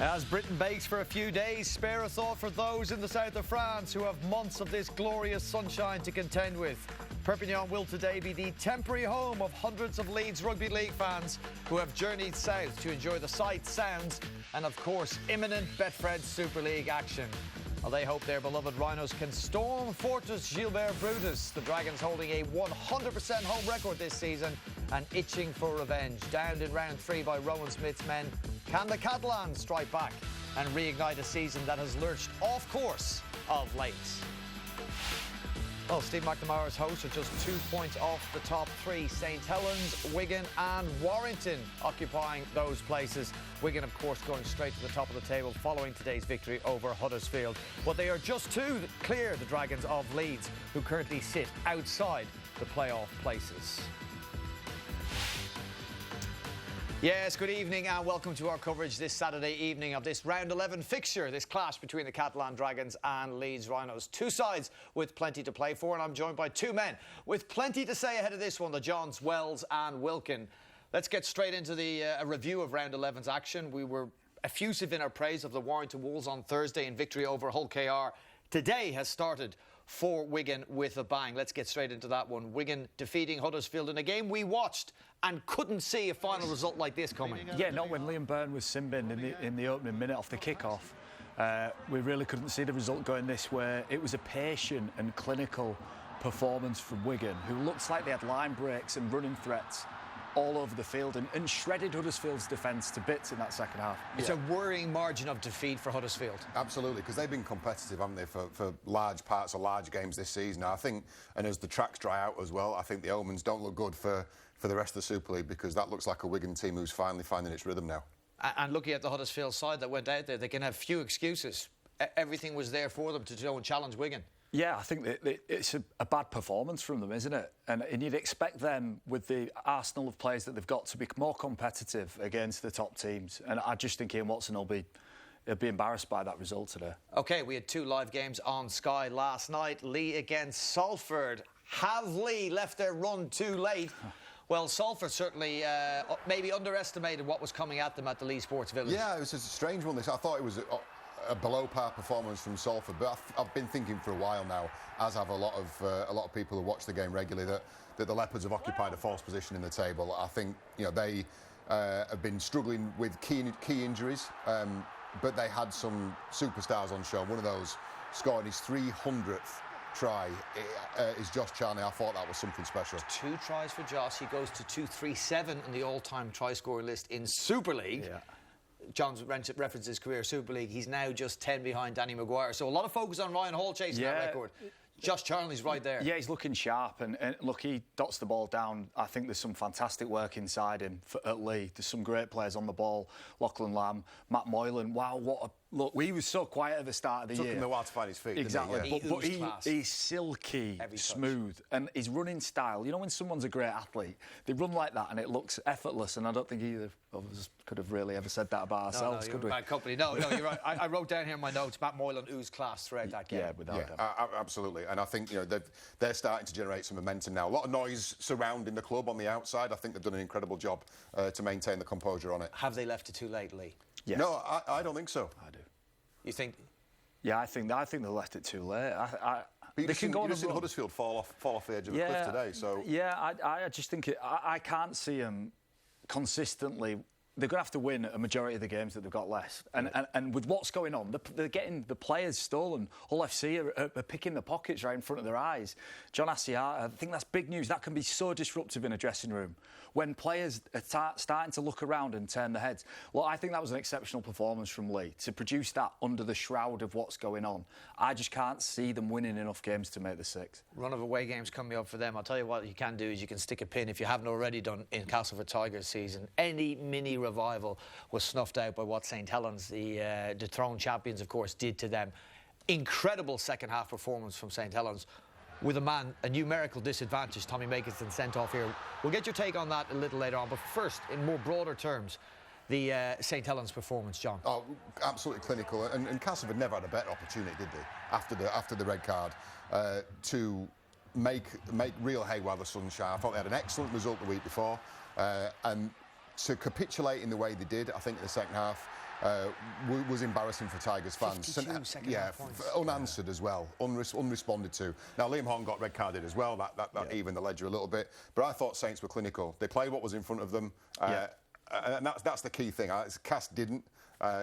As Britain bakes for a few days, spare a thought for those in the south of France who have months of this glorious sunshine to contend with. Perpignan will today be the temporary home of hundreds of Leeds Rugby League fans who have journeyed south to enjoy the sights, sounds and, of course, imminent Betfred Super League action. Well, they hope their beloved Rhinos can storm Fortress Gilbert Brutus. The Dragons holding a 100% home record this season and itching for revenge. Downed in round 3 by Rowan Smith's men, can the Catalans strike back and reignite a season that has lurched off course of late? Well, Steve McNamara's hosts are just 2 points off the top 3. St Helens, Wigan and Warrington occupying those places. Wigan, of course, going straight to the top of the table following today's victory over Huddersfield. But they are just 2 clear, the Dragons of Leeds, who currently sit outside the playoff places. Yes, good evening and welcome to our coverage this Saturday evening of this round 11 fixture, this clash between the Catalan Dragons and Leeds Rhinos. 2 sides with plenty to play for, and I'm joined by 2 men with plenty to say ahead of this one, the Johns, Wells and Wilkin. Let's get straight into the review of round 11's action. We were effusive in our praise of the Warrington Wolves on Thursday in victory over Hull KR. Today has started for Wigan with a bang. Let's get straight into that one. Wigan defeating Huddersfield in a game we watched and couldn't see a final result like this coming. Yeah, not when Liam Byrne was sin-binned in the opening minute off the kick-off. We really couldn't see the result going this way. It was a patient and clinical performance from Wigan, who looks like they had line breaks and running threats all over the field and shredded Huddersfield's defence to bits in that second half. It's a worrying margin of defeat for Huddersfield. Absolutely, because they've been competitive, haven't they, for large parts of large games this season. I think, and as the tracks dry out as well, I think the omens don't look good for the rest of the Super League, because that looks like a Wigan team who's finally finding its rhythm now. And looking at the Huddersfield side that went out there, they can have few excuses. Everything was there for them to go and challenge Wigan. Yeah, I think that it's a bad performance from them, isn't it? And you'd expect them, with the arsenal of players that they've got, to be more competitive against the top teams. And I just think Ian Watson will be embarrassed by that result today. OK, we had 2 live games on Sky last night. Lee against Salford. Have Lee left their run too late? Well, Salford certainly maybe underestimated what was coming at them at the Lee Sports Village. Yeah, it was a strange one. I thought it was a below-par performance from Salford, but I've been thinking for a while now, as have a lot of people who watch the game regularly, that the Leopards have occupied a false position in the table. I think they have been struggling with key injuries, but they had some superstars on show. One of those scoring his 300th try is Josh Charney. I thought that was something special. 2 tries for Josh. He goes to 237 on the all-time try-scorer list in Super League. Yeah. John's referenced his career Super League. He's now just 10 behind Danny Maguire. So a lot of focus on Ryan Hall chasing that record. Josh Charnley's right there. Yeah, he's looking sharp. And look, he dots the ball down. I think there's some fantastic work inside him at Lee. There's some great players on the ball. Lachlan Lamb, Matt Moylan. Wow, what a... Look, he was so quiet at the start of the year. Took him a while to find his feet. Exactly. Didn't he? But he's silky, smooth. And his running style, when someone's a great athlete, they run like that and it looks effortless. And I don't think either of us could have really ever said that about ourselves, could we? Bad company. No, you're right. I wrote down here in my notes, Matt Moylan oozed class throughout that game. Yeah, without doubt. Absolutely. And I think they're starting to generate some momentum now. A lot of noise surrounding the club on the outside. I think they've done an incredible job to maintain the composure on it. Have they left it too late, Lee? Yes. No, I don't think so. I do. You think? Yeah, I think they left it too late. They can go on. You've seen Huddersfield fall off the edge of the cliff today. So yeah, I just think I can't see them consistently. They're going to have to win a majority of the games that they've got left. And with what's going on, they're getting the players stolen. Hull FC are picking the pockets right in front of their eyes. John Asiata, I think that's big news. That can be so disruptive in a dressing room when players are starting to look around and turn their heads. Well, I think that was an exceptional performance from Lee to produce that under the shroud of what's going on. I just can't see them winning enough games to make the 6. Run of away games coming up for them. I'll tell you what you can do is you can stick a pin, if you haven't already done, in Castleford Tigers season. Any mini revival was snuffed out by what St Helens, the dethroned champions, of course, did to them. Incredible second half performance from St Helens, with a numerical disadvantage. Tommy Makinson sent off here. We'll get your take on that a little later on, but first, in more broader terms, the St Helens performance, John. Oh, absolutely clinical, and Castleford never had a better opportunity, did they, after the red card, to make real hay while the sun shines. I thought they had an excellent result the week before, and to capitulate in the way they did, I think in the second half, was embarrassing for Tigers fans. 52 second-half points. Unanswered as well, unresponded to. Now, Liam Horn got red-carded as well. That evened the ledger a little bit. But I thought Saints were clinical. They played what was in front of them. And that's the key thing. Cass didn't.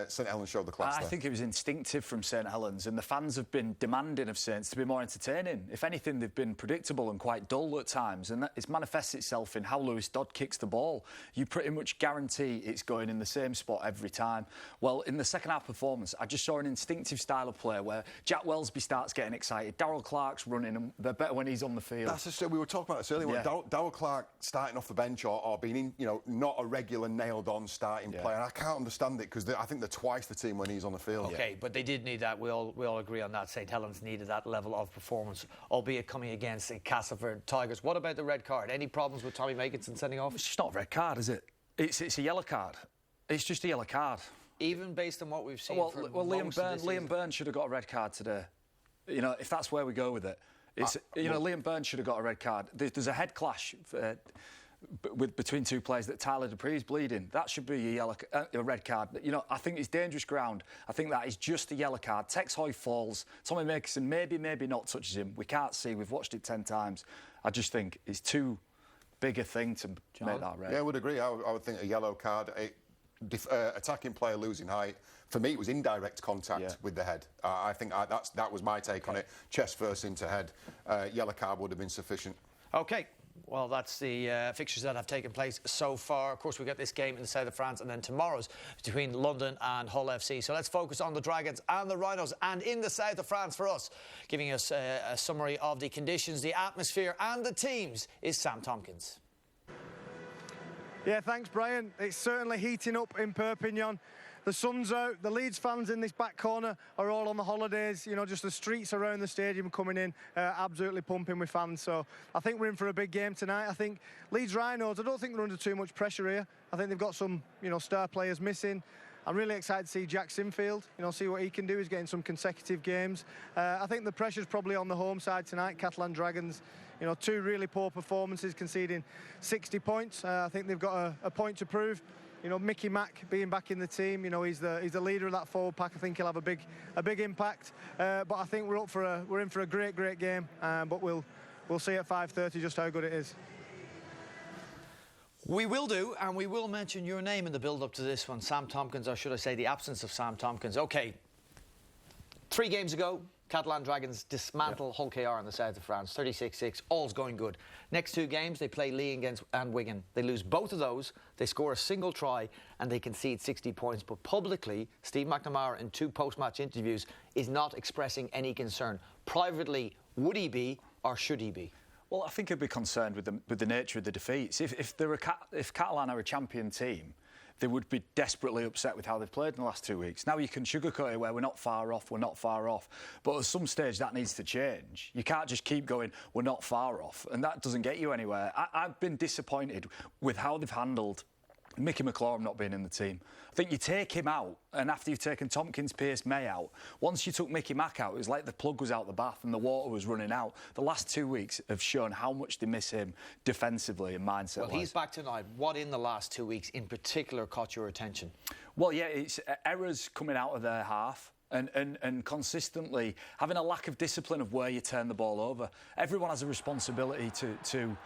St Helens showed the class I think it was instinctive from St Helens, and the fans have been demanding of Saints to be more entertaining. If anything, they've been predictable and quite dull at times, and it manifests itself in how Lewis Dodd kicks the ball. You pretty much guarantee it's going in the same spot every time. Well, in the second half performance, I just saw an instinctive style of play where Jack Wellsby starts getting excited, Darryl Clark's running, and they're better when he's on the field. That's just, we were talking about this earlier. Yeah. Darryl Clark starting off the bench or being in, not a regular nailed-on starting player. And I can't understand it because I think they're twice the team when he's on the field. Okay, but they did need that. We all agree on that. St Helens needed that level of performance, albeit coming against Castleford Tigers. What about the red card? Any problems with Tommy Makinson sending off? It's just not a red card, is it? It's a yellow card. It's just a yellow card. Even based on what we've seen. Well, Liam Byrne should have got a red card today. If that's where we go with it, Liam Byrne should have got a red card. There's a head clash between two players that Tyler Dupree's bleeding. That should be a red card. I think it's dangerous ground. I think that is just a yellow card. Tex Hoy falls. Tommy Makinson maybe not touches him. We can't see. We've watched it 10 times. I just think it's too big a thing to make that red. Yeah, I would agree. I would think a yellow card. Attacking player losing height. For me, it was indirect contact with the head. I think that was my take on it. Chest first into head. Yellow card would have been sufficient. Okay. Well, that's the fixtures that have taken place so far. Of course, we've got this game in the south of France, and then tomorrow's between London and Hull FC. So let's focus on the Dragons and the Rhinos. And in the south of France for us, giving us a summary of the conditions, the atmosphere and the teams is Sam Tompkins. Yeah, thanks, Brian. It's certainly heating up in Perpignan. The sun's out. The Leeds fans in this back corner are all on the holidays. Just the streets around the stadium coming in, absolutely pumping with fans. So I think we're in for a big game tonight. I think Leeds Rhinos, I don't think they're under too much pressure here. I think they've got some, star players missing. I'm really excited to see Jack Sinfield, see what he can do. He's getting some consecutive games. I think the pressure's probably on the home side tonight, Catalan Dragons. Two really poor performances, conceding 60 points. I think they've got a point to prove. Mickey Mack being back in the team, he's the leader of that forward pack. I think he'll have a big impact. But I think we're in for a great game. But we'll see at 5:30 just how good it is. We will do, and we will mention your name in the build-up to this one, Sam Tompkins, or should I say the absence of Sam Tompkins. Okay, 3 games ago, Catalan Dragons dismantle Hull KR in the south of France, 36-6, all's going good. Next 2 games, they play Lee and Wigan. They lose both of those, they score a single try, and they concede 60 points. But publicly, Steve McNamara, in 2 post-match interviews, is not expressing any concern. Privately, would he be, or should he be? Well, I think he'd be concerned with the nature of the defeats. If Catalan are a champion team, they would be desperately upset with how they've played in the last 2 weeks. Now you can sugarcoat it where we're not far off. But at some stage that needs to change. You can't just keep going, we're not far off. And that doesn't get you anywhere. I've been disappointed with how they've handled Mickey McLaurin not being in the team. I think you take him out, and after you've taken Tompkins, Pearce, May out, once you took Mickey Mack out, it was like the plug was out the bath and the water was running out. The last 2 weeks have shown how much they miss him defensively and mindset-wise. Well, he's back tonight. What in the last 2 weeks in particular caught your attention? Well, yeah, it's errors coming out of their half. And consistently having a lack of discipline of where you turn the ball over. Everyone has a responsibility to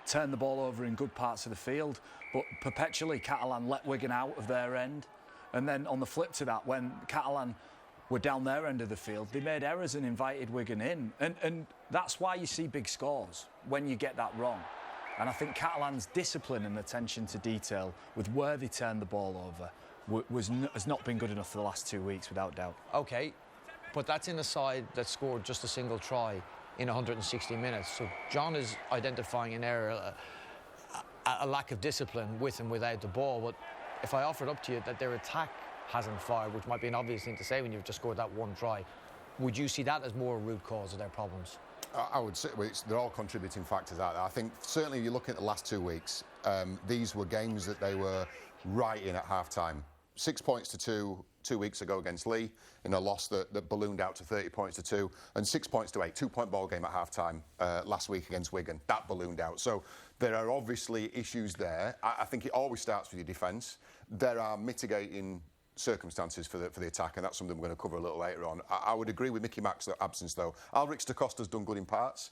turn the ball over in good parts of the field, but perpetually Catalan let Wigan out of their end. And then on the flip to that, when Catalan were down their end of the field, they made errors and invited Wigan in. And that's why you see big scores, when you get that wrong. And I think Catalan's discipline and attention to detail with where they turned the ball over has not been good enough for the last 2 weeks, without doubt. OK, but that's in a side that scored just a single try in 160 minutes. So John is identifying an error, a lack of discipline with and without the ball. But if I offered up to you that their attack hasn't fired, which might be an obvious thing to say when you've just scored that one try, would you see that as more a root cause of their problems? I would say they're all contributing factors out there. I think certainly you're looking at the last 2 weeks, these were games that they were right in at half-time. 6 points to 2 weeks ago against Lee in a loss that ballooned out to 30 points to 2, and 6 points to 8, 2-point ball game at half-time last week against Wigan. That ballooned out. So there are obviously issues there. I think it always starts with your defence. there are mitigating circumstances for the attack, and that's something we're going to cover a little later on. I would agree with Mickey Mack's absence, though. Alric da Costa's done good in parts.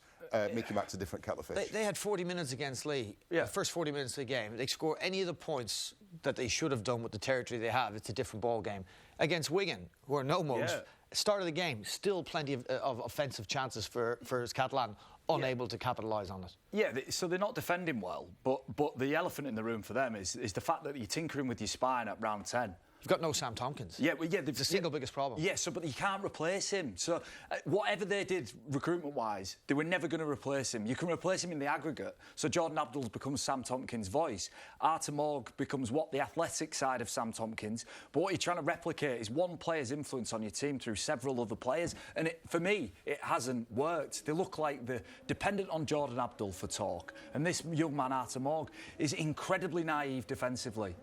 Mickey Mack's a different kettle of fish. They had 40 minutes against Lee. Yeah. The first 40 minutes of the game. They score any of the points that they should have done with the territory they have. It's a different ball game. Against Wigan, who are no mugs, start of the game, still plenty of offensive chances for Catalan, unable to capitalise on it. Yeah, so they're not defending well, but the elephant in the room for them is the fact that you're tinkering with your spine at round 10. You've got no Sam Tompkins. Yeah, well, It's the single biggest problem. Yeah, but you can't replace him. So whatever they did recruitment-wise, they were never going to replace him. You can replace him in the aggregate. So Jordan Abdul becomes Sam Tompkins' voice. Artur Morg becomes the athletic side of Sam Tompkins. But what you're trying to replicate is one player's influence on your team through several other players. And for me, it hasn't worked. They look like they're dependent on Jordan Abdul for talk. And this young man, Artur Morg, is incredibly naive defensively.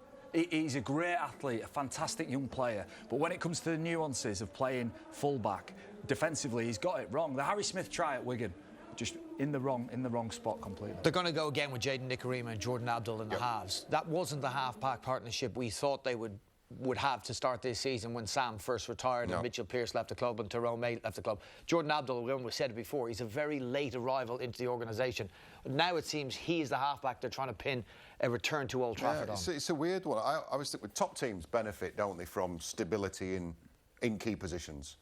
He's a great athlete, a fantastic young player, but when it comes to the nuances of playing full-back, defensively, he's got it wrong. The Harry Smith try at Wigan, just in the wrong spot completely. They're going to go again with Jayden Nikarima and Jordan Abdul in the halves. That wasn't the half-back partnership we thought they would have to start this season when Sam first retired and Mitchell Pearce left the club and Tyrone May left the club. Jordan Abdul, when we said it before, he's a very late arrival into the organisation. Now it seems he is the half-back they're trying to pin a return to Old Trafford on. It's a weird one. I always think with top teams benefit, don't they, from stability in key positions.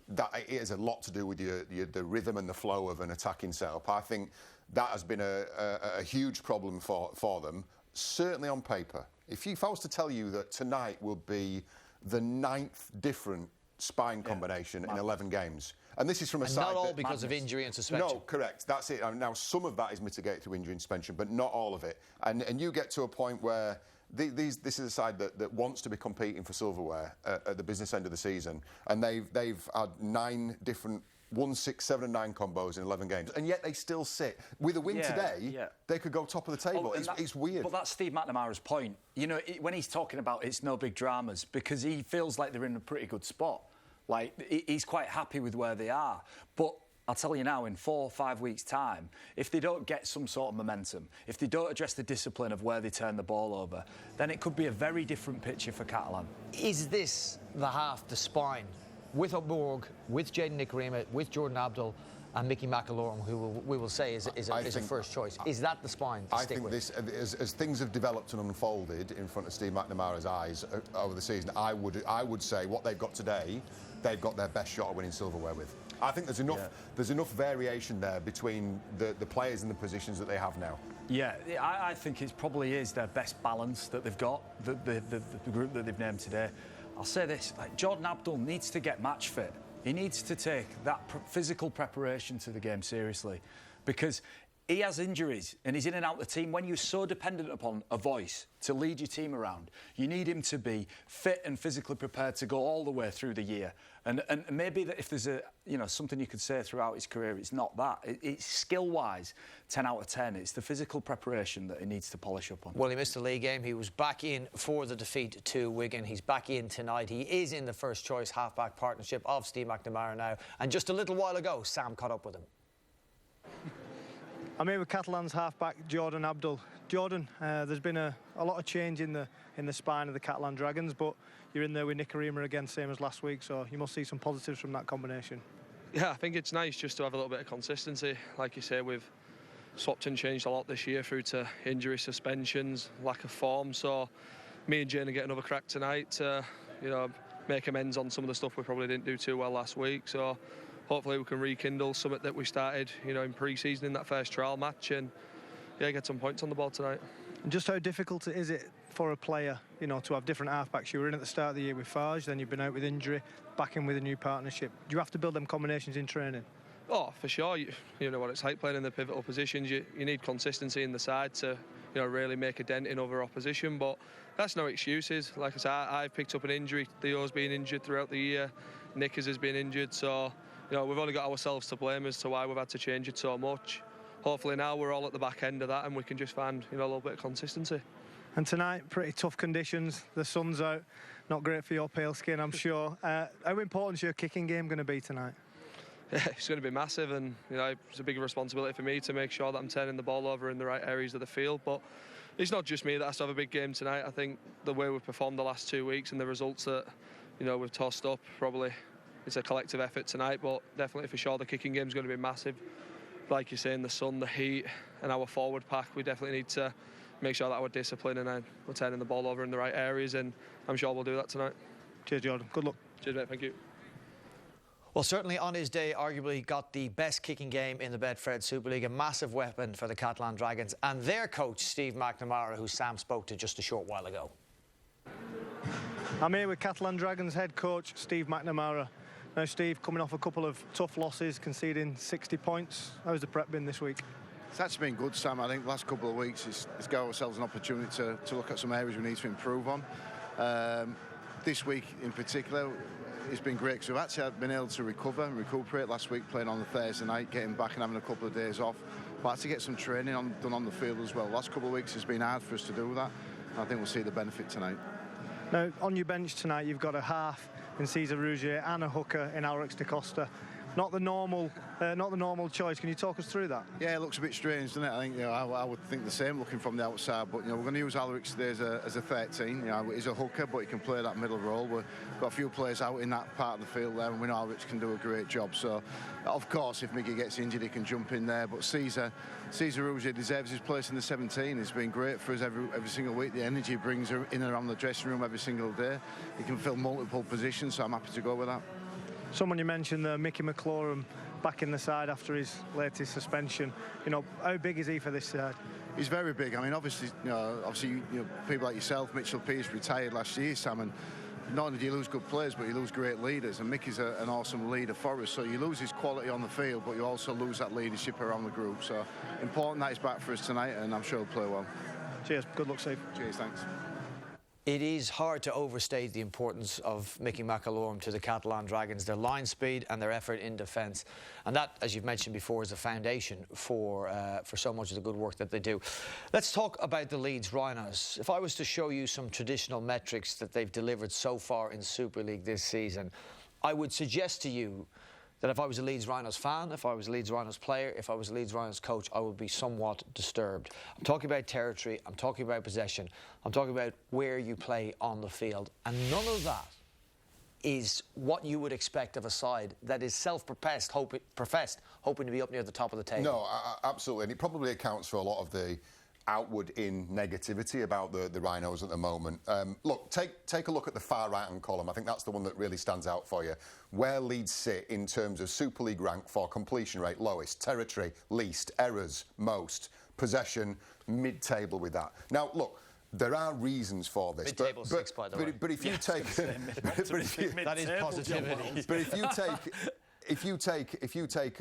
That it has a lot to do with the rhythm and the flow of an attacking setup. I think that has been a huge problem for them, certainly on paper. If I was to tell you that tonight will be the 9th different spine combination in 11 games, and this is from a side not all because of injury and suspension. No, correct. That's it. Now, some of that is mitigated through injury and suspension, but not all of it. And you get to a point where this is a side that wants to be competing for silverware at the business end of the season, and they've had 9 different 1, 6, 7 and 9 combos in 11 games, and yet they still sit. With a win today, they could go top of the table. It's weird. But that's Steve McNamara's point. You know, when he's talking about it's no big dramas, because he feels like they're in a pretty good spot. Like, he's quite happy with where they are. But I'll tell you now, in 4 or 5 weeks' time, if they don't get some sort of momentum, if they don't address the discipline of where they turn the ball over, then it could be a very different picture for Catalan. Is this the half, the spine, with Morg, with Jayden Nikarima, with Jordan Abdul and Mickey McAlorum, who we will say is a first choice? Is that the spine to stick with? I think as things have developed and unfolded in front of Steve McNamara's eyes over the season, I would say what they've got today, they've got their best shot at winning silverware with. I think there's enough variation there between the players and the positions that they have now. Yeah, I think it probably is their best balance that they've got, the group that they've named today. I'll say this, like, Jordan Abdul needs to get match fit. He needs to take that physical preparation to the game seriously, because he has injuries and he's in and out the team. When you're so dependent upon a voice to lead your team around, you need him to be fit and physically prepared to go all the way through the year. And maybe that if there's something you could say throughout his career, it's not that. It's skill-wise, 10 out of 10. It's the physical preparation that he needs to polish up on. Well, he missed the league game. He was back in for the defeat to Wigan. He's back in tonight. He is in the first choice half-back partnership of Steve McNamara now. And just a little while ago, Sam caught up with him. I'm here with Catalan's half-back, Jordan Abdul. Jordan, there's been a lot of change in the spine of the Catalan Dragons, but you're in there with Nikarima again, same as last week, so you must see some positives from that combination. Yeah, I think it's nice just to have a little bit of consistency. Like you say, we've swapped and changed a lot this year through to injury, suspensions, lack of form, so me and Jane are getting another crack tonight to, make amends on some of the stuff we probably didn't do too well last week, so hopefully we can rekindle something that we started, in pre-season in that first trial match and, get some points on the board tonight. And just how difficult is it for a player, to have different halfbacks? You were in at the start of the year with Farge, then you've been out with injury, back in with a new partnership. Do you have to build them combinations in training? Oh, for sure. You know what it's like playing in the pivotal positions. You need consistency in the side to, really make a dent in other opposition. But that's no excuses. Like I said, I've picked up an injury. Theo's been injured throughout the year. Nickers has been injured. So, we've only got ourselves to blame as to why we've had to change it so much. Hopefully now we're all at the back end of that and we can just find, a little bit of consistency. And tonight, pretty tough conditions. The sun's out. Not great for your pale skin, I'm sure. How important is your kicking game going to be tonight? Yeah, it's going to be massive, and it's a big responsibility for me to make sure that I'm turning the ball over in the right areas of the field. But it's not just me that has to have a big game tonight. I think the way we've performed the last 2 weeks and the results that, you know, we've tossed up, probably it's a collective effort tonight, but definitely for sure the kicking game's going to be massive. Like you're saying, the sun, the heat, and our forward pack, we definitely need to make sure that we're disciplined and we're turning the ball over in the right areas, and I'm sure we'll do that tonight. Cheers, Jordan. Good luck. Cheers, mate. Thank you. Well, certainly on his day, arguably got the best kicking game in the Betfred Super League, a massive weapon for the Catalan Dragons and their coach, Steve McNamara, who Sam spoke to just a short while ago. I'm here with Catalan Dragons head coach, Steve McNamara. Now, Steve, coming off a couple of tough losses, conceding 60 points. How's the prep been this week? It's actually been good, Sam. I think the last couple of weeks it's got ourselves an opportunity to look at some areas we need to improve on. This week in particular, it's been great because we've actually been able to recover and recuperate. Last week playing on the Thursday night, getting back and having a couple of days off, but actually get some training done on the field as well. Last couple of weeks has been hard for us to do that, and I think we'll see the benefit tonight. Now, on your bench tonight, you've got a half in Cesar Rougier and a hooker in Alex da Costa. Not the normal choice. Can you talk us through that? Yeah, it looks a bit strange, doesn't it? I think, you know, I would think the same looking from the outside, but, you know, we're going to use Alex today as a 13. You know, he's a hooker, but he can play that middle role. We've got a few players out in that part of the field there, and we know Alex can do a great job. So, of course, if Mickey gets injured, he can jump in there. But Cesar Rougier deserves his place in the 17. He's been great for us every single week. The energy he brings in and around the dressing room every single day. He can fill multiple positions, so I'm happy to go with that. Someone you mentioned, Mickey McLaurin, back in the side after his latest suspension. You know, how big is he for this side? He's very big. I mean, obviously, people like yourself, Mitchell Pearce retired last year, Sam, and not only do you lose good players, but you lose great leaders, and Mickey's an awesome leader for us. So you lose his quality on the field, but you also lose that leadership around the group. So important that he's back for us tonight, and I'm sure he'll play well. Cheers. Good luck, Steve. Cheers. Thanks. It is hard to overstate the importance of Mickey McLaurin to the Catalan Dragons, their line speed and their effort in defence. And that, as you've mentioned before, is a foundation for so much of the good work that they do. Let's talk about the Leeds Rhinos. If I was to show you some traditional metrics that they've delivered so far in Super League this season, I would suggest to you that if I was a Leeds Rhinos fan, if I was a Leeds Rhinos player, if I was a Leeds Rhinos coach, I would be somewhat disturbed. I'm talking about territory, I'm talking about possession, I'm talking about where you play on the field. And none of that is what you would expect of a side that is self-professed, hoping to be up near the top of the table. No, absolutely. And it probably accounts for a lot of the outward-in negativity about the Rhinos at the moment. Look, take a look at the far right-hand column. I think that's the one that really stands out for you. Where Leeds sit in terms of Super League rank for completion rate, lowest, territory, least, errors, most, possession, mid-table with that. Now, look, there are reasons for this. Mid-table six, by the way. But if you take... That is positivity. But if you take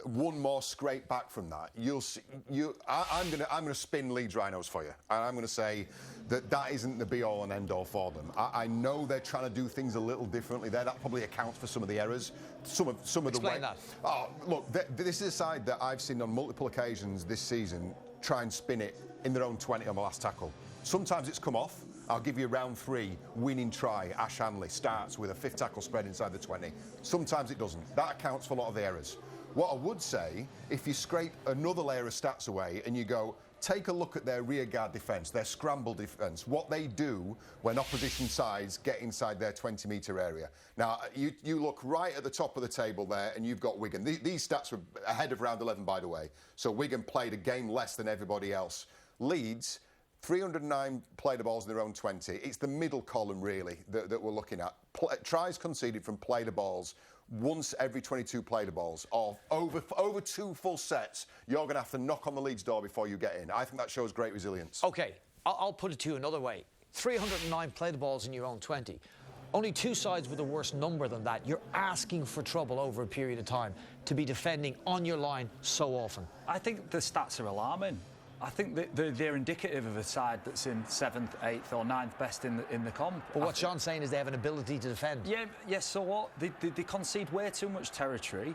one more scrape back from that, you'll see. I'm gonna spin Leeds Rhinos for you, and I'm gonna say that isn't the be-all and end-all for them. I know they're trying to do things a little differently there. That probably accounts for some of the errors, some of the way. Explain that. Oh, look, this is a side that I've seen on multiple occasions this season try and spin it in their own 20 on the last tackle. Sometimes it's come off. I'll give you round 3, winning try. Ash Hanley starts with a 5th tackle spread inside the 20. Sometimes it doesn't. That accounts for a lot of the errors. What I would say, if you scrape another layer of stats away and you go, take a look at their rearguard defence, their scramble defence, what they do when opposition sides get inside their 20-metre area. Now, you look right at the top of the table there and you've got Wigan. These stats were ahead of round 11, by the way. So Wigan played a game less than everybody else. Leeds... 309 play the balls in their own 20. It's the middle column, really, that we're looking at. Tries conceded from play the balls once every 22 play the balls. Or over 2 full sets, you're going to have to knock on the Leeds door before you get in. I think that shows great resilience. OK, I'll put it to you another way. 309 play the balls in your own 20. Only 2 sides with a worse number than that. You're asking for trouble over a period of time to be defending on your line so often. I think the stats are alarming. I think that they're indicative of a side that's in 7th, 8th or 9th best in the comp. But what Sean's saying is they have an ability to defend. Yes, so what? They concede way too much territory.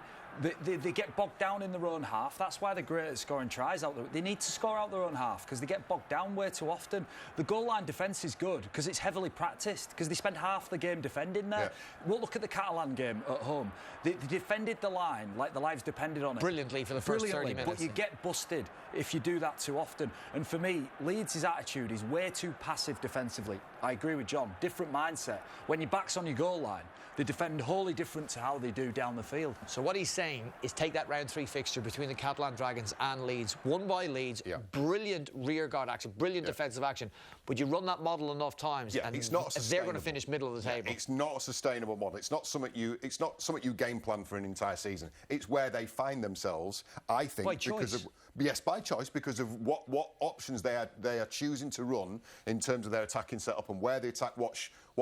They get bogged down in their own half. That's why they're great at scoring tries out there. They need to score out their own half because they get bogged down way too often. The goal line defence is good because it's heavily practiced because they spend half the game defending there. Yeah. We'll look at the Catalan game at home. They defended the line like the lives depended on it. Brilliantly for the first 30 minutes. But you get busted if you do that too often. And for me, Leeds' attitude is way too passive defensively. I agree with John. Different mindset. When your back's on your goal line, they defend wholly different to how they do down the field. So what he's saying is take that round 3 fixture between the Catalan Dragons and Leeds, won by Leeds, brilliant rearguard action, brilliant defensive action, but you run that model enough times and it's not they're going to finish middle of the table. It's not a sustainable model. It's not something you game plan for an entire season. It's where they find themselves, I think, by choice. By choice, because of what options they are choosing to run in terms of their attacking setup and where they attack, what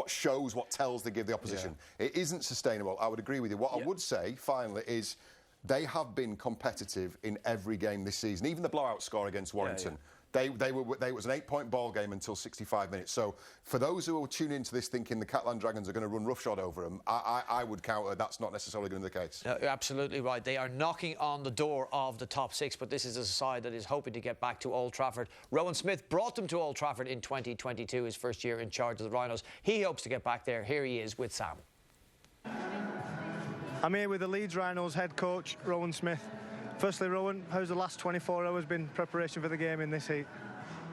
shows, what tells they give the opposition. It isn't sustainable. I would agree with you. What I would say, finally, is they have been competitive in every game this season. Even the blowout score against Warrington. It was an 8-point ball game until 65 minutes. So for those who are tuning into this thinking the Catalan Dragons are going to run roughshod over them, I would counter that's not necessarily going to be the case. You're absolutely right. They are knocking on the door of the top 6, but this is a side that is hoping to get back to Old Trafford. Rowan Smith brought them to Old Trafford in 2022, his first year in charge of the Rhinos. He hopes to get back there. Here he is with Sam. I'm here with the Leeds Rhinos head coach, Rowan Smith. Firstly, Rowan, how's the last 24 hours been preparation for the game in this heat?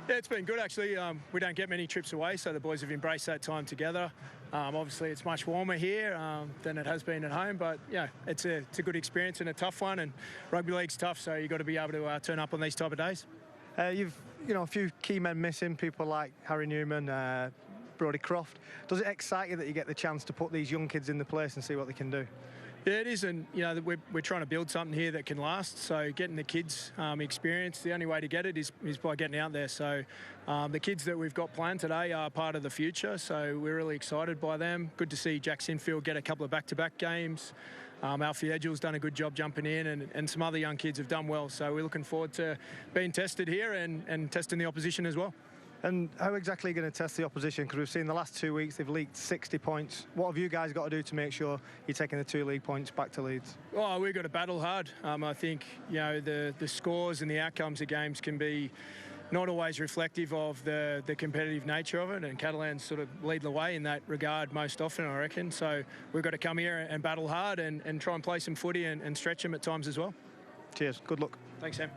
Yeah, it's been good actually. We don't get many trips away, so the boys have embraced that time together. Obviously, it's much warmer here than it has been at home, but yeah, it's a good experience and a tough one. And rugby league's tough, so you've got to be able to turn up on these type of days. You've a few key men missing, people like Harry Newman, Brodie Croft. Does it excite you that you get the chance to put these young kids in the place and see what they can do? Yeah, it is, and we're trying to build something here that can last. So getting the kids experience, the only way to get it is by getting out there. So the kids that we've got planned today are part of the future. So we're really excited by them. Good to see Jack Sinfield get a couple of back-to-back games. Alfie Edgell's done a good job jumping in, and some other young kids have done well. So we're looking forward to being tested here and testing the opposition as well. And how exactly are you going to test the opposition? Because we've seen the last 2 weeks they've leaked 60 points. What have you guys got to do to make sure you're taking the 2 league points back to Leeds? Well, we've got to battle hard. I think the scores and the outcomes of games can be not always reflective of the competitive nature of it, and Catalans sort of lead the way in that regard most often, I reckon. So we've got to come here and battle hard and try and play some footy and stretch them at times as well. Cheers. Good luck. Thanks, Sam.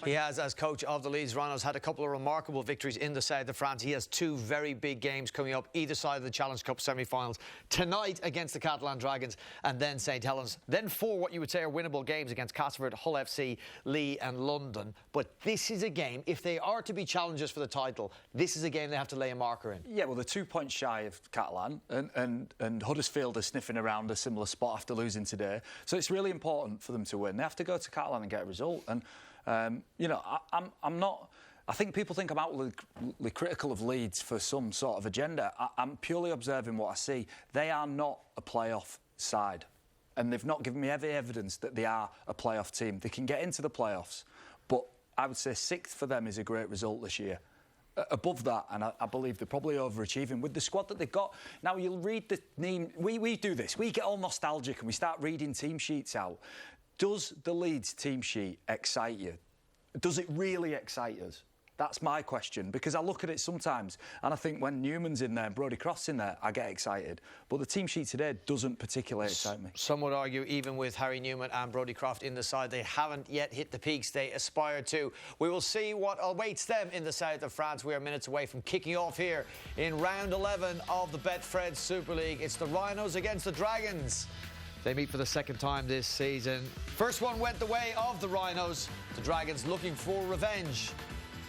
He has, as coach of the Leeds Rhinos, had a couple of remarkable victories in the south of France. He has 2 very big games coming up either side of the Challenge Cup semi-finals. Tonight against the Catalan Dragons and then St Helens. Then 4 what you would say are winnable games against Castleford, Hull FC, Lee and London. But this is a game, if they are to be challengers for the title, this is a game they have to lay a marker in. Yeah, well, they're 2 points shy of Catalan and Huddersfield are sniffing around a similar spot after losing today. So it's really important for them to win. They have to go to Catalan and get a result. And I'm not. I think people think I'm outwardly critical of Leeds for some sort of agenda. I'm purely observing what I see. They are not a playoff side, and they've not given me any evidence that they are a playoff team. They can get into the playoffs, but I would say 6th for them is a great result this year. Above that, and I believe they're probably overachieving with the squad that they've got. Now, you'll read the name. We do this. We get all nostalgic and we start reading team sheets out. Does the Leeds team sheet excite you? Does it really excite us? That's my question, because I look at it sometimes and I think when Newman's in there and Brodie Croft's in there, I get excited. But the team sheet today doesn't particularly excite me. Some would argue, even with Harry Newman and Brodie Croft in the side, they haven't yet hit the peaks they aspire to. We will see what awaits them in the south of France. We are minutes away from kicking off here in round 11 of the Betfred Super League. It's the Rhinos against the Dragons. They meet for the 2nd time this season. First one went the way of the Rhinos. The Dragons looking for revenge.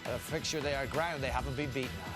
At a fixture they are ground they haven't been beaten at.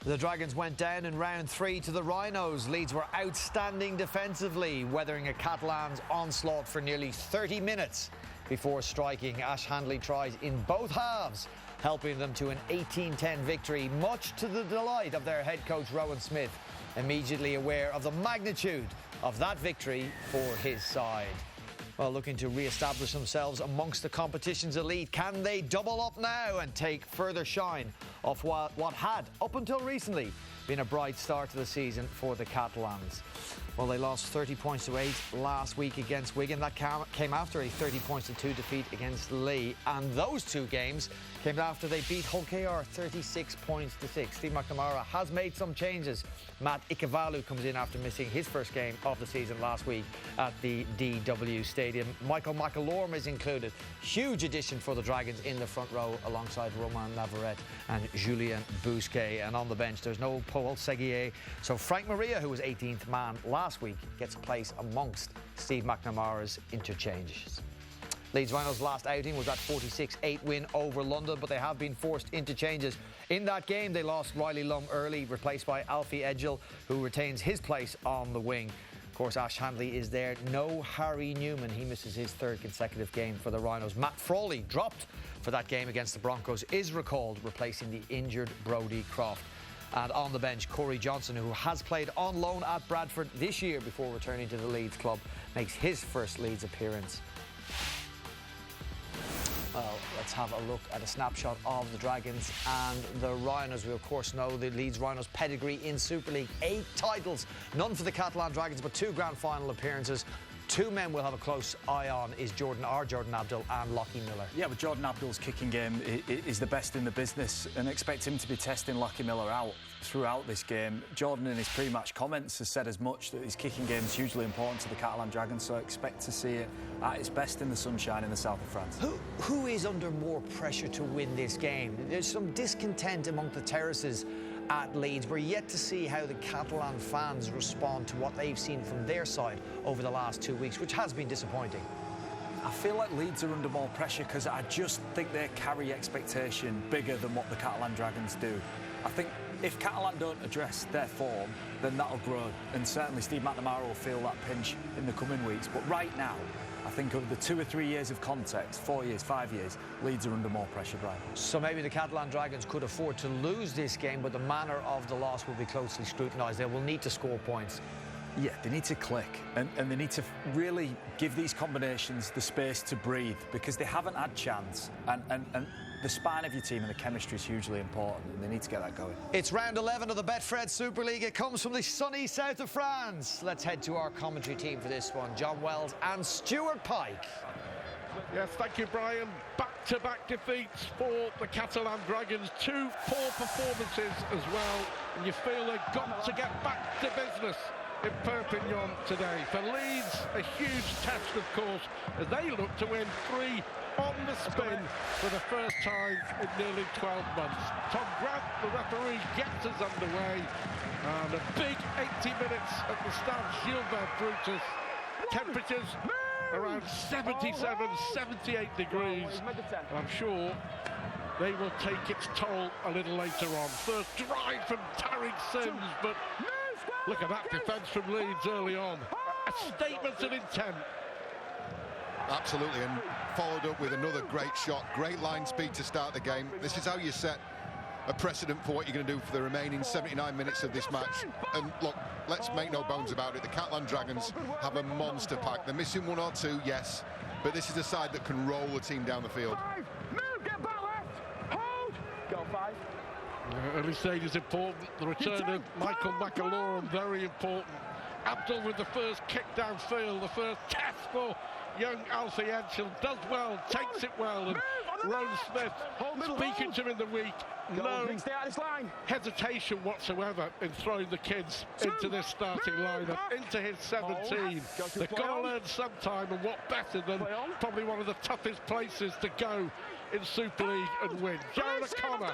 The Dragons went down in round 3 to the Rhinos. Leeds were outstanding defensively, weathering a Catalans onslaught for nearly 30 minutes before striking Ash Handley tries in both halves, helping them to an 18-10 victory, much to the delight of their head coach Rowan Smith, immediately aware of the magnitude of that victory for his side. Well, looking to re-establish themselves amongst the competition's elite. Can they double up now and take further shine off what had, up until recently, been a bright start to the season for the Catalans? Well, they lost 30 points to 8 last week against Wigan. That came after a 30 points to 2 defeat against Lee. And those two games came after they beat Hull KR 36 points to 6. Steve McNamara has made some changes. Matt Ikevalu comes in after missing his first game of the season last week at the DW Stadium. Michael McAlorm is included. Huge addition for the Dragons in the front row alongside Romain Navarrete and Julien Bousquet. And on the bench, there's no Paul Seguier. So Frank Maria, who was 18th man last week, gets a place amongst Steve McNamara's interchanges. Leeds Rhinos' last outing was that 46-8 win over London, but they have been forced into changes. In that game, they lost Riley Lum early, replaced by Alfie Edgell, who retains his place on the wing. Of course, Ash Handley is there. No Harry Newman. He misses his third consecutive game for the Rhinos. Matt Frawley, dropped for that game against the Broncos, is recalled, replacing the injured Brodie Croft. And on the bench, Corey Johnson, who has played on loan at Bradford this year before returning to the Leeds club, makes his first Leeds appearance. Well, let's have a look at a snapshot of the Dragons and the Rhinos. We, of course, know the Leeds Rhinos' pedigree in Super League. 8 titles, none for the Catalan Dragons, but 2 grand final appearances. 2 men we'll have a close eye on is Jordan Abdul and Lockie Miller. Yeah, but Jordan Abdul's kicking game is the best in the business, and expect him to be testing Lockie Miller out throughout this game. Jordan, in his pre-match comments, has said as much, that his kicking game is hugely important to the Catalan Dragons, so expect to see it at its best in the sunshine in the south of France. Who is under more pressure to win this game? There's some discontent among the terraces at Leeds. We're yet to see how the Catalan fans respond to what they've seen from their side over the last 2 weeks, which has been disappointing. I feel like Leeds are under more pressure because I just think they carry expectation bigger than what the Catalan Dragons do. I think if Catalan don't address their form, then that'll grow, and certainly Steve McNamara will feel that pinch in the coming weeks. But right now, I think over the 2 or 3 years of context, 4 years, 5 years, Leeds are under more pressure, Brian. So maybe the Catalan Dragons could afford to lose this game, but the manner of the loss will be closely scrutinised. They will need to score points. Yeah, they need to click, and they need to really give these combinations the space to breathe, because they haven't had chance, and the spine of your team and the chemistry is hugely important, and they need to get that going. It's round 11 of the Betfred Super League. It comes from the sunny south of France. Let's head to our commentary team for this one. John Wells and Stuart Pike. Yes, thank you, Brian. Back-to-back defeats for the Catalan Dragons. 2 poor performances as well, and you feel they've got to get back to business in Perpignan today. For Leeds, a huge test, of course, as they look to win 3 on the spin for the first time in nearly 12 months. Tom Grant, the referee, gets us underway, and a big 80 minutes at the Stade Gilbert Brutus. Temperatures around 77, 78 degrees. And I'm sure they will take its toll a little later on. First drive from Tariq Sims, but look at that defence from Leeds early on. A statement of intent. Absolutely, and followed up with another great shot. Great line speed to start the game. This is how you set a precedent for what you're going to do for the remaining 79 minutes of this match. And look, let's make no bones about it. The Catalan Dragons have a monster pack. They're missing 1 or 2, yes, but this is a side that can roll the team down the field. 5, move, get back left, hold, go 5. Early stage is important. The return of Michael McAlorm, very important. Abdul with the first kick downfield, the first test for young Alfie Edgell. Does well, takes it well, and Ron Smith speaking to him in the week. No hesitation whatsoever in throwing the kids into this starting lineup, into his 17. They've got to learn sometime, and what better than probably one of the toughest places to go in Super League and win. Jared O'Connor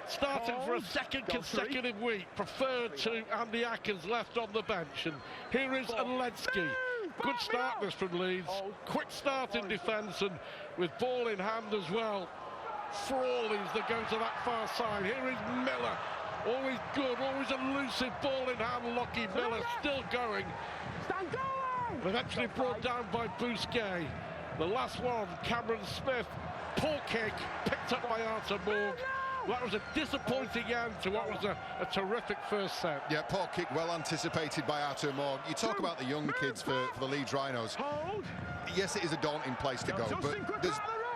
starting for a second consecutive week, preferred to Andy Atkins, left on the bench. And here is Alensky. Good start this from Leeds. Quick start in defence, and with ball in hand as well. Frawley's that go to that far side. Here is Miller. Always good, always elusive, ball in hand. Lockie Miller still going. Eventually brought down by Bousquet. The last one, Cameron Smith. Poor kick, picked up by Arthur Morg. That was a disappointing end to what was a terrific first set. Yeah, poor kick, well anticipated by Artur Morg. You talk about the young kids for the Leeds Rhinos. yes, it is a daunting place to go, but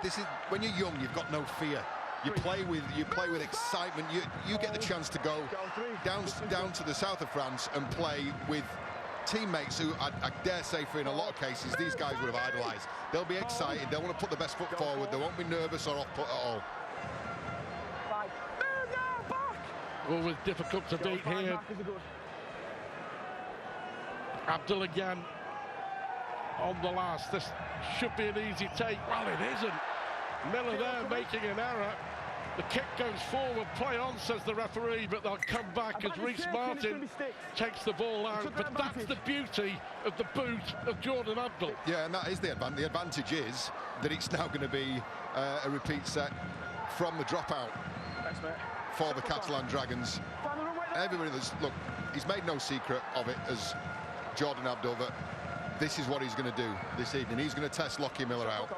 this is when you're young, you've got no fear. You play with excitement. You get the chance to go down to the south of France and play with teammates who I dare say, for in a lot of cases, these guys would have idolised. They'll be excited. They'll want to put the best foot forward. They won't be nervous or off-put at all. Always difficult to beat here. Abdul again on the last. This should be an easy take. Well, it isn't. Miller there making an error. The kick goes forward, play on, says the referee, but they'll come back as Reece Martin takes the ball out. But that's the beauty of the boot of Jordan Abdul. Yeah, and that is the advantage. The advantage is that it's now going to be a repeat set from the dropout for the Catalan Dragons. Everybody look, he's made no secret of it as Jordan Abdul that this is what he's going to do this evening. He's going to test Lockie Miller out.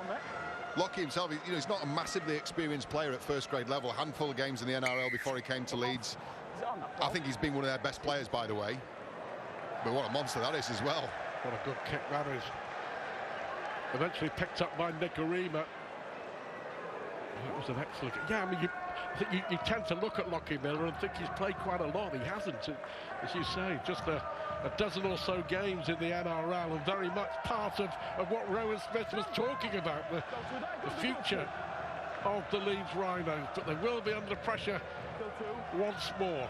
Lockie himself, he's not a massively experienced player at first grade level. A handful of games in the NRL before he came to Leeds. I think he's been one of their best players, by the way. But what a monster that is as well. What a good kick that is. Eventually picked up by Nick Arima. That was an excellent. Yeah, I mean, you tend to look at Lockie Miller and think he's played quite a lot. He hasn't, as you say, just a dozen or so games in the NRL, and very much part of what Rowan Smith was talking about, the future of the Leeds Rhinos. But they will be under pressure once more.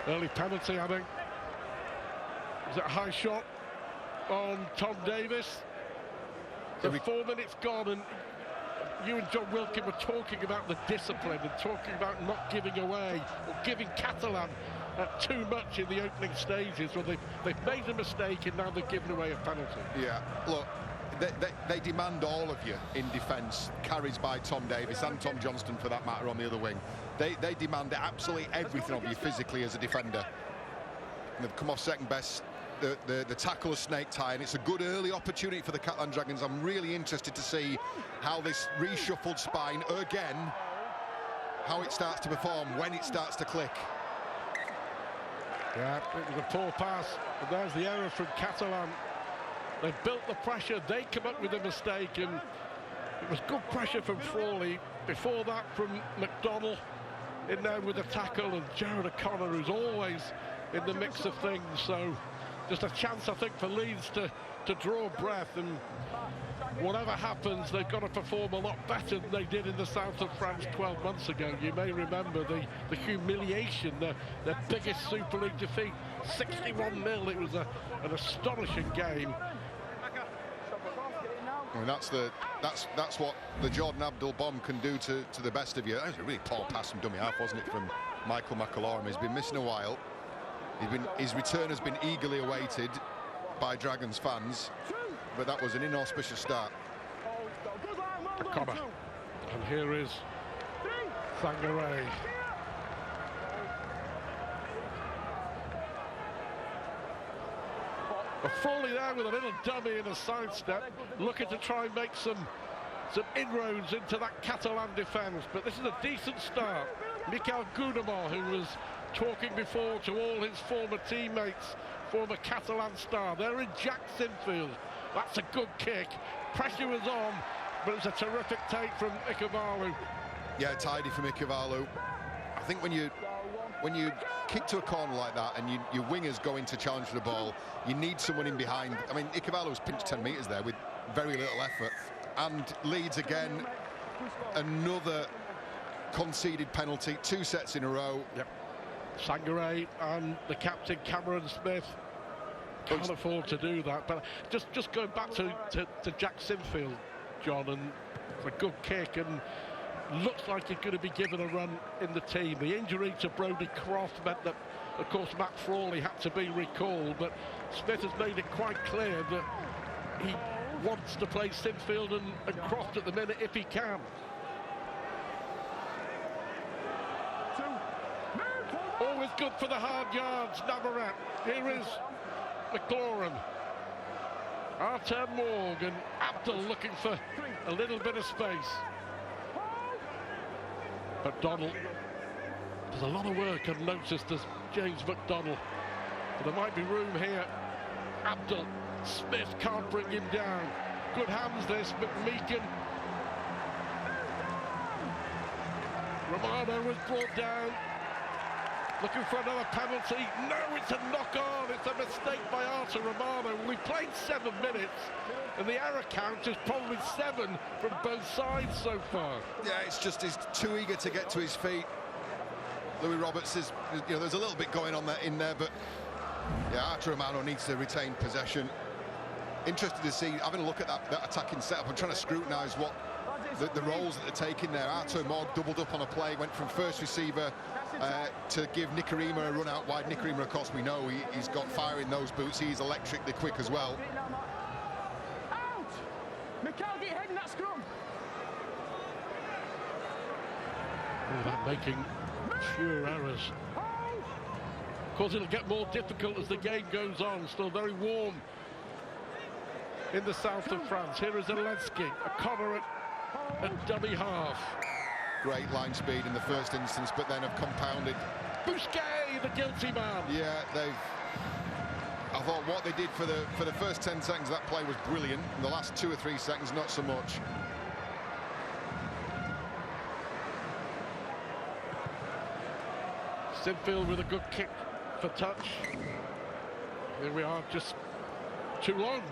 Early penalty, I think. Was it a high shot on Tom Davis? The 4 minutes gone, and you and John Wilkin were talking about the discipline and talking about not giving away or giving Catalan too much in the opening stages. Well, they've made a mistake and now they've given away a penalty. Yeah, look, they demand all of you in defence, carries by Tom Davis and Tom Johnston for that matter on the other wing. They demand absolutely everything of you physically as a defender. And they've come off second best. The tackle of snake tie, and it's a good early opportunity for the Catalan Dragons. I'm really interested to see how this reshuffled spine again, how it starts to perform, when it starts to click. Yeah, it was a poor pass, and there's the error from Catalan. They built the pressure, they come up with a mistake, and it was good pressure from Frawley. Before that from McDonnell in there with the tackle, and Jared O'Connor, who's always in the mix of things. So just a chance, I think, for Leeds to draw breath, and whatever happens, they've got to perform a lot better than they did in the south of France 12 months ago. You may remember the humiliation, their biggest Super League defeat, 61-0. It was an astonishing game. I mean, that's what the Jordan Abdul bomb can do to the best of you. That was a really poor pass from dummy half, wasn't it, from Michael McAlorum. He's been missing a while. His return has been eagerly awaited by Dragons fans, but that was an inauspicious start. O'Connor. And here is Thangaray. Frawley there with a little dummy and a sidestep, looking to try and make some inroads into that Catalan defence. But this is a decent start. Mikel Goudemont, who was talking before to all his former teammates, former Catalan star. They're in Jack Sinfield. That's a good kick. Pressure was on, but it's a terrific take from Ikevalu. Yeah, tidy from Ikevalu. I think when you kick to a corner like that and your wingers go in to challenge for the ball, you need someone in behind. I mean, Ikevalu was pinched 10 metres there with very little effort. And Leeds again, another conceded penalty, 2 sets in a row. Yep. Sangaré and the captain Cameron Smith can't afford to do that. But just going back to Jack Sinfield, John, and it's a good kick and looks like he's going to be given a run in the team. The injury to Brodie Croft meant that, of course, Matt Frawley had to be recalled, but Smith has made it quite clear that he wants to play Sinfield and Croft at the minute if he can. Always good for the hard yards, Navarrete. Here is McLaurin. Artem Morg and Abdul looking for a little bit of space. McDonnell. There's a lot of work unnoticed as James McDonnell But there might be room here. Abdul Smith can't bring him down. Good hands this, McMeekin. Romano was brought down. Looking for another penalty. No, it's a knock-on. It's a mistake by Artur Romano. We played 7 minutes, and the error count is probably 7 from both sides so far. Yeah, it's just he's too eager to get to his feet. Louis Roberts is, you know, there's a little bit going on in there, but yeah, Artur Romano needs to retain possession. Interested to see, having a look at that attacking setup. I'm trying to scrutinise what the roles that they're taking there. Artur Morg doubled up on a play, went from first receiver to give Nikarima a run out wide. Nikarima, of course, we know he's got fire in those boots. He's electrically quick as well. Out! Mikel, get your head in that scrum. Oh, they're making fewer errors. Of course, it'll get more difficult as the game goes on. Still very warm in the south of France. Here is Zelensky, a corner at dummy half. Great line speed in the first instance, but then have compounded. Busquets, the guilty man. Yeah, I thought what they did for the first 10 seconds of that play was brilliant. In the last 2 or 3 seconds, not so much. Sinfield with a good kick for touch. Here we are, just too long.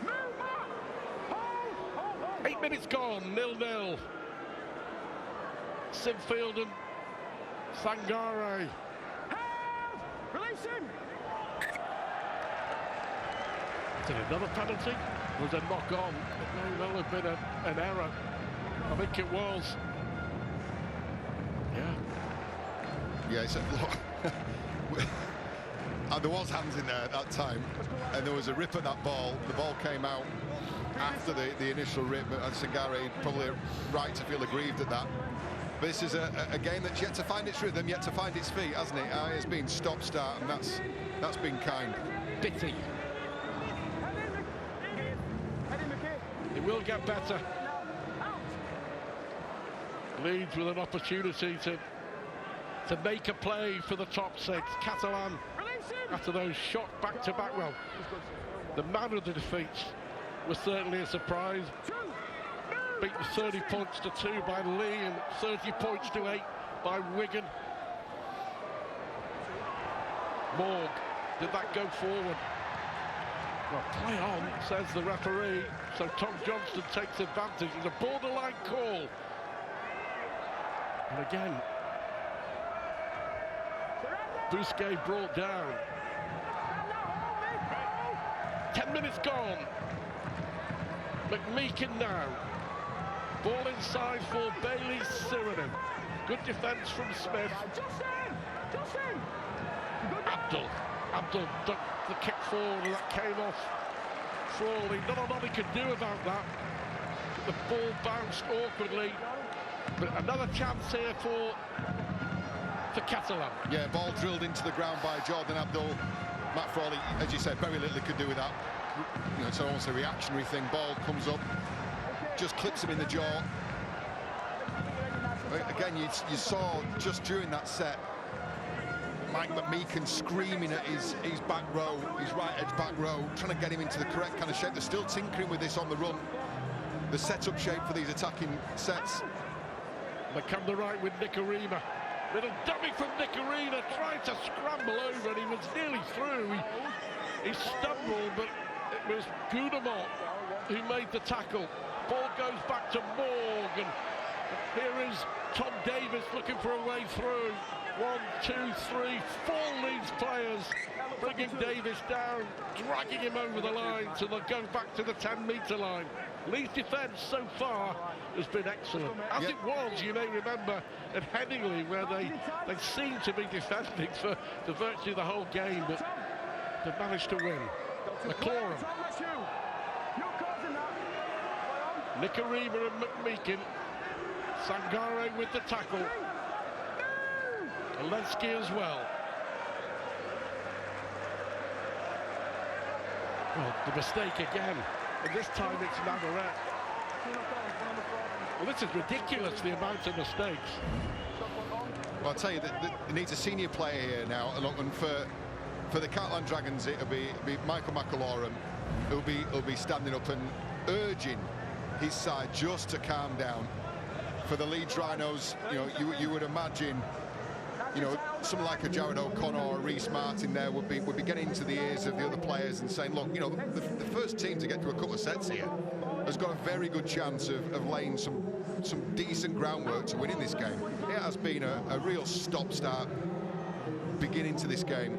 Move, 8 minutes gone, 0-0. Sinfield and Sangare. release him. Is it another penalty? Was a knock on? No, that'll have been an error. I think it was. Yeah. Yeah, he said, look, there was hands in there at that time, and there was a rip at that ball. The ball came out after the initial rip, and Sangare probably right to feel aggrieved at that. But this is a game that's yet to find its rhythm, yet to find its feet, hasn't it? It's been stop-start, and that's been kind. Bitty. It will get better. Leeds with an opportunity to make a play for the top 6. Catalan, after those shot back-to-back, well, the man of the defeats was certainly a surprise. Beaten 30 points to 2 by Lee and 30 points to 8 by Wigan. Morg, did that go forward? Well, play on, says the referee. So Tom Johnston takes advantage. It's a borderline call. And again, Busquets brought down. 10 minutes gone. McMeekin now. Ball inside for Bailey Sirenen. Good defence from Smith. Justin! Abdul ducked the kick forward and that came off Frawley. Not a lot he could do about that. The ball bounced awkwardly. But another chance here for Catalan. Yeah, ball drilled into the ground by Jordan Abdul. Matt Frawley, as you said, very little he could do with that. You know, it's almost a reactionary thing. Ball comes up, just clips him in the jaw. Again, you saw just during that set, Mike McMeekin screaming at his back row, his right edge back row, trying to get him into the correct kind of shape. They're still tinkering with this on the run. The setup shape for these attacking sets. They come the right with Nikarima. Little dummy from Nikarima, trying to scramble over, and he was nearly through. He stumbled, but it was Gudamont who made the tackle. Ball goes back to Morg, and here is Tom Davis looking for a way through. 1, 2, 3, 4 Leeds players bringing Davis down, dragging him over the line, so they'll go back to the 10-metre line. Leeds defence so far has been excellent. As it was, you may remember, at Headingley, where they seemed to be defending for virtually the whole game, but they managed to win. McLaurin. Nikarima and McMeekin. Sangare with the tackle. Zelensky as well. Well, the mistake again, and this time it's Navarrete. Well, this is ridiculous, the amount of mistakes. Well, I'll tell you that it needs a senior player here now, and for the Catalan Dragons, it'll be Michael McAlorum who'll be standing up and urging his side just to calm down. For the Leeds Rhinos, you know, you would imagine, you know, someone like a Jared O'Connor or Reece Martin there would be getting into the ears of the other players and saying, look, you know, the first team to get to a couple of sets here has got a very good chance of laying some decent groundwork to winning this game. It has been a real stop-start beginning to this game.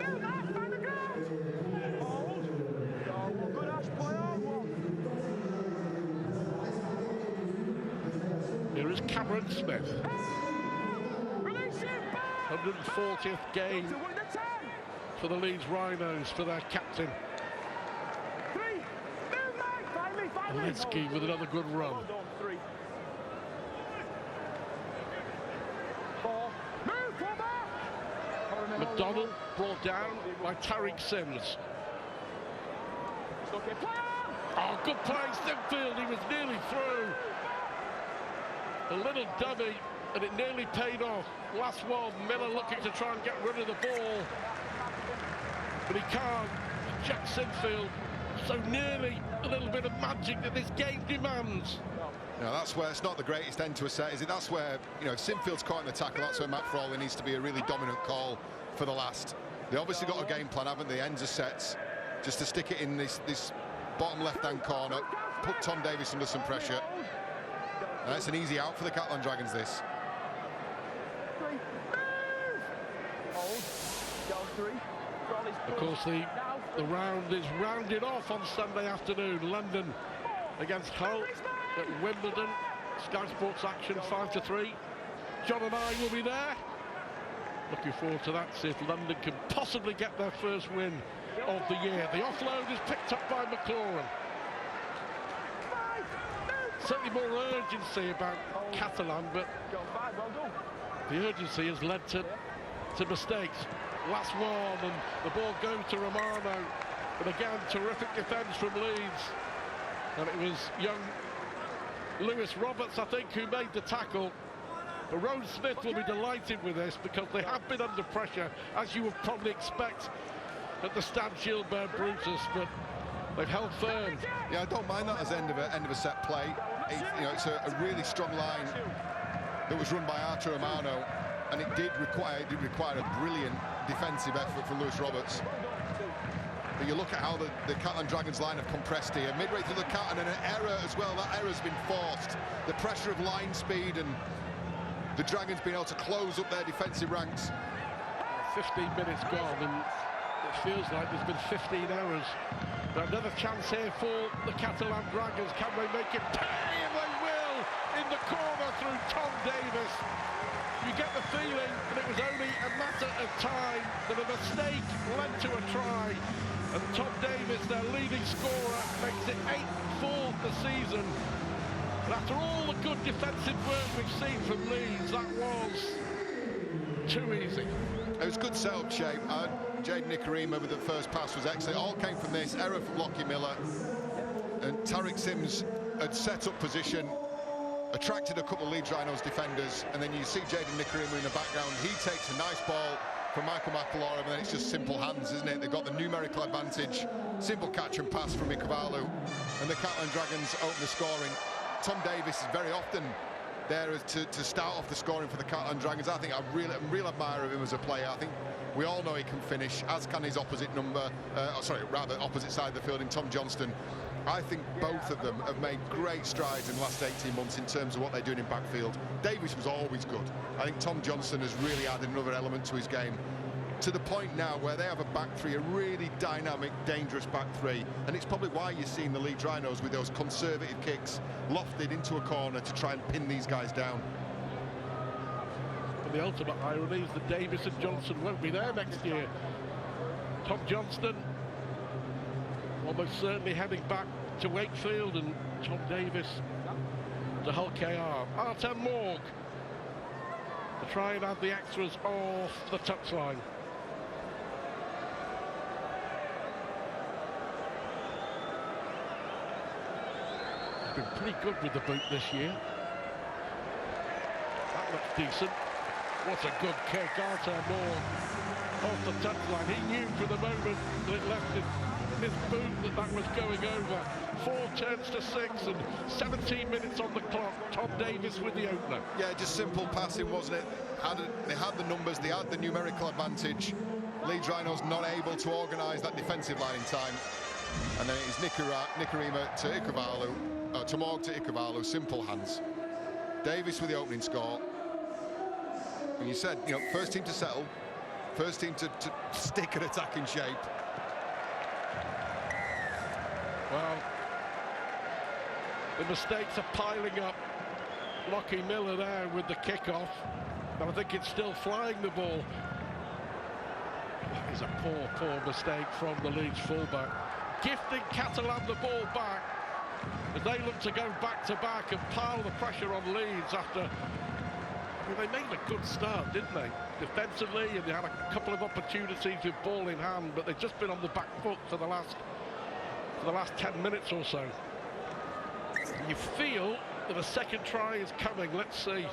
Here is Cameron Smith. 140th game for the Leeds Rhinos, for their captain. Litsky with another good run. McDonald brought down by Tariq Sims. Oh, good play, Sinfield, he was nearly through. A little dummy, and it nearly paid off. Last one, Miller looking to try and get rid of the ball, but he can't. Jack Sinfield, so nearly a little bit of magic that this game demands. You know, that's where it's not the greatest end to a set, is it? That's where, you know, if Sinfield's caught in the tackle, that's where Matt Frawley needs to be a really dominant call for the last. They obviously got a game plan, haven't they? Ends of sets, just to stick it in this bottom left-hand corner, put Tom Davies under some pressure. That's an easy out for the Catalan Dragons, this. Of course, the round is rounded off on Sunday afternoon. London against Hull at Wimbledon. Sky Sports action 5-3. John and I will be there. Looking forward to that, see if London can possibly get their first win of the year. The offload is picked up by McLaurin. Certainly more urgency about Catalan, but the urgency has led to mistakes. Last one, and the ball goes to Romano, and again terrific defence from Leeds, and it was young Lewis Roberts, I think, who made the tackle. But Rose Smith will be delighted with this, because they have been under pressure, as you would probably expect at the Stan Gilbert Brutus, but they've held firm. Yeah, I don't mind that as end of a set play. It's a really strong line that was run by Artur Romano, and it did require a brilliant defensive effort from Lewis Roberts. But you look at how the Catalan Dragons line have compressed here, midway through the cut, and an error as well. That error's been forced. The pressure of line speed and the Dragons being able to close up their defensive ranks. 15 minutes gone, and it feels like there's been 15 errors. But another chance here for the Catalan Dragons. Can they make it pay? And they will, in the corner through Tom Davies. You get the feeling that it was only a matter of time, that a mistake led to a try. And Tom Davies, their leading scorer, makes it 8 for the season. And after all the good defensive work we've seen from Leeds, that was too easy. It was good setup shape. Jaden Nikarima with the first pass was excellent. All came from this error from Lockie Miller. And Tariq Sims had set up position, attracted a couple of Leeds Rhinos defenders, and then you see Jaden Nikarima in the background. He takes a nice ball from Michael McAlorum, and then it's just simple hands, isn't it? They've got the numerical advantage. Simple catch and pass from Ikavalu, and the Catalan Dragons open the scoring. Tom Davies is very often there to start off the scoring for the Catalan Dragons. I think I'm a real admirer of him as a player. I think we all know he can finish, as can his opposite opposite side of the field in Tom Johnston. I think both of them have made great strides in the last 18 months in terms of what they're doing in backfield. Davies was always good. I think Tom Johnston has really added another element to his game, to the point now where they have a back three, a really dynamic, dangerous back three, and it's probably why you're seeing the Leeds Rhinos with those conservative kicks lofted into a corner to try and pin these guys down. But the ultimate irony is that Davies and Johnson won't be there next year. Tom Johnston almost certainly heading back to Wakefield, and Tom Davies to Hull KR. Artem Morg to try and add the extras off the touchline. He's been pretty good with the boot this year. That looks decent. What a good kick, Arthur Moore off the touchline. He knew from the moment that it left his boot that was going over. 4 turns to 6 and 17 minutes on the clock. Tom Davis with the opener. Yeah, just simple passing, wasn't it? They had the numbers, they had the numerical advantage. Leeds Rhinos not able to organise that defensive line in time. And then it is Nikarima to Ikuvalu, to Morg to Ikuvalu, simple hands. Davis with the opening score. And you said, you know, first team to settle, first team to stick an attack in shape. Well, the mistakes are piling up. Lockie Miller there with the kick-off. And I think it's still flying the ball. That is a poor mistake from the Leeds fullback. Gifting Catalan the ball back as they look to go back-to-back and pile the pressure on Leeds after... I mean, they made a good start, didn't they? Defensively, and they had a couple of opportunities with ball in hand, but they've just been on the back foot for the last 10 minutes or so. You feel that a second try is coming. Let's see.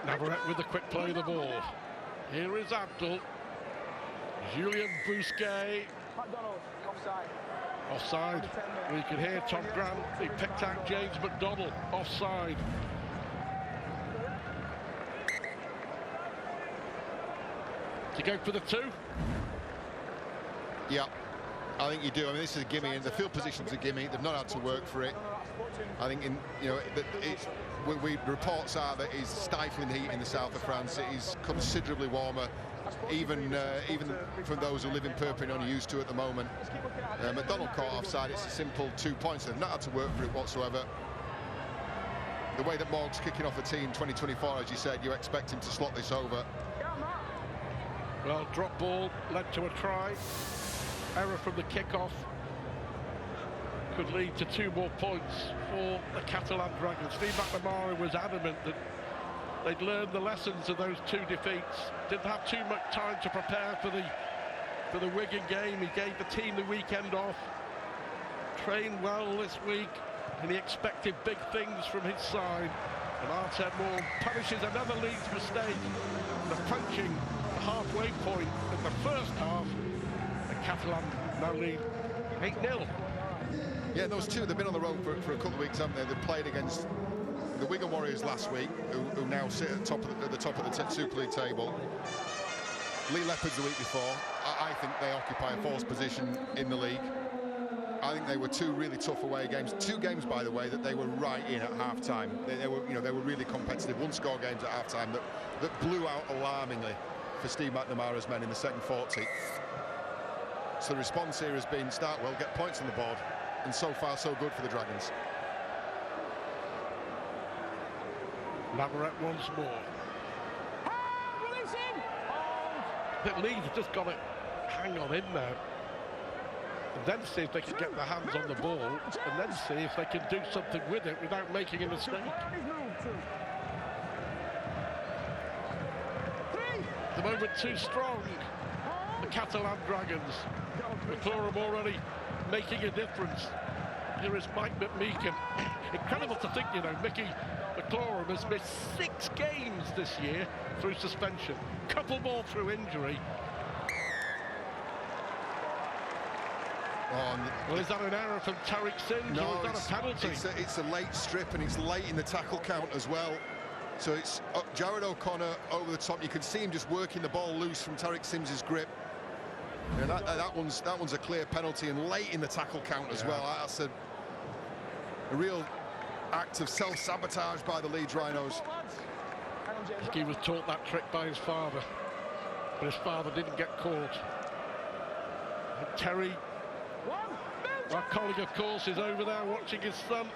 Navarrete with the quick play of the ball. Here is Abdul. Julien Bousquet. Offside. We can hear Tom Grant. He picked out James McDonald. Offside. To go for the 2? Yeah, I think you do. I mean, this is a gimme, and the field position's a gimme. They've not had to work for it. I think, reports are that it's stifling heat in the south of France. It is considerably warmer, even from those who live in Perpignan are used to at the moment. McDonald caught offside. It's a simple 2 points. They've not had to work for it whatsoever. The way that Morg's kicking off the team 2024, as you said, you expect him to slot this over. Well, drop ball led to a try. Error from the kickoff could lead to 2 more points for the Catalan Dragons. Steve McNamara was adamant that they'd learned the lessons of those 2 defeats. Didn't have too much time to prepare for the Wigan game. He gave the team the weekend off. Trained well this week, and he expected big things from his side. And Artem Moore punishes another Leeds mistake, approaching the halfway point in the first half. The Catalan now lead 8-0. Yeah, those 2, they've been on the road for a couple of weeks, haven't they? They played against the Wigan Warriors last week, who now sit at the top of the Super League table. Lee Leopards the week before. I think they occupy a 4th position in the league. I think they were 2 really tough away games. 2 games, by the way, that they were right in at half-time. They were really competitive. 1-score games at half-time that blew out alarmingly for Steve McNamara's men in the second 40. So the response here has been start well, get points on the board, and so far so good for the Dragons. Navarrete once more. But Leeds have just got to hang on in there, and then see if they can get their hands on the ball, and then see if they can do something with it without making a mistake. The moment too strong. The Catalan Dragons. McClorum already making a difference. Here is Mike McMeekan. Incredible to think, Mickey McClorum has missed 6 games this year through suspension. Couple more through injury. Well, is that an error from Tariq Sims, or is that a penalty? It's a late strip, and it's late in the tackle count as well. So it's Jared O'Connor over the top. You can see him just working the ball loose from Tariq Sims's grip. And that one's a clear penalty, and late in the tackle count as well. That's a real act of self-sabotage by the Leeds Rhinos. He was taught that trick by his father, but his father didn't get caught. And Terry, our colleague, of course, is over there watching his son.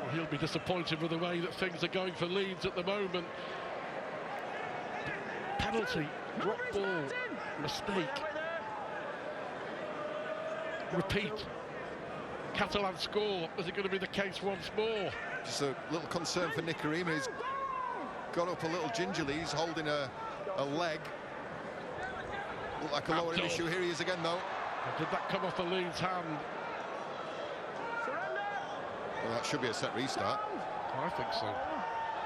I'm sure he'll be disappointed with the way that things are going for Leeds at the moment. Penalty, drop ball, mistake. Repeat. Catalan score. Is it going to be the case once more? Just a little concern for Nikarima. He's got up a little gingerly. He's holding a leg. Look like a lowering issue. Here he is again, though. Did that come off a Leeds hand? Well, that should be a set restart. I think so.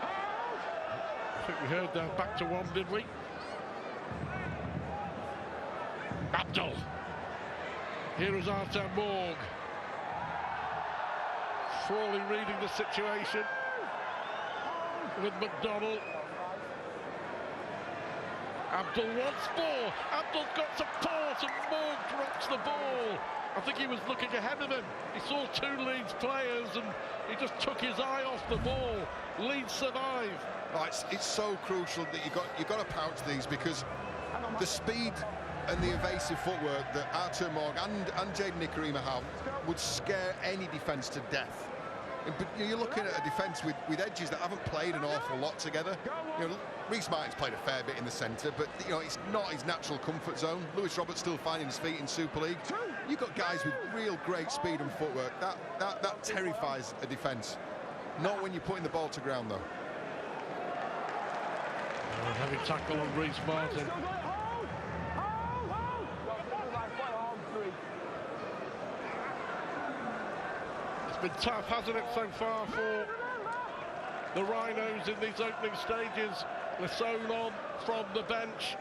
I think we heard that back to one, did we? Abdul. Here is Artem Morg. Frawley reading the situation with McDonald. Abdul wants more. Abdul's got support and Morg drops the ball. I think he was looking ahead of him. He saw two Leeds players and he just took his eye off the ball. Leeds survive. Oh, it's so crucial that you've got to pouch these, because the speed and the evasive footwork that Artur Morg and Jaden Nikorima have would scare any defence to death. But you're looking at a defence with edges that haven't played an awful lot together. You know, Reece Martin's played a fair bit in the centre, but you know, it's not his natural comfort zone. Lewis Roberts still finding his feet in Super League. You've got guys with real great speed and footwork. That terrifies a defence. Not when you're putting the ball to ground, though. Heavy tackle on Reece Martin. It's been tough, hasn't it, so far for the Rhinos in these opening stages. Lasone on from the bench.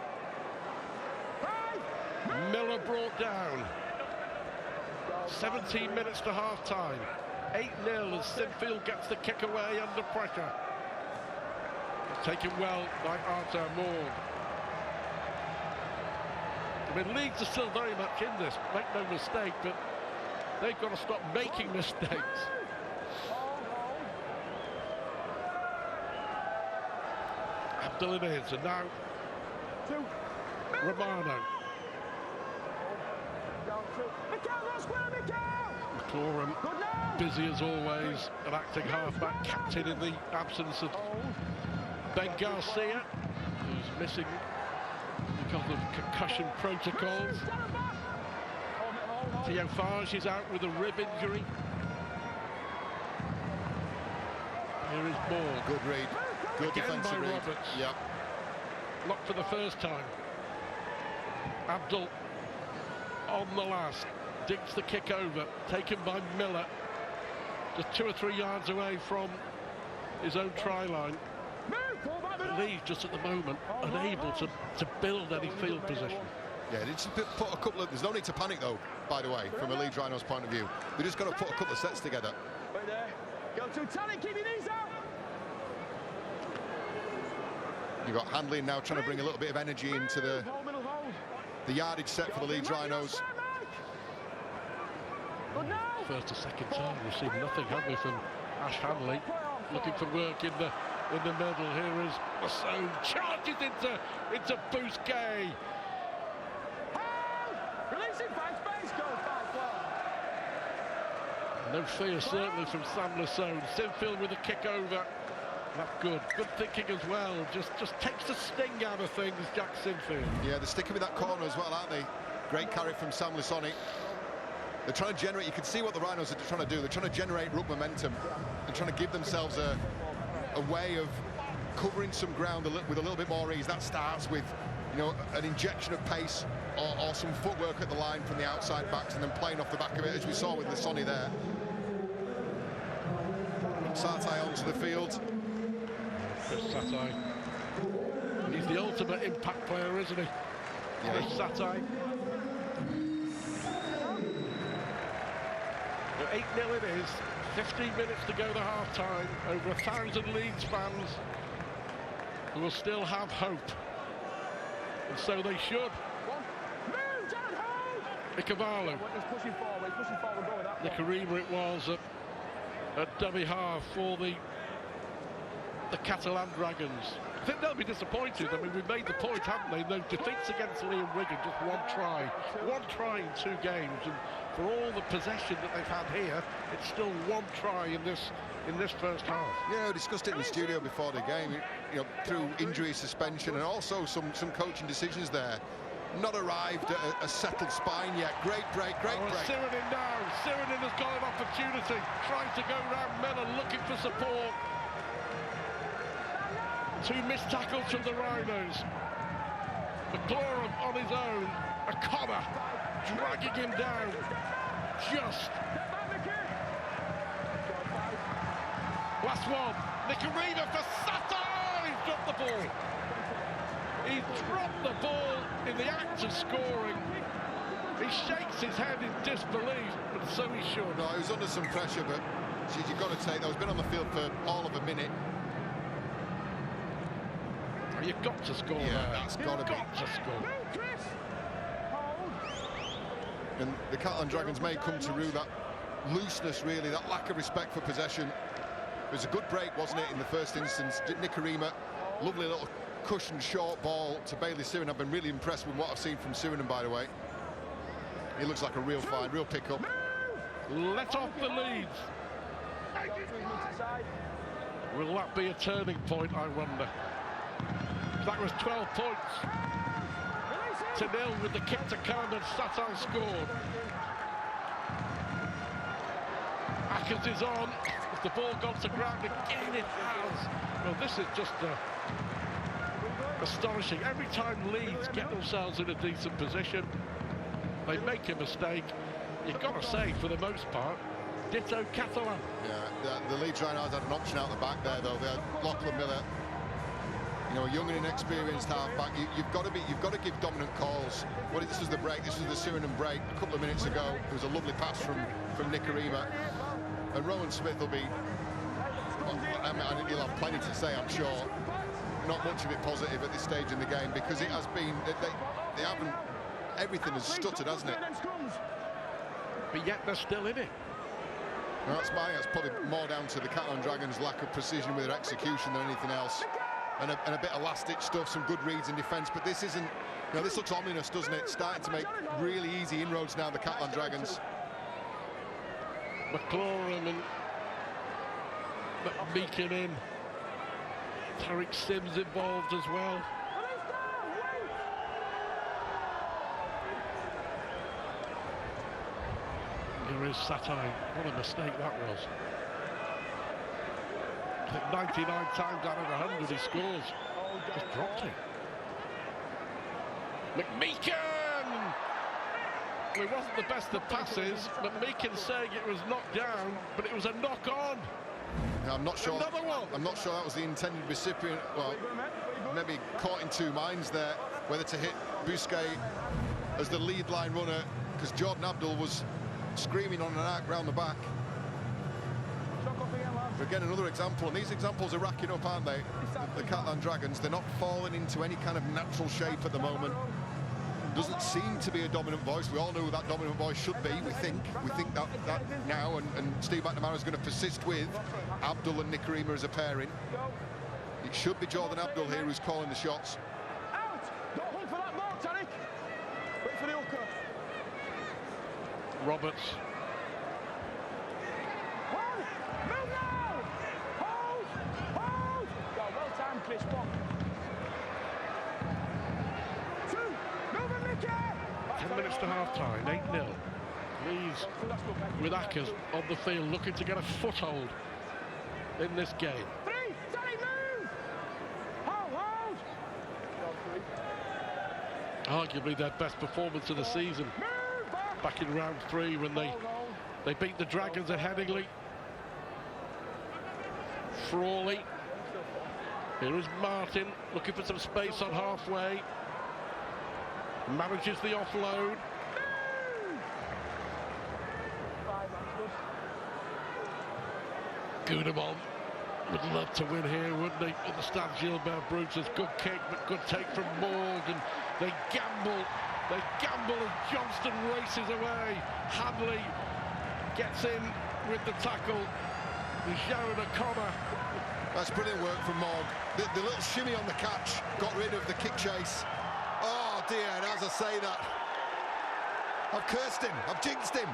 Miller brought down. 17 minutes to half-time. 8-0 as Sinfield gets the kick away under pressure. Taken well by Artur Morg. I mean, Leeds are still very much in this, make no mistake, but they've got to stop making mistakes. Abdul it is, and now Romano. McLaurin, busy as always, an acting halfback, captain in the absence of Ben Garcia, who's missing because of concussion protocols. Theo Farge is out with a rib injury. Here is Morg. Good read. Good defensive read. Roberts. Yep. Locked for the first time. Abdul on the last. Digs the kick over. Taken by Miller. Just 2 or 3 yards away from his own try line. Leeds just at the moment unable to build any field position. Yeah, they just put a couple of... There's no need to panic, though, by the way, from a Leeds Rhinos point of view. They just got to put a couple of sets together. Right there. Go to Tally, keep your knees out. You've got Handling now trying to bring a little bit of energy into the yardage set for the Leeds Rhinos. First or second time we've seen nothing, have we, from Ash Hanley. Looking for work in the middle. Here is Lasone, charges into Bousquet. No fear certainly from Sam Lasone. Sinfield with a kick over. That's good. Good thinking as well. Just takes the sting out of things, Jack Sinfield. Yeah, they're sticking with that corner as well, aren't they? Great carry from Sam Lasone. They're trying to generate, you can see what the Rhinos are trying to do. They're trying to generate ruck momentum. They're trying to give themselves a way of covering some ground with a little bit more ease. That starts with, you know, an injection of pace or some footwork at the line from the outside backs and then playing off the back of it, as we saw with Lasone there. Satai onto the field. Chris Satai. He's the ultimate impact player, isn't he? Yeah. Chris Satai. 8-0 it is. 15 minutes to go to half-time. Over 1,000 Leeds fans who will still have hope. And so they should. Ikavalu. Nikorima it was at dummy half for the Catalan Dragons. I think they'll be disappointed. I mean, we've made the point, haven't they? No defeats against Liam Wigan, just one try. One try in 2 games, and for all the possession that they've had here, it's still one try in this first half. Yeah, we discussed it in the studio before the game. You know, through injury, suspension, and also some coaching decisions there. Not arrived at a settled spine yet. Great break, great break. Sirinin now. Sirinin has got an opportunity. Trying to go round Miller, looking for support. 2 missed tackles from the Rhinos. McLaurin on his own. O'Connor dragging him down. Just. Last one. Nicarima for Sata. He's dropped the ball. He dropped the ball in the act of scoring. He shakes his head in disbelief, but so he should. No, he was under some pressure, but you've got to take that. He's been on the field for all of a minute. You've got to score there. That's got to be. Got to score. And the Catalan Dragons may come to rue that looseness, really, that lack of respect for possession. It was a good break, wasn't it, in the first instance? Nicarima, lovely little cushioned short ball to Bailey Siren. I've been really impressed with what I've seen from Siren, by the way. He looks like a real find, real pickup. Let off the Leeds. Will that be a turning point, I wonder? That was 12 points to nil with the kick to come, and Satai scored. Ackers is on. If the ball got to ground again, it has. Well, this is just astonishing. Every time Leeds get themselves in a decent position, they make a mistake. You've got to say, for the most part, ditto Catalan. Yeah, the Leeds Rhinos had an option out the back there, though. They had Lachlan Miller, you know, a young and inexperienced half-back. You've got to give dominant calls. Well, this was the break. This was the Suriname break a couple of minutes ago. It was a lovely pass from Nicarima, and Rowan Smith will be. I mean, he'll have plenty to say, I'm sure. Not much of it positive at this stage in the game, because it has been. They haven't. Everything has stuttered, hasn't it? But yet they're still in it. Well, that's probably more down to the Catalan Dragons' lack of precision with their execution than anything else. And a bit of last-ditch stuff, some good reads in defence, but this isn't. You know, this looks ominous, doesn't it? Starting to make really easy inroads now, the Catalan Dragons. McLaurin and Meekin in. Tariq Sims involved as well. Here is Satai. What a mistake that was. I think 99 times out of 100 he scores. Just dropped it. McMeekin! Well, it wasn't the best of passes. McMeekin saying it was knocked down, but it was a knock on. I'm not sure. Another one. I'm not sure that was the intended recipient. Well, maybe caught in two minds there, whether to hit Busquet as the lead line runner, because Jordan Abdul was screaming on an arc round the back. Again, another example, and these examples are racking up, aren't they? The Catalan Dragons, they're not falling into any kind of natural shape at the moment. Doesn't seem to be a dominant voice. We all know who that dominant voice should be. We think that now, and Steve McNamara is going to persist with Abdul and Nicarima as a pairing. It should be Jordan Abdul here who's calling the shots. Out! Don't hold for that mark, Tariq. Wait for the hooker. Roberts. Move now! Hold! Hold! Go, well timed, Chris. One. Two. Move and Mickey! 10 minutes to half-time, 8-0. Leeds with Ackers on the field looking to get a foothold in this game. Three! Tariq, move! Hold! Hold! Arguably their best performance of the season. Move back! Back in round 3 when they beat the Dragons at Headingley. Frawley. Here is Martin looking for some space on halfway. Manages the offload. Goodemon would love to win here, wouldn't he? At the stand, Gilbert Brutus. Good kick, but good take from Morgan. They gamble and Johnston races away. Hadley gets in with the tackle. Jared O'Connor. That's brilliant work from Morg. The little shimmy on the catch got rid of the kick chase. Oh dear, and as I say that, I've cursed him, I've jinxed him.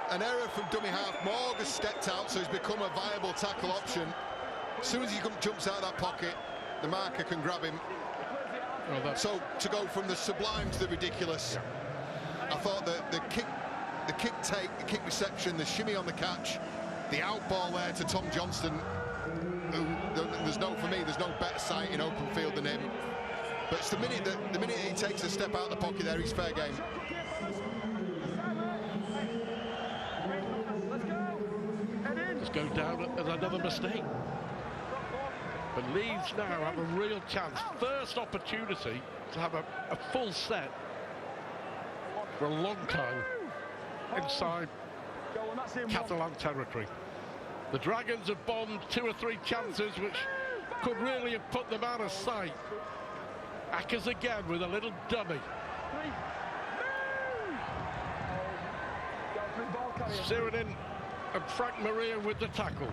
An error from dummy half. Morg has stepped out, so he's become a viable tackle option. As soon as he jumps out of that pocket, the marker can grab him. Oh, so to go from the sublime to the ridiculous, I thought that the kick take, the kick reception, the shimmy on the catch, the out ball there to Tom Johnston, there's no better sight in open field than him. But it's the minute he takes a step out of the pocket there, he's fair game. There's go down as another mistake. But Leeds now have a real chance. First opportunity to have a full set for a long time inside Catalan territory. The Dragons have bombed 2 or 3 chances which could really have put them out of sight. Ackers again with a little dummy. Sirinin and Frank Maria with the tackle.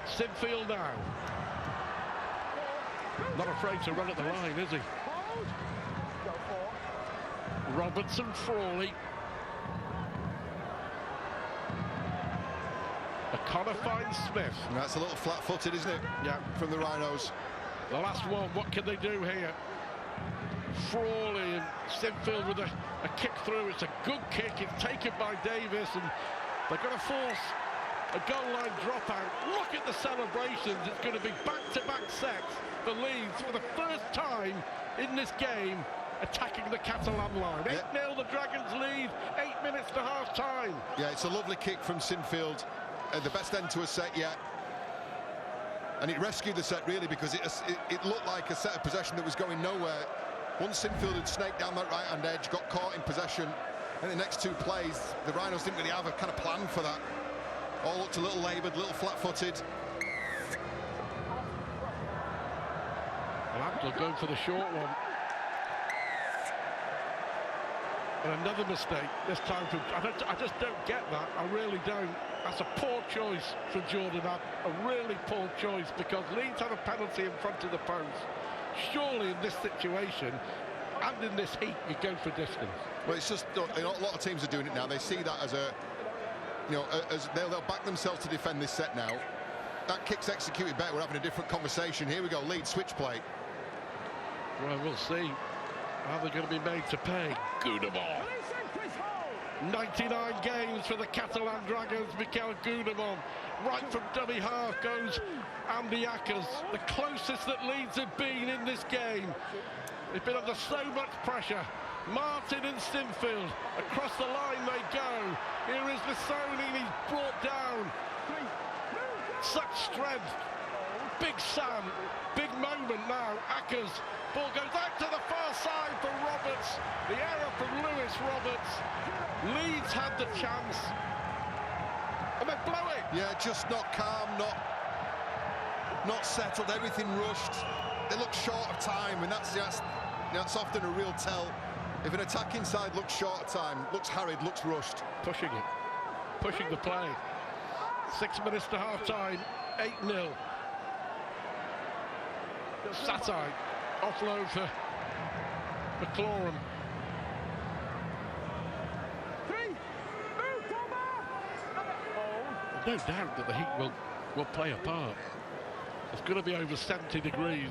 Sinfield now. Not afraid to run at the line, is he? Robertson, Frawley. O'Connor finds Smith. And that's a little flat-footed, isn't it? Yeah. From the Rhinos. The last one, what can they do here? Frawley and Sinfield with a kick through. It's a good kick. It's taken by Davis, and they're going to force a goal line dropout. Look at the celebrations. It's going to be back-to-back sets for Leeds for the first time in this game, attacking the Catalan line. 8-0 the Dragons lead, 8 minutes to half-time. Yeah, it's a lovely kick from Sinfield. The best end to a set yet. And it rescued the set, really, because it looked like a set of possession that was going nowhere. Once Sinfield had snaked down that right-hand edge, got caught in possession, and the next 2 plays, the Rhinos didn't really have a kind of plan for that. All looked a little laboured, a little flat-footed. Abdul going for the short one. And another mistake this time from... I just don't get that. I really don't. That's a poor choice from Jordan Abt. A really poor choice, because Leeds had a penalty in front of the post. Surely in this situation and in this heat, you go for distance. Well, it's just, you know, a lot of teams are doing it now. They see that as a, you know, as they'll back themselves to defend this set now. That kick's executed better. We're having a different conversation. Here we go, Leeds switch play. Well, we'll see how they're going to be made to pay. Goudemont. 99 games for the Catalan Dragons. Mikel Goudemont. Right from dummy half goes Andy Ackers. The closest that Leeds have been in this game. They've been under so much pressure. Martin and Sinfield. Across the line they go. Here is Missoni, and he's brought down. Such strength. Big Sam. Big moment now. Ackers. Ball goes out to the far side for Roberts. The error from Lewis Roberts. Leeds had the chance. And they blow it. Yeah, just not calm, not settled, everything rushed. They look short of time, and that's often a real tell. If an attacking side looks short of time, looks harried, looks rushed. Pushing it. Pushing the play. 6 minutes to half-time. 8-0. Satai. Offload for McLaurin. No doubt that the heat will play a part. It's going to be over 70 degrees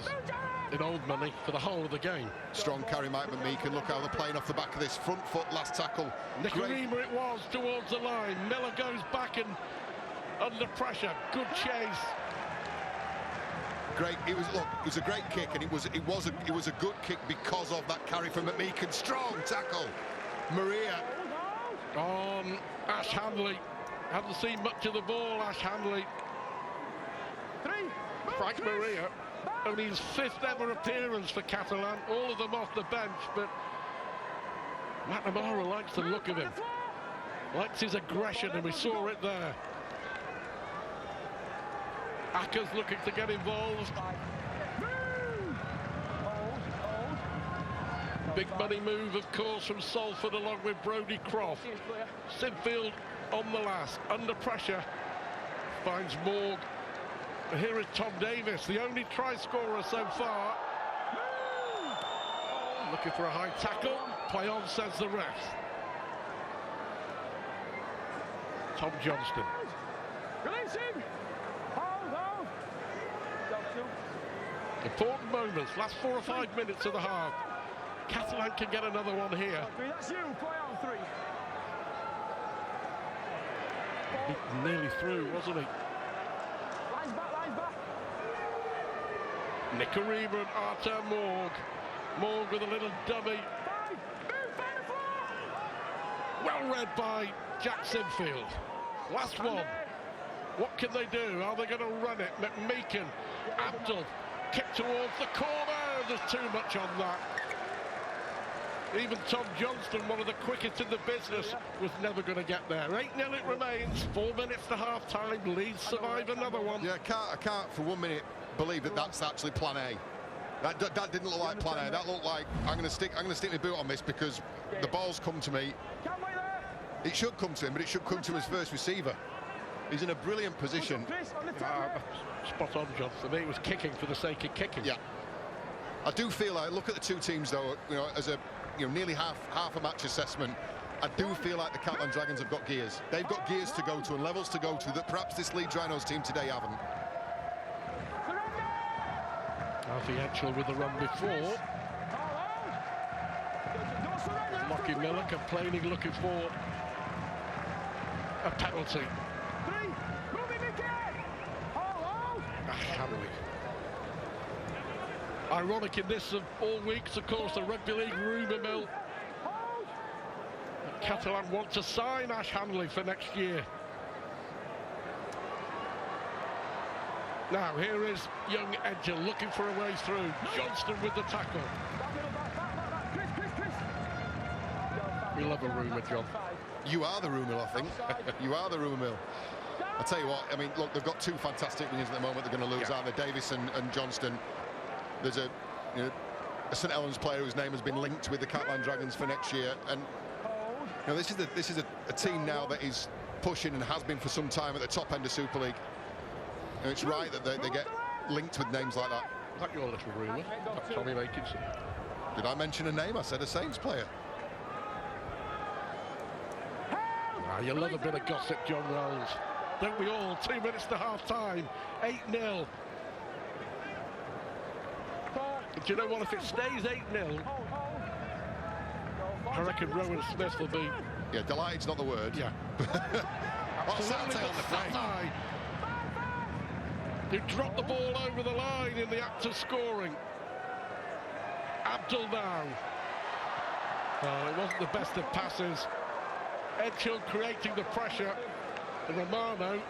in Old Money for the whole of the game. Strong carry, Mike McMeekan. Look how they're playing off the back of this front foot last tackle. Nicarima it was towards the line. Miller goes back and under pressure. Good chase. Great. It was a great kick, and it was a good kick because of that carry from McMeekan. Strong tackle. Maria. On Ash Handley. Hadn't seen much of the ball, Ash Handley. Frank Maria, only his 5th ever appearance for Catalan, all of them off the bench, but McNamara likes the look of him. Likes his aggression, and we saw it there. Ackers looking to get involved. Big money move, of course, from Salford along with Brodie Croft. Sinfield on the last, under pressure, finds Morg. Here is Tom Davis, the only try scorer so far. Looking for a high tackle. Play on, says the ref. Tom Johnston. Release him! Hold on! Important moments, last 4 or 5 minutes of the half. Catalan can get another one here. That's you, play on 3. Nearly through, wasn't he? Lines back, lines back. Nicarima and Artur Morg. Morg with a little dummy. Well read by Jack Sinfield. Last one. What can they do? Are they going to run it? McMeekin, Abdul, kick towards the corner. There's too much on that. Even Tom Johnston, one of the quickest in the business, was never going to get there. 8-0 it remains. 4 minutes to half-time. Leeds survive another one. Yeah, I can't for 1 minute believe that that's actually plan A. That didn't look like plan A. That looked like I'm going to stick my boot on this because the ball's come to me. It should come to him, but it should come to his first receiver. He's in a brilliant position. Spot on, Johnson. He was kicking for the sake of kicking. Yeah. I do feel like, look at the two teams though, as a nearly half a match assessment. I do feel like the Catalan Dragons have got gears. They've got gears to go to and levels to go to that perhaps this Leeds Rhinos team today haven't. Alfie Etchell with the run before. Lockie Miller complaining, looking for a penalty. Hanley. Ironic in this of all weeks, of course, the rugby league rumour mill. Catalan want to sign Ash Hanley for next year. Now here is young Edgell looking for a way through. Johnston with the tackle. We love a rumour, John. You are the rumour, I think. You are the rumour mill. I tell you what, I mean, look, they've got two fantastic wingers at the moment they're going to lose, aren't they? Davis and Johnston. There's a St Helens player whose name has been linked with the Catalan Dragons for next year, and this is a team now that is pushing and has been for some time at the top end of Super League. And it's right that they get linked with names like that. Is that your little rumour? Tommy Makinson. Did I mention a name? I said a Saints player. You love a bit of gossip, John Rolls. Don't we all? 2 minutes to half-time. 8-0. Do you know what? If it stays 8-0, I reckon Rowan Smith will be... Yeah, delighted's not the word. Yeah. Absolutely on the frame. Who dropped the ball over the line in the act of scoring. Abdul now. Oh, it wasn't the best of passes. Edgell creating the pressure. And Romano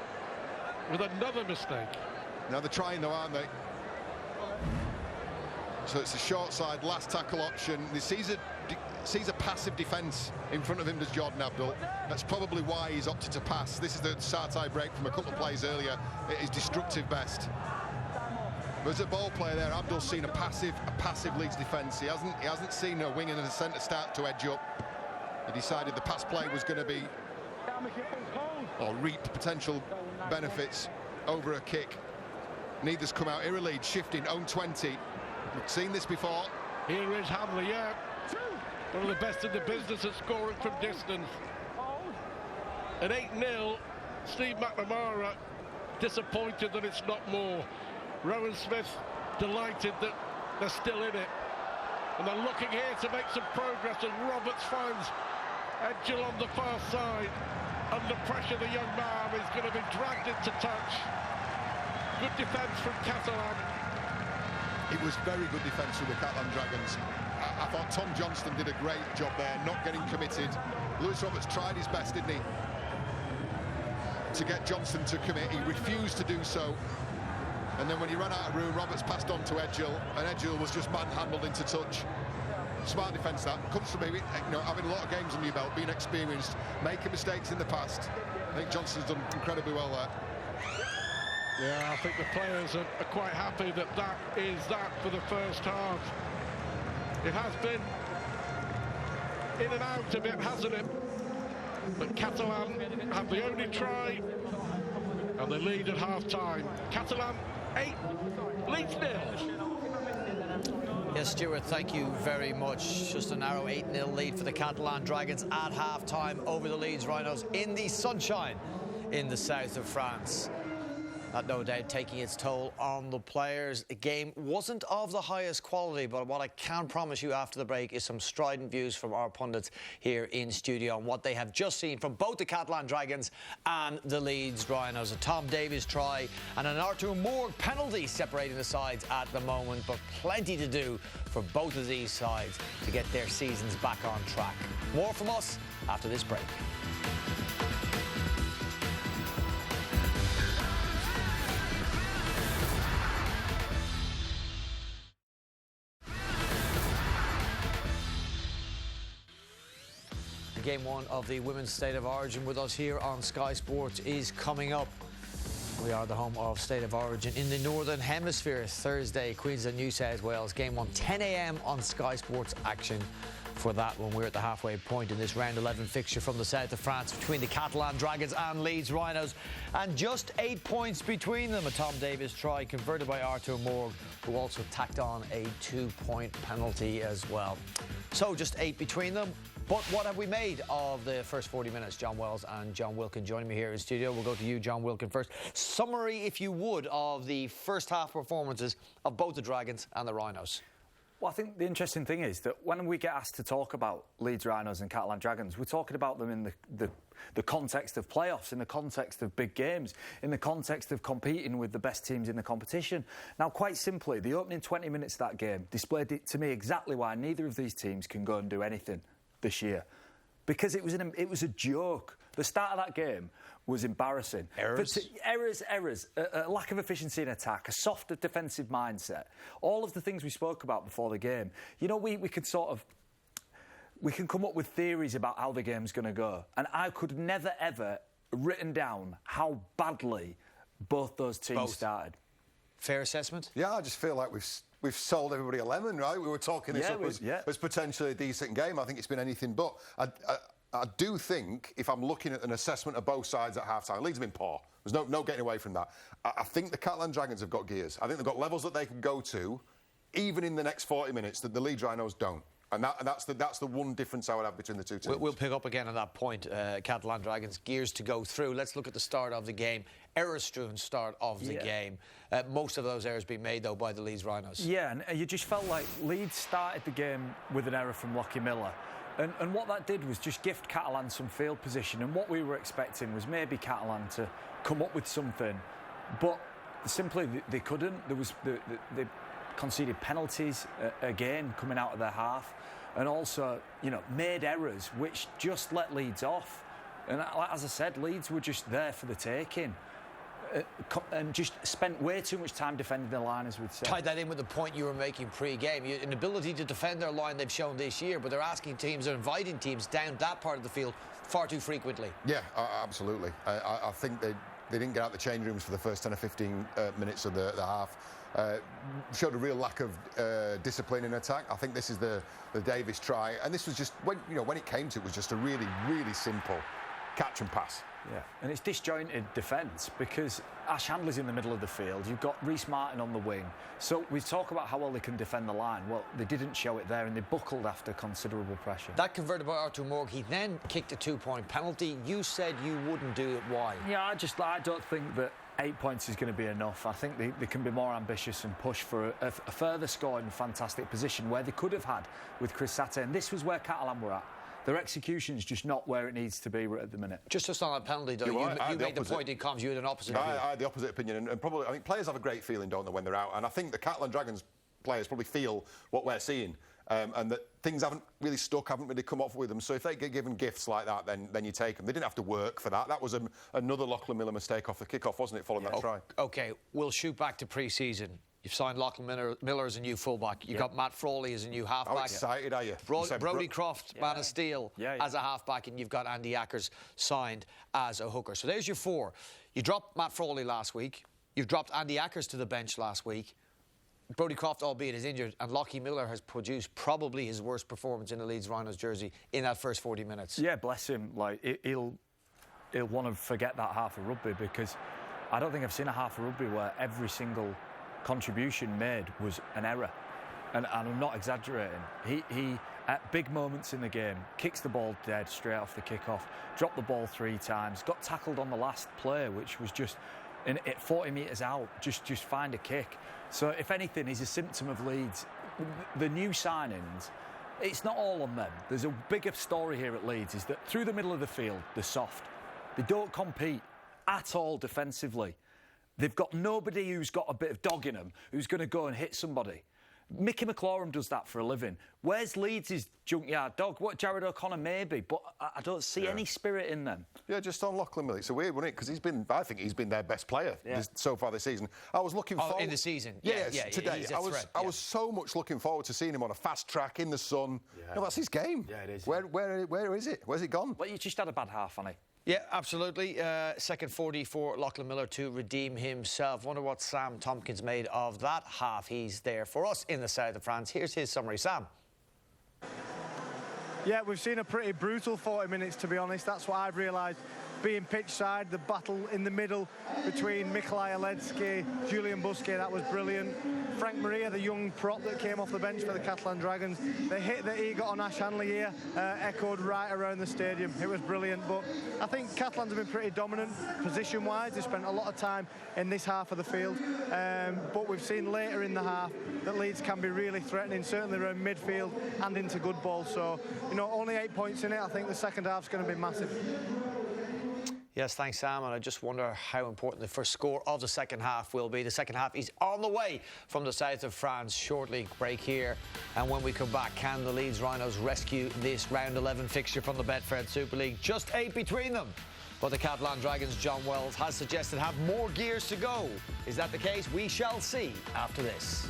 with another mistake. Now they're trying though, aren't they? So it's a short side, last tackle option. He sees a passive defence in front of him, does Jordan Abdul. That's probably why he's opted to pass. This is the Sartai break from a couple of plays earlier. It is destructive best. But as a ball player there, Abdul's seen a passive Leeds defence. He hasn't seen a wing and a centre start to edge up. He decided the pass play was going to be or reap potential benefits over a kick. Neither's come out. Here Leeds shifting, own 20. We've seen this before. Here is Hanley, yeah. One of the best in the business at scoring from distance. At 8-0, Steve McNamara disappointed that it's not more. Rowan Smith delighted that they're still in it. And they're looking here to make some progress as Roberts finds Edgell on the far side. Under pressure, the young man is going to be dragged into touch. Good defence from Catalan. It was very good defence from the Catalan Dragons. I thought Tom Johnston did a great job there, not getting committed. Lewis Roberts tried his best, didn't he, to get Johnston to commit. He refused to do so. And then when he ran out of room, Roberts passed on to Edgell, and Edgell was just manhandled into touch. Smart defence that. Comes from having a lot of games on your belt, being experienced, making mistakes in the past. I think Johnston's done incredibly well there. Yeah, I think the players are quite happy that that is that for the first half. It has been in and out a bit, hasn't it? But Catalan have the only try, and they lead at half-time. Catalan 8, Leeds 0. Yes, Stuart, thank you very much. Just a narrow 8-0 lead for the Catalan Dragons at half-time over the Leeds Rhinos in the sunshine in the south of France. That no doubt taking its toll on the players. The game wasn't of the highest quality, but what I can promise you after the break is some strident views from our pundits here in studio on what they have just seen from both the Catalan Dragons and the Leeds Rhinos. A Tom Davies try and an Artur Moore penalty separating the sides at the moment, but plenty to do for both of these sides to get their seasons back on track. More from us after this break. Game 1 of the Women's State of Origin with us here on Sky Sports is coming up. We are the home of State of Origin in the Northern Hemisphere. Thursday, Queensland, New South Wales. Game 1, 10 a.m. on Sky Sports action for that when we're at the halfway point in this round 11 fixture from the south of France between the Catalan Dragons and Leeds Rhinos. And just 8 points between them. A Tom Davies try converted by Artur Morg, who also tacked on a 2-point penalty as well. So just 8 between them. But what have we made of the first 40 minutes? John Wells and John Wilkin joining me here in studio. We'll go to you, John Wilkin, first. Summary, if you would, of the first half performances of both the Dragons and the Rhinos. Well, I think the interesting thing is that when we get asked to talk about Leeds Rhinos and Catalan Dragons, we're talking about them in the context of playoffs, in the context of big games, in the context of competing with the best teams in the competition. Now, quite simply, the opening 20 minutes of that game displayed it to me exactly why neither of these teams can go and do anything this year, because it was a joke. The start of that game was embarrassing. Errors, a lack of efficiency in attack, a softer defensive mindset, all of the things we spoke about before the game. You know, we can come up with theories about how the game's going to go, and I could never ever written down how badly both those teams started. Fair assessment? Yeah, I just feel like we've sold everybody a lemon, right? We were talking this up as potentially a decent game. I think it's been anything but. I do think, if I'm looking at an assessment of both sides at half-time, Leeds have been poor. There's no getting away from that. I think the Catalan Dragons have got gears. I think they've got levels that they can go to, even in the next 40 minutes, that the Leeds Rhinos don't. And that's the one difference I would have between the two teams. We'll pick up again on that point. Catalan Dragons, gears to go through. Let's look at the start of the game. Error-strewn start of the game. Most of those errors being made, though, by the Leeds Rhinos. Yeah, and you just felt like Leeds started the game with an error from Lockie Miller. And what that did was just gift Catalan some field position. And what we were expecting was maybe Catalan to come up with something. But simply, they couldn't. They conceded penalties again coming out of their half. And also, made errors which just let Leeds off. And as I said, Leeds were just there for the taking. And just spent way too much time defending the line, as we'd say. Tied that in with the point you were making pre-game. An ability to defend their line they've shown this year, but they're asking teams, they're inviting teams down that part of the field far too frequently. Yeah, absolutely. I think they didn't get out the change rooms for the first 10 or 15 minutes of the half. Showed a real lack of discipline in attack. I think this is the Davies try, and this was just when it came to it was just a really, really simple catch and pass. Yeah, and it's disjointed defence because Ash Handler's in the middle of the field. You've got Reece Martin on the wing. So we talk about how well they can defend the line. Well, they didn't show it there, and they buckled after considerable pressure. That converted by Artur Morg. He then kicked a 2-point penalty. You said you wouldn't do it. Why? Yeah, I don't think that 8 points is going to be enough. I think they can be more ambitious and push for a further score in a fantastic position where they could have had with Chris Sate. And this was where Catalan were at. Their execution's just not where it needs to be right at the minute. Just on that penalty, though, you made the point in comms. You had an opposite view. I had the opposite opinion, and probably I think players have a great feeling, don't they, when they're out? And I think the Catalan Dragons players probably feel what we're seeing, and that things haven't really stuck, haven't really come off with them. So if they get given gifts like that, then you take them. They didn't have to work for that. That was another Lachlan Miller mistake off the kick-off, wasn't it, following that try? OK, we'll shoot back to pre-season. You've signed Lachlan Miller as a new fullback. You've got Matt Frawley as a new halfback. How excited are you? Brody Croft, man of steel, as a halfback, and you've got Andy Ackers signed as a hooker. So there's your four. You dropped Matt Frawley last week. You've dropped Andy Ackers to the bench last week. Brody Croft, albeit, is injured, and Lockie Miller has produced probably his worst performance in the Leeds Rhinos jersey in that first 40 minutes. Yeah, bless him. Like he'll want to forget that half of rugby, because I don't think I've seen a half of rugby where every single contribution made was an error, and I'm not exaggerating. He at big moments in the game kicks the ball dead straight off the kick-off, dropped the ball 3 times, got tackled on the last play, which was just 40 metres out, just find a kick. So if anything, he's a symptom of Leeds. The new signings, it's not all on them. There's a bigger story here at Leeds, is that through the middle of the field they're soft. They don't compete at all defensively. They've got nobody who's got a bit of dog in them who's going to go and hit somebody. Mickey McLaurin does that for a living. Where's Leeds' junkyard dog? What, Jared O'Connor maybe, but I don't see any spirit in them. Yeah, just on Lachlan Miller. It's a weird one, because I think he's been their best player so far this season. I was looking forward... in the season? Today. I was so much looking forward to seeing him on a fast track in the sun. Yeah. No, that's his game. Yeah, it is. Where is it? Where's it gone? Well, you just had a bad half on it. Yeah, absolutely. Second 40 for Lachlan Miller to redeem himself. Wonder what Sam Tompkins made of that half. He's there for us in the south of France. Here's his summary. Sam. Yeah, we've seen a pretty brutal 40 minutes, to be honest. That's what I've realised. Being pitch side, the battle in the middle between Mikolaj Aledski, Julian Busquet, that was brilliant. Frank Maria, the young prop that came off the bench for the Catalan Dragons, the hit that he got on Ash Hanley here echoed right around the stadium. It was brilliant, but I think Catalans have been pretty dominant position-wise. They spent a lot of time in this half of the field, but we've seen later in the half that Leeds can be really threatening, certainly around midfield and into good ball. So, you know, only 8 points in it. I think the second half's going to be massive. Yes, thanks, Sam. And I just wonder how important the first score of the second half will be. The second half is on the way from the south of France. Shortly, break here. And when we come back, can the Leeds Rhinos rescue this round 11 fixture from the Betfred Super League? Just 8 between them. But the Catalan Dragons' John Wells has suggested have more gears to go. Is that the case? We shall see after this.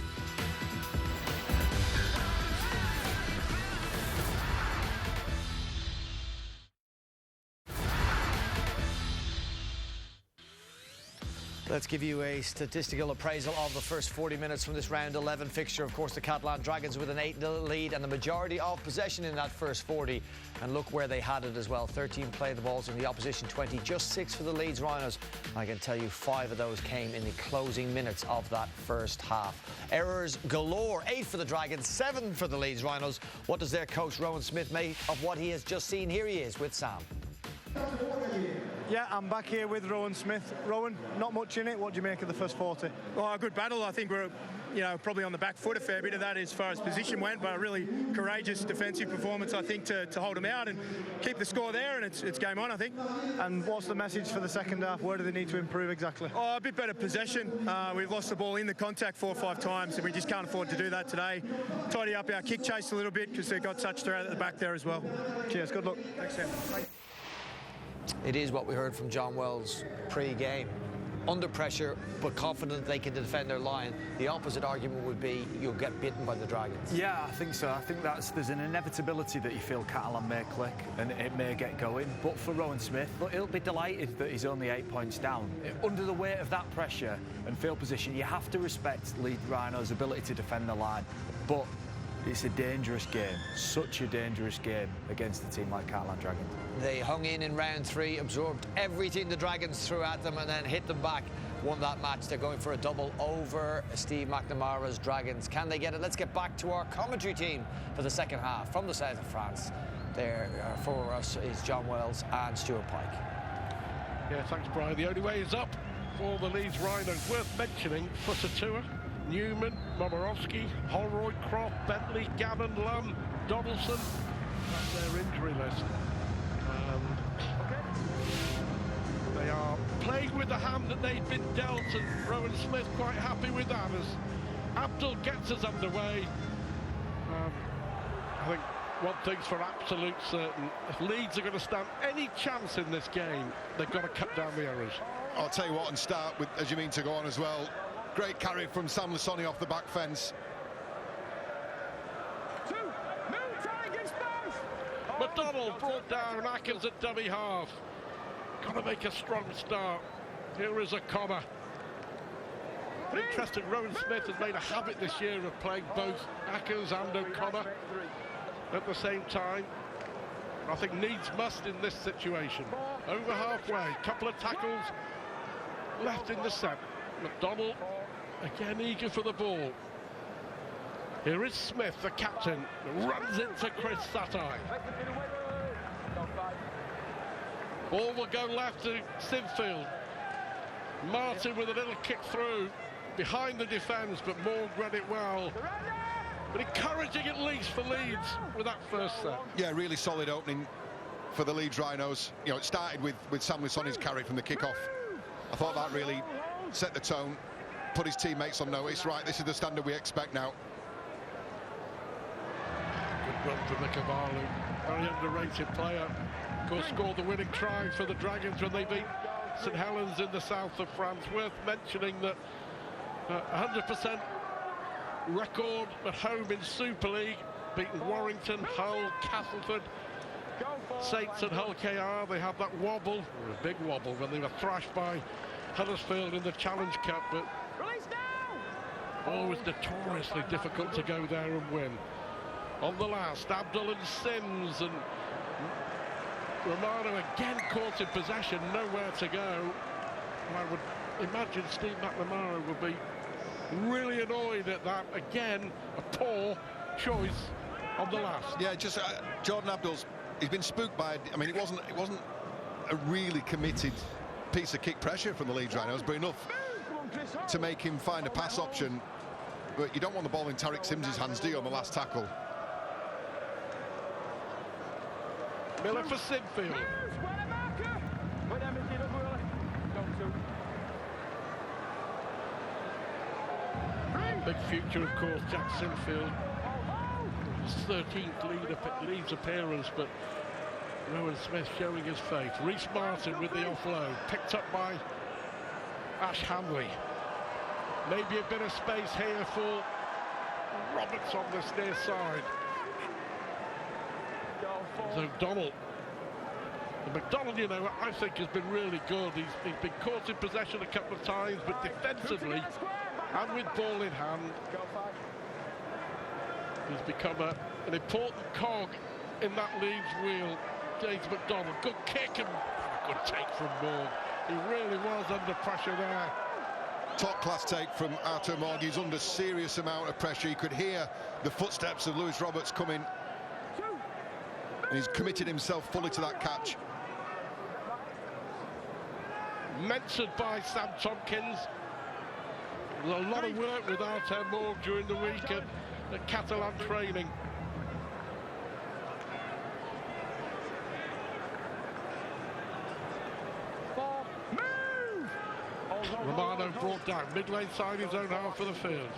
Let's give you a statistical appraisal of the first 40 minutes from this round 11 fixture. Of course, the Catalan Dragons with an 8-0 lead and the majority of possession in that first 40. And look where they had it as well. 13 play the balls in the opposition 20, just 6 for the Leeds Rhinos. I can tell you 5 of those came in the closing minutes of that first half. Errors galore, 8 for the Dragons, 7 for the Leeds Rhinos. What does their coach Rowan Smith make of what he has just seen? Here he is with Sam. Yeah, I'm back here with Rowan Smith. Rowan, not much in it. What do you make of the first 40? Well, a good battle. I think we're, probably on the back foot a fair bit of that as far as position went, but a really courageous defensive performance, I think, to hold them out and keep the score there, and it's game on, I think. And what's the message for the second half? Where do they need to improve exactly? Oh, a bit better possession. We've lost the ball in the contact 4 or 5 times, and we just can't afford to do that today. Tidy up our kick chase a little bit because they got touched out at the back there as well. Cheers, good luck. Thanks, Sam. Thanks. It is what we heard from John Wells pre-game. Under pressure, but confident they can defend their line. The opposite argument would be you'll get bitten by the Dragons. Yeah, I think so. I think there's an inevitability that you feel Catalan may click and it may get going. But for Rowan Smith, look, he'll be delighted that he's only 8 points down. Under the weight of that pressure and field position, you have to respect Leeds Rhinos' ability to defend the line. But it's a dangerous game, such a dangerous game against a team like Catalan Dragons. They hung in round 3, absorbed everything the Dragons threw at them and then hit them back. Won that match. They're going for a double over Steve McNamara's Dragons. Can they get it? Let's get back to our commentary team for the second half from the south of France. There for us is John Wells and Stuart Pike. Yeah, thanks, Brian. The only way is up for the Leeds Rhinos. Worth mentioning, Fussatua, Newman, Momorowski, Holroyd, Croft, Bentley, Gavin, Lum, Donaldson. That's their injury list. They are playing with the hand that they've been dealt, and Rowan Smith quite happy with that as Abdul gets us underway. I think one thing's for absolute certain. If Leeds are going to stand any chance in this game, they've got to cut down the errors. I'll tell you what, and start with, as you mean to go on as well, great carry from Sam Lasoni off the back fence. McDonald brought down Ackers at dummy half. Got to make a strong start. Here is a comma. Interesting, Rowan Smith has made a habit this year of playing both Ackers and O'Connor at the same time. I think needs must in this situation. Over halfway, couple of tackles left in the set. McDonald again eager for the ball. Here is Smith, the captain, runs into Chris Satai. Ball will go left to Sinfield. Martin with a little kick through behind the defence, but Morgan read it well. But encouraging at least for Leeds with that first set. Yeah, really solid opening for the Leeds Rhinos. You know, it started with Sam Lasoni's carry from the kick-off. I thought that really set the tone, put his teammates on notice. Right, this is the standard we expect now. Good run from Cavallo. Very underrated player. Of course, scored the winning try for the Dragons when they beat St Helens in the south of France. Worth mentioning that 100% record at home in Super League, beaten Warrington, Hull, Castleford, Saints and Hull KR. They had that wobble, or a big wobble, when they were thrashed by Huddersfield in the Challenge Cup, but always notoriously difficult to go there and win. On the last, Abdul and Sims, and Romano again caught in possession, nowhere to go. And I would imagine Steve McNamara would be really annoyed at that. Again, a poor choice on the last. Yeah, just Jordan Abdul's, he's been spooked by, I mean, it wasn't a really committed piece of kick pressure from the Leeds Rhinos, but enough to make him find a pass option. But you don't want the ball in Tariq Sims's hands, do you, on the last tackle? Miller for Sinfield. Big future, of course, Jack Sinfield. His 13th Leeds appearance, but Rowan Smith showing his faith. Reece Martin with the offload, picked up by Ash Hanley. Maybe a bit of space here for Roberts on this near side. So O'Donnell. And McDonald, you know, I think has been really good. He's been caught in possession a couple of times, but defensively and with ball in hand, he's become an important cog in that Leeds wheel. James McDonald, good kick and a good take from Morg. He really was under pressure there. Top class take from Artur Morg. He's under serious amount of pressure. You could hear the footsteps of Lewis Roberts coming, and he's committed himself fully to that catch. Mentored by Sam Tompkins. There's a lot of work with Artur Morg during the week at Catalan training. Romano brought down mid-lane side his own half of the field.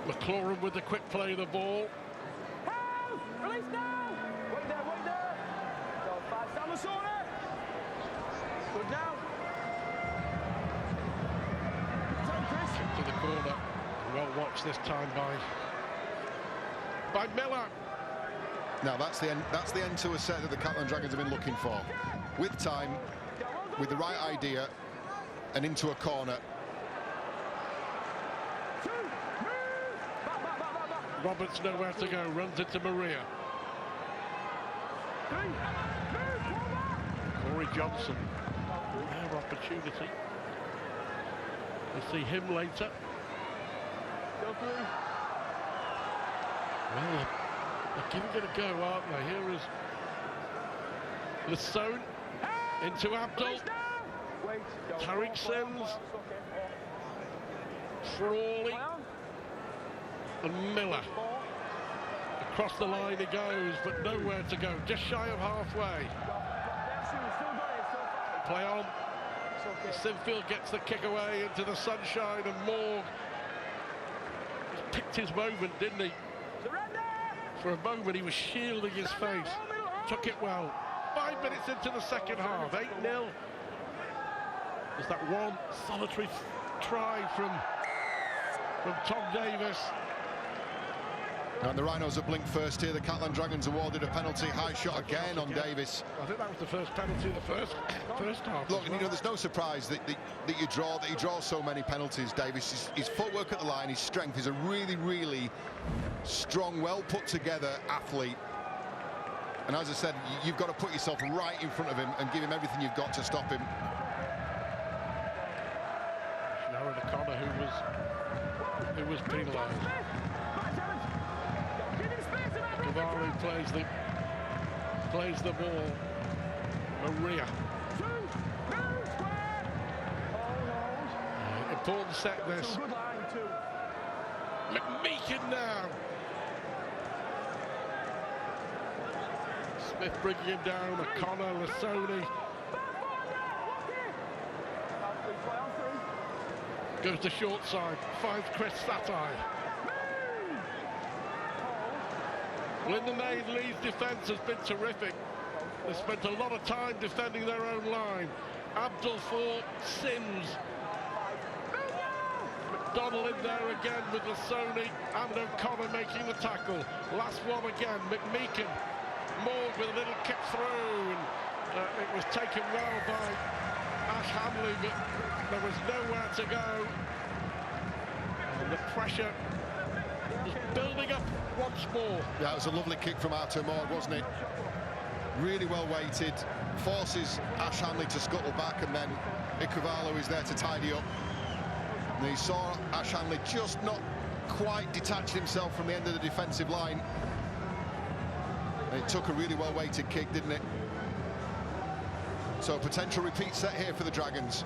McLaurin with the quick play of the ball. Release now! Wait there! Go fast, Amasona! Good now! To the corner. Well watched this time by Miller. Now that's the end to a set that the Catalan Dragons have been looking for. With time, with the right idea, and into a corner. Roberts nowhere to go, runs into Maria. Corey Johnson, rare opportunity. We'll see him later. Well, they're giving it a go, aren't they? Here is Lassone into Abdul. Tariq Sims. Frawley. And Miller. Across the line he goes, but nowhere to go. Just shy of halfway. Play on. Sinfield gets the kick away into the sunshine, and Morg picked his moment, didn't he? For a moment he was shielding his face. Took it well. 5 minutes into the second half, 8-0. There's that one solitary try from Tom Davis. And the Rhinos have blinked first here. The Catalan Dragons awarded a penalty. High shot again on Davis. I think that was the first penalty of the first half. Look, you know, there's no surprise that he draws so many penalties, Davis. His footwork at the line, his strength. He's a really, really strong, well put together athlete. And as I said, you've got to put yourself right in front of him and give him everything you've got to stop him. Sharon O'Connor, who was penalised. Cavalli plays the ball. Maria. Important set this. McMeekin now. Smith bringing him down. O'Connor, Lassone. Goes to short side. Finds Chris Satai. Well, in the main, Leeds' defence has been terrific. They spent a lot of time defending their own line. Abdul for Sims. McDonald in there again with Lassoni and O'Connor making the tackle. Last one again, McMeekan. Morg with a little kick through, and it was taken well by Ash Hanley, but there was nowhere to go. And the pressure is building up once more. Yeah, it was a lovely kick from Artur Morg, wasn't it? Really well weighted, forces Ash Hanley to scuttle back, and then Ikuvalo is there to tidy up. And he saw Ash Hanley just not quite detach himself from the end of the defensive line. And it took a really well weighted kick, didn't it? So a potential repeat set here for the Dragons.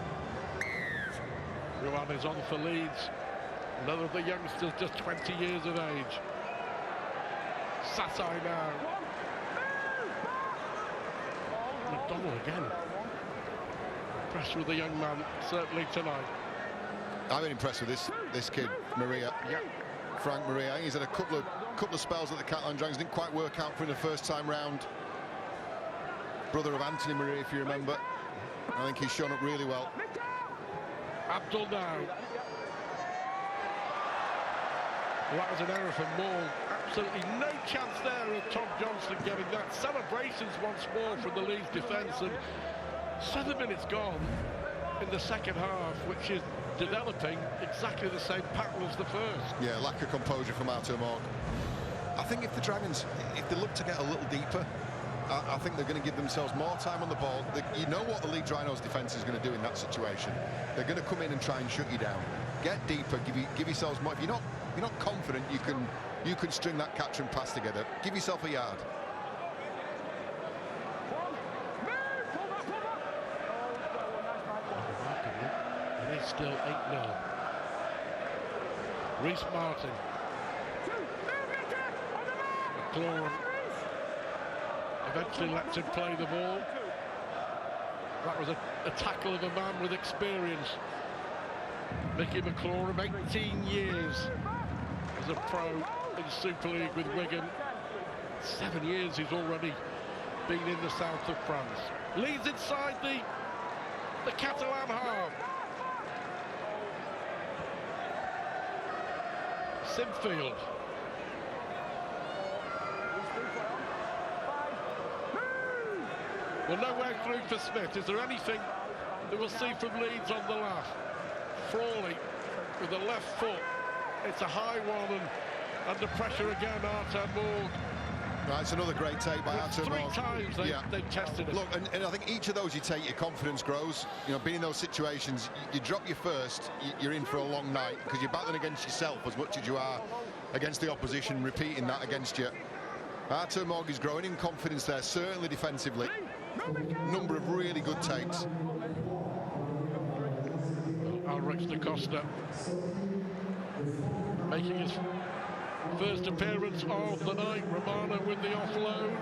Ruan is on for Leeds. Another of the youngsters, just 20 years of age. Satai now. McDonald again. Impressed with the young man, certainly tonight. I've been impressed with this kid, Maria. Yeah. Frank Maria. I think he's had a couple of spells at the Catalan Dragons. Didn't quite work out for him the first time round. Brother of Anthony Maria, if you remember. I think he's shown up really well. Abdul now. Well, that was an error from Morg. Absolutely no chance there of Tom Johnston getting that. Celebrations once more from the Leeds defence, and 7 minutes gone in the second half, which is developing exactly the same pattern as the first. Yeah, lack of composure from Artur Morg. I think if the Dragons, if they look to get a little deeper, I think they're going to give themselves more time on the ball. You know what the Leeds Rhinos defence is going to do in that situation. They're going to come in and try and shut you down. Get deeper, give yourselves more. If you're not confident, you can string that catch and pass together. Give yourself a yard. It is still 8-0. Reece Martin. McLaurin eventually lets him play the ball. That was a tackle of a man with experience. Mickey McLaurin, 18 years as a pro in Super League with Wigan. 7 years he's already been in the south of France. Leads inside the Catalan half. Simfield. Well, nowhere through for Smith. Is there anything that we'll see from Leeds on the left? Frawley with the left foot. It's a high one, and under pressure again, Artur Morg. Right, it's another great take by Artur Morg. 3 times they've tested it. Look, and I think each of those you take, your confidence grows. You know, being in those situations, you drop your first, you're in for a long night, because you're battling against yourself as much as you are against the opposition, repeating that against you. Artur Morg is growing in confidence there, certainly defensively. Number of really good takes. Alric da Costa making his first appearance of the night. Romano with the offload.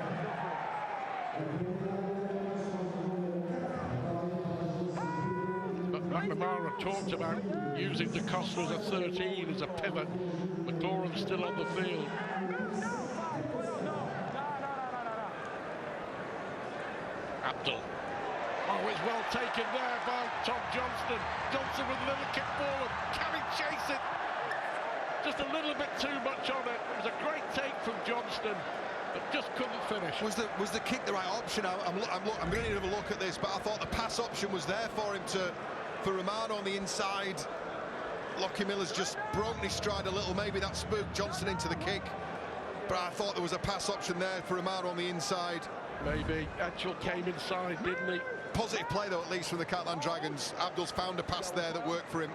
But McNamara talked about using da Costa as a 13, as a pivot. McLaurin still on the field. Abdul. Oh, it's well taken there by Tom Johnston. Johnson with a little kick forward. Can he chase it? Just a little bit too much on it. It was a great take from Johnston, but just couldn't finish. Was the kick the right option? I'm going to need to have a look at this, but I thought the pass option was there for him for Romano on the inside. Lockie Miller's just broken his stride a little. Maybe that spooked Johnston into the kick, but I thought there was a pass option there for Romano on the inside. Maybe. Etchell came inside, didn't he? Positive play, though, at least from the Catalan Dragons. Abdul's found a pass there that worked for him.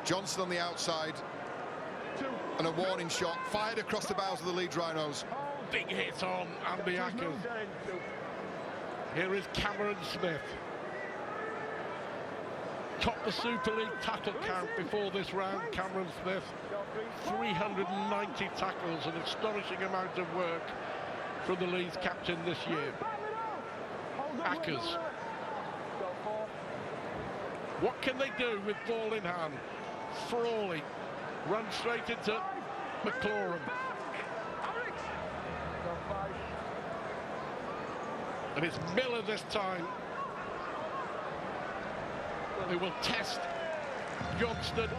Johnson on the outside. And a warning shot fired across the bows of the Leeds Rhinos. Big hit on Andy Ackers. Here is Cameron Smith. Topped the Super League tackle count before this round, Cameron Smith. 390 tackles, an astonishing amount of work from the Leeds captain this year. Ackers. What can they do with ball in hand? Frawley runs straight into McLaurin. And it's Miller this time. They will test Johnston,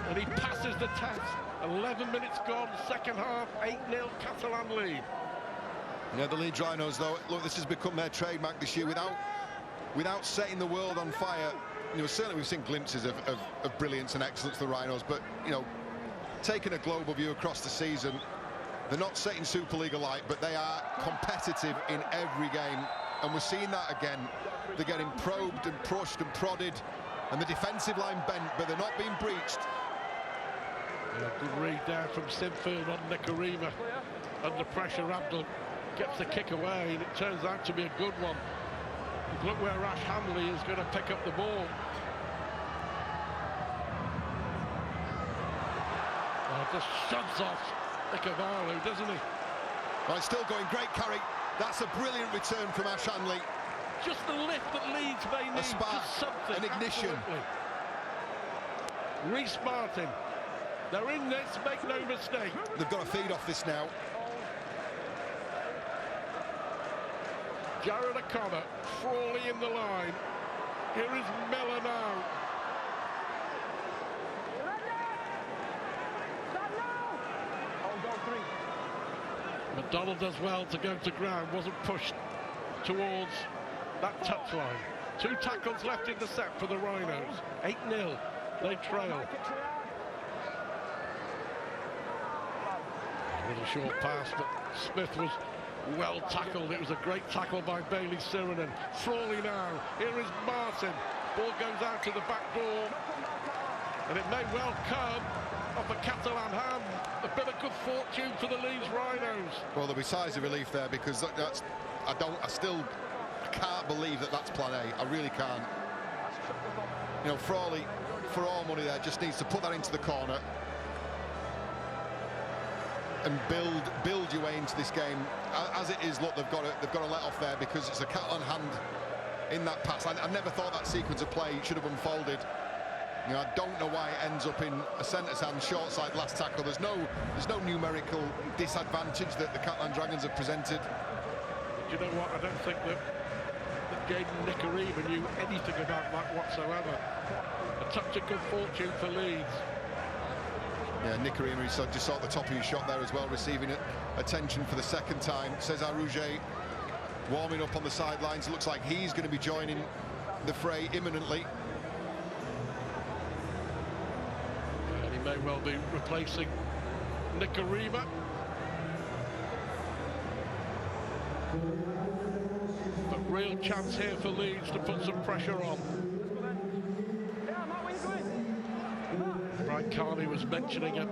and he passes the test. 11 minutes gone, second half, 8-0 Catalan lead. Yeah, the Leeds Rhinos, though, look, this has become their trademark this year. Without setting the world on fire, you know, certainly we've seen glimpses of brilliance and excellence for the Rhinos, but, you know, taking a global view across the season, they're not setting Super League alight, but they are competitive in every game, and we're seeing that again. They're getting probed and pushed and prodded, and the defensive line bent, but they're not being breached. Yeah, good read there from Sinfield on Nicarima. Under pressure, Abdul gets the kick away, and it turns out to be a good one. Look where Ash Hanley is going to pick up the ball. Just shoves off Nicarima, doesn't he? Well, it's still going, great carry. That's a brilliant return from Ash Hanley. Just the lift that Leeds may need, a spark, just something, an ignition. Absolutely. Reece Martin, they're in this, make no mistake. They've got to feed off this now. Jared O'Connor, Frawley in the line. Here is Miller now. McDonald does well to go to ground, wasn't pushed towards that touchline. 2 tackles left in the set for the Rhinos. 8-0, they trail. A little short pass, but Smith was well tackled. It was a great tackle by Bailey Sirenen. Frawley now. Here is Martin. Ball goes out to the back door, and it may well come off a Catalan hand. A bit of good fortune for the Leeds Rhinos. Well, there'll be sighs of relief there, because that's I still can't believe that's plan A. I really can't. You know, Frawley, for all money there, just needs to put that into the corner and build your way into this game. As it is, look, they've got to let off there, because it's a Catalan hand in that pass. I never thought that sequence of play should have unfolded. You know, I don't know why it ends up in a centre's hand, short side last tackle. There's no numerical disadvantage that the Catalan Dragons have presented. Do you know what? I don't think that Gaden Nicarima knew anything about that whatsoever. A touch of good fortune for Leeds. Yeah, Nicarima, he just saw at the top of his shot there as well, receiving attention for the second time. Cesar Rouget warming up on the sidelines. Looks like he's going to be joining the fray imminently. And he may well be replacing Nicarima. But real chance here for Leeds to put some pressure on. Brian Carney was mentioning at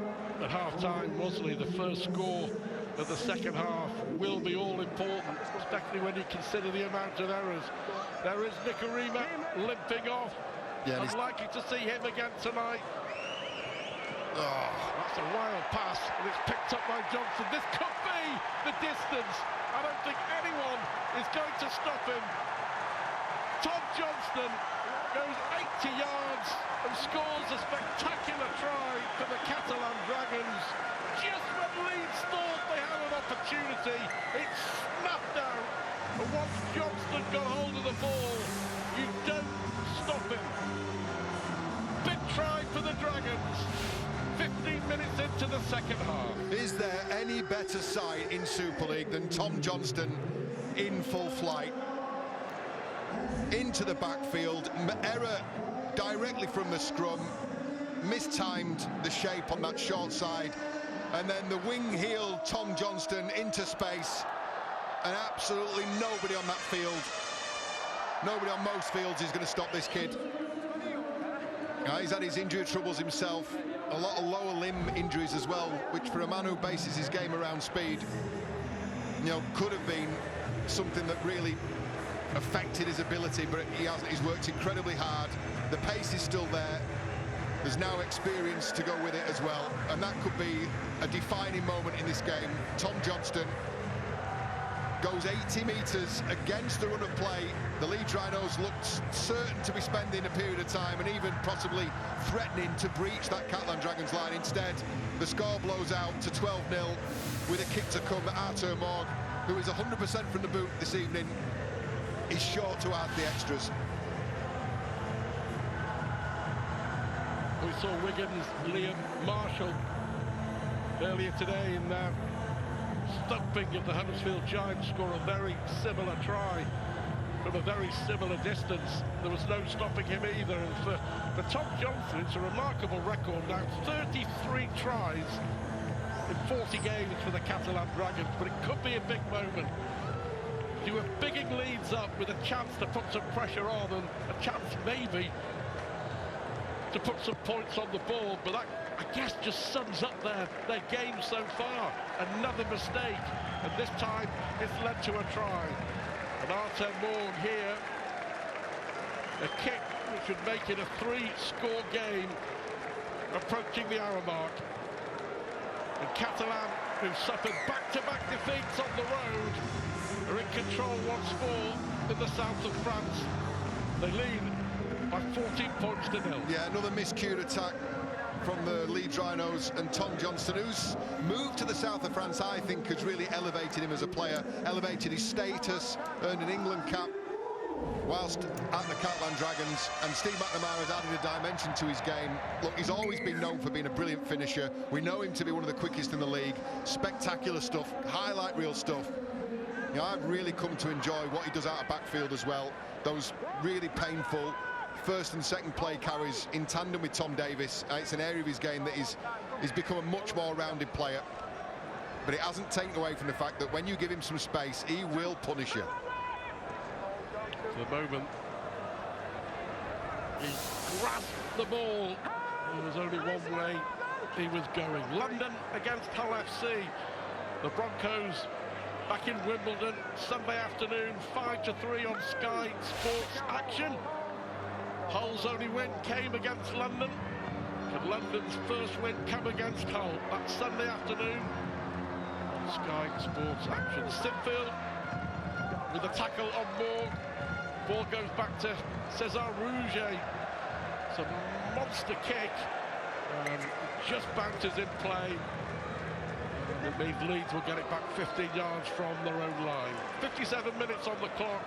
half-time, wasn't he? The first score of the second half will be all important, especially when you consider the amount of errors. There is Nicarima limping off. Yeah, Unlikely to see him again tonight. Oh, that's a wild pass, and it's picked up by Johnson. This could be the distance. I don't think anyone is going to stop him. Tom Johnston goes 80 yards and scores a spectacular try for the Catalan Dragons. Just when Leeds thought they had an opportunity, it snapped out. And once Johnston got hold of the ball, you don't stop him. Big try for the Dragons. 15 minutes into the second half. Is there any better sight in Super League than Tom Johnston in full flight? Into the backfield, error directly from the scrum, mistimed the shape on that short side, and then the wing heel Tom Johnston into space, and absolutely nobody on that field, nobody on most fields is going to stop this kid. He's had his injury troubles himself, a lot of lower limb injuries as well, which for a man who bases his game around speed, you know, could have been something that really affected his ability, but he hasn't. He's worked incredibly hard. The pace is still there. There's now experience to go with it as well, and that could be a defining moment in this game. Tom Johnston goes 80 metres against the run of play. The Leeds Rhinos looked certain to be spending a period of time and even possibly threatening to breach that Catalan Dragons line. Instead, the score blows out to 12-0 with a kick to come. Artur Morg, who is 100% from the boot this evening, is sure to add the extras. We saw Wigan's Liam Marshall earlier today in stumping of the Huddersfield Giants score a very similar try from a very similar distance. There was no stopping him either, and for Tom Johnson it's a remarkable record now. 33 tries in 40 games for the Catalan Dragons, but it could be a big moment. You were bigging Leeds up with a chance to put some pressure on and a chance maybe to put some points on the board, but that, I guess, just sums up their game so far. Another mistake, and this time it's led to a try. And Artem Morg here, a kick which would make it a 3-score game, approaching the hour mark. And Catalan, who suffered back-to-back defeats on the road, are in control once more in the south of France. They lead by 14 points to 0. Yeah, another miscued attack from the Leeds Rhinos, and Tom Johnson, who's moved to the south of France, I think has really elevated him as a player, elevated his status, earned an England cap whilst at the Catalan Dragons, and Steve McNamara has added a dimension to his game. Look, he's always been known for being a brilliant finisher. We know him to be one of the quickest in the league. Spectacular stuff, highlight reel stuff. You know, I've really come to enjoy what he does out of backfield as well. Those really painful first and second play carries in tandem with Tom Davies. It's an area of his game that he's become a much more rounded player, but it hasn't taken away from the fact that when you give him some space, he will punish you. For the moment, he grasped the ball. There was only one way he was going. London against Hull FC. The Broncos back in Wimbledon Sunday afternoon, 5-3 on Sky Sports Action. Hull's only win came against London. Can London's first win come against Hull? That's Sunday afternoon on Sky Sports Action. Sinfield with a tackle on Morg. Ball goes back to Cesar Rouget. It's a monster kick. Just bounces in play. It means Leeds will get it back 15 yards from their own line. 57 minutes on the clock.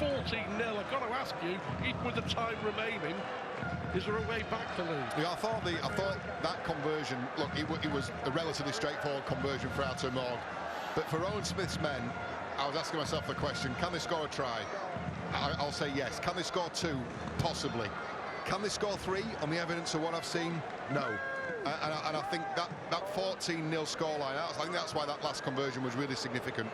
14-0. I've got to ask you, even with the time remaining, is there a way back for Leeds? Yeah, I thought that conversion, look, it was a relatively straightforward conversion for Artem Morg, but for Owen Smith's men, I was asking myself the question, can they score a try? I'll say yes. Can they score 2? Possibly. Can they score 3 on the evidence of what I've seen? No. And I think that 14-0 scoreline, I think that's why that last conversion was really significant.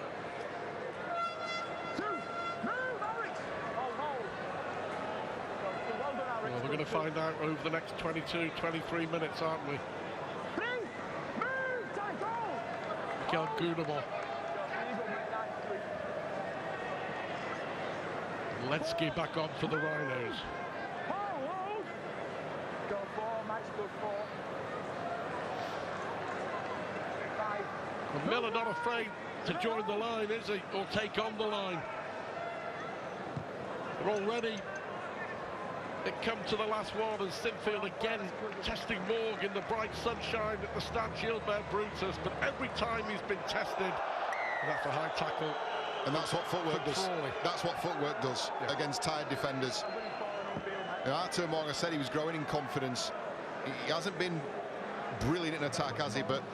Well, we're going to find out over the next 22, 23 minutes, aren't we? Mikael Gunamo. Letsky back on for the Rhinos. And Miller not afraid to join the line, is he? Or take on the line. But already it come to the last one, and Sinfield again testing Morg in the bright sunshine at the Stade Gilbert Brutus, but every time he's been tested, that's a high tackle. And that's what footwork does. That's what footwork does against tired defenders. You know, Artem Morg, I said he was growing in confidence. He hasn't been brilliant in attack, has he? But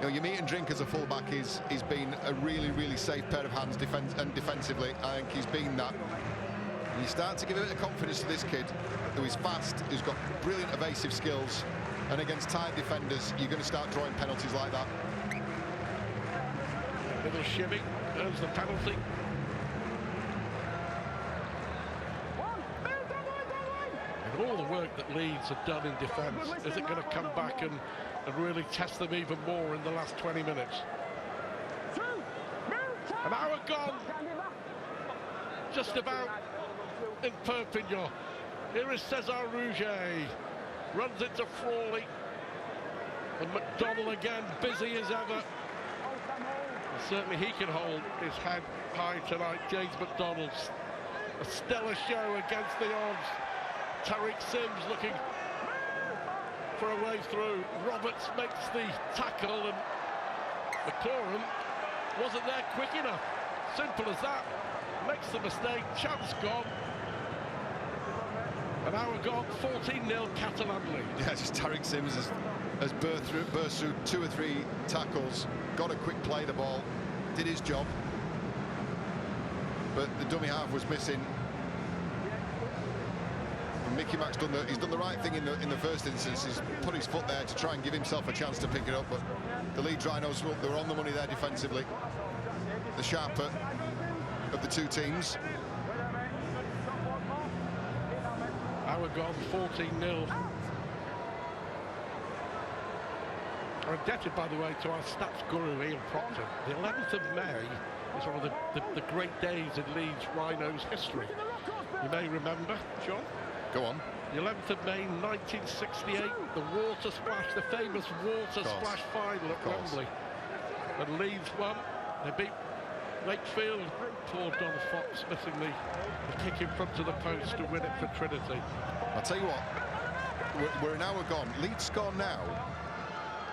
you know, your meat and drink as a fullback he's been a really, really safe pair of hands defensively. I think he's been that. And you start to give a bit of confidence to this kid, who is fast, who's got brilliant evasive skills, and against tired defenders, you're going to start drawing penalties like that. Little shimmy, there's the penalty. And all the work that Leeds have done in defence, is it going to come back and really test them even more in the last 20 minutes? An hour gone, just about in Perpignan. Here is Cesar Rouget, runs into Frawley, and McDonnell again, busy as ever. And certainly he can hold his head high tonight. James McDonnell, a stellar show against the odds. Tariq Sims looking for a way through. Roberts makes the tackle, and McLaurin wasn't there quick enough. Simple as that. makes the mistake, chance gone. An hour gone, 14-0 Catalan lead. Yeah, just Tariq Sims has burst through 2 or 3 tackles, got a quick play the ball, did his job. But the dummy half was missing. And Mickey Mack's done the right thing in the first instance. He's put his foot there to try and give himself a chance to pick it up. But the Leeds Rhinos, they were on the money there defensively. The sharper of the 2 teams. Hour gone, 14-0. We're indebted, by the way, to our stats guru Ian Proctor. The 11th of May is one of the great days in Leeds Rhinos history. You may remember, John. Go on. The 11th of May 1968, the water splash, the famous water splash final at Wembley. And Leeds won. They beat Wakefield. Poor Don Fox missing the kick in front of the post to win it for Trinity. I'll tell you what, we're an hour gone. Leeds score now.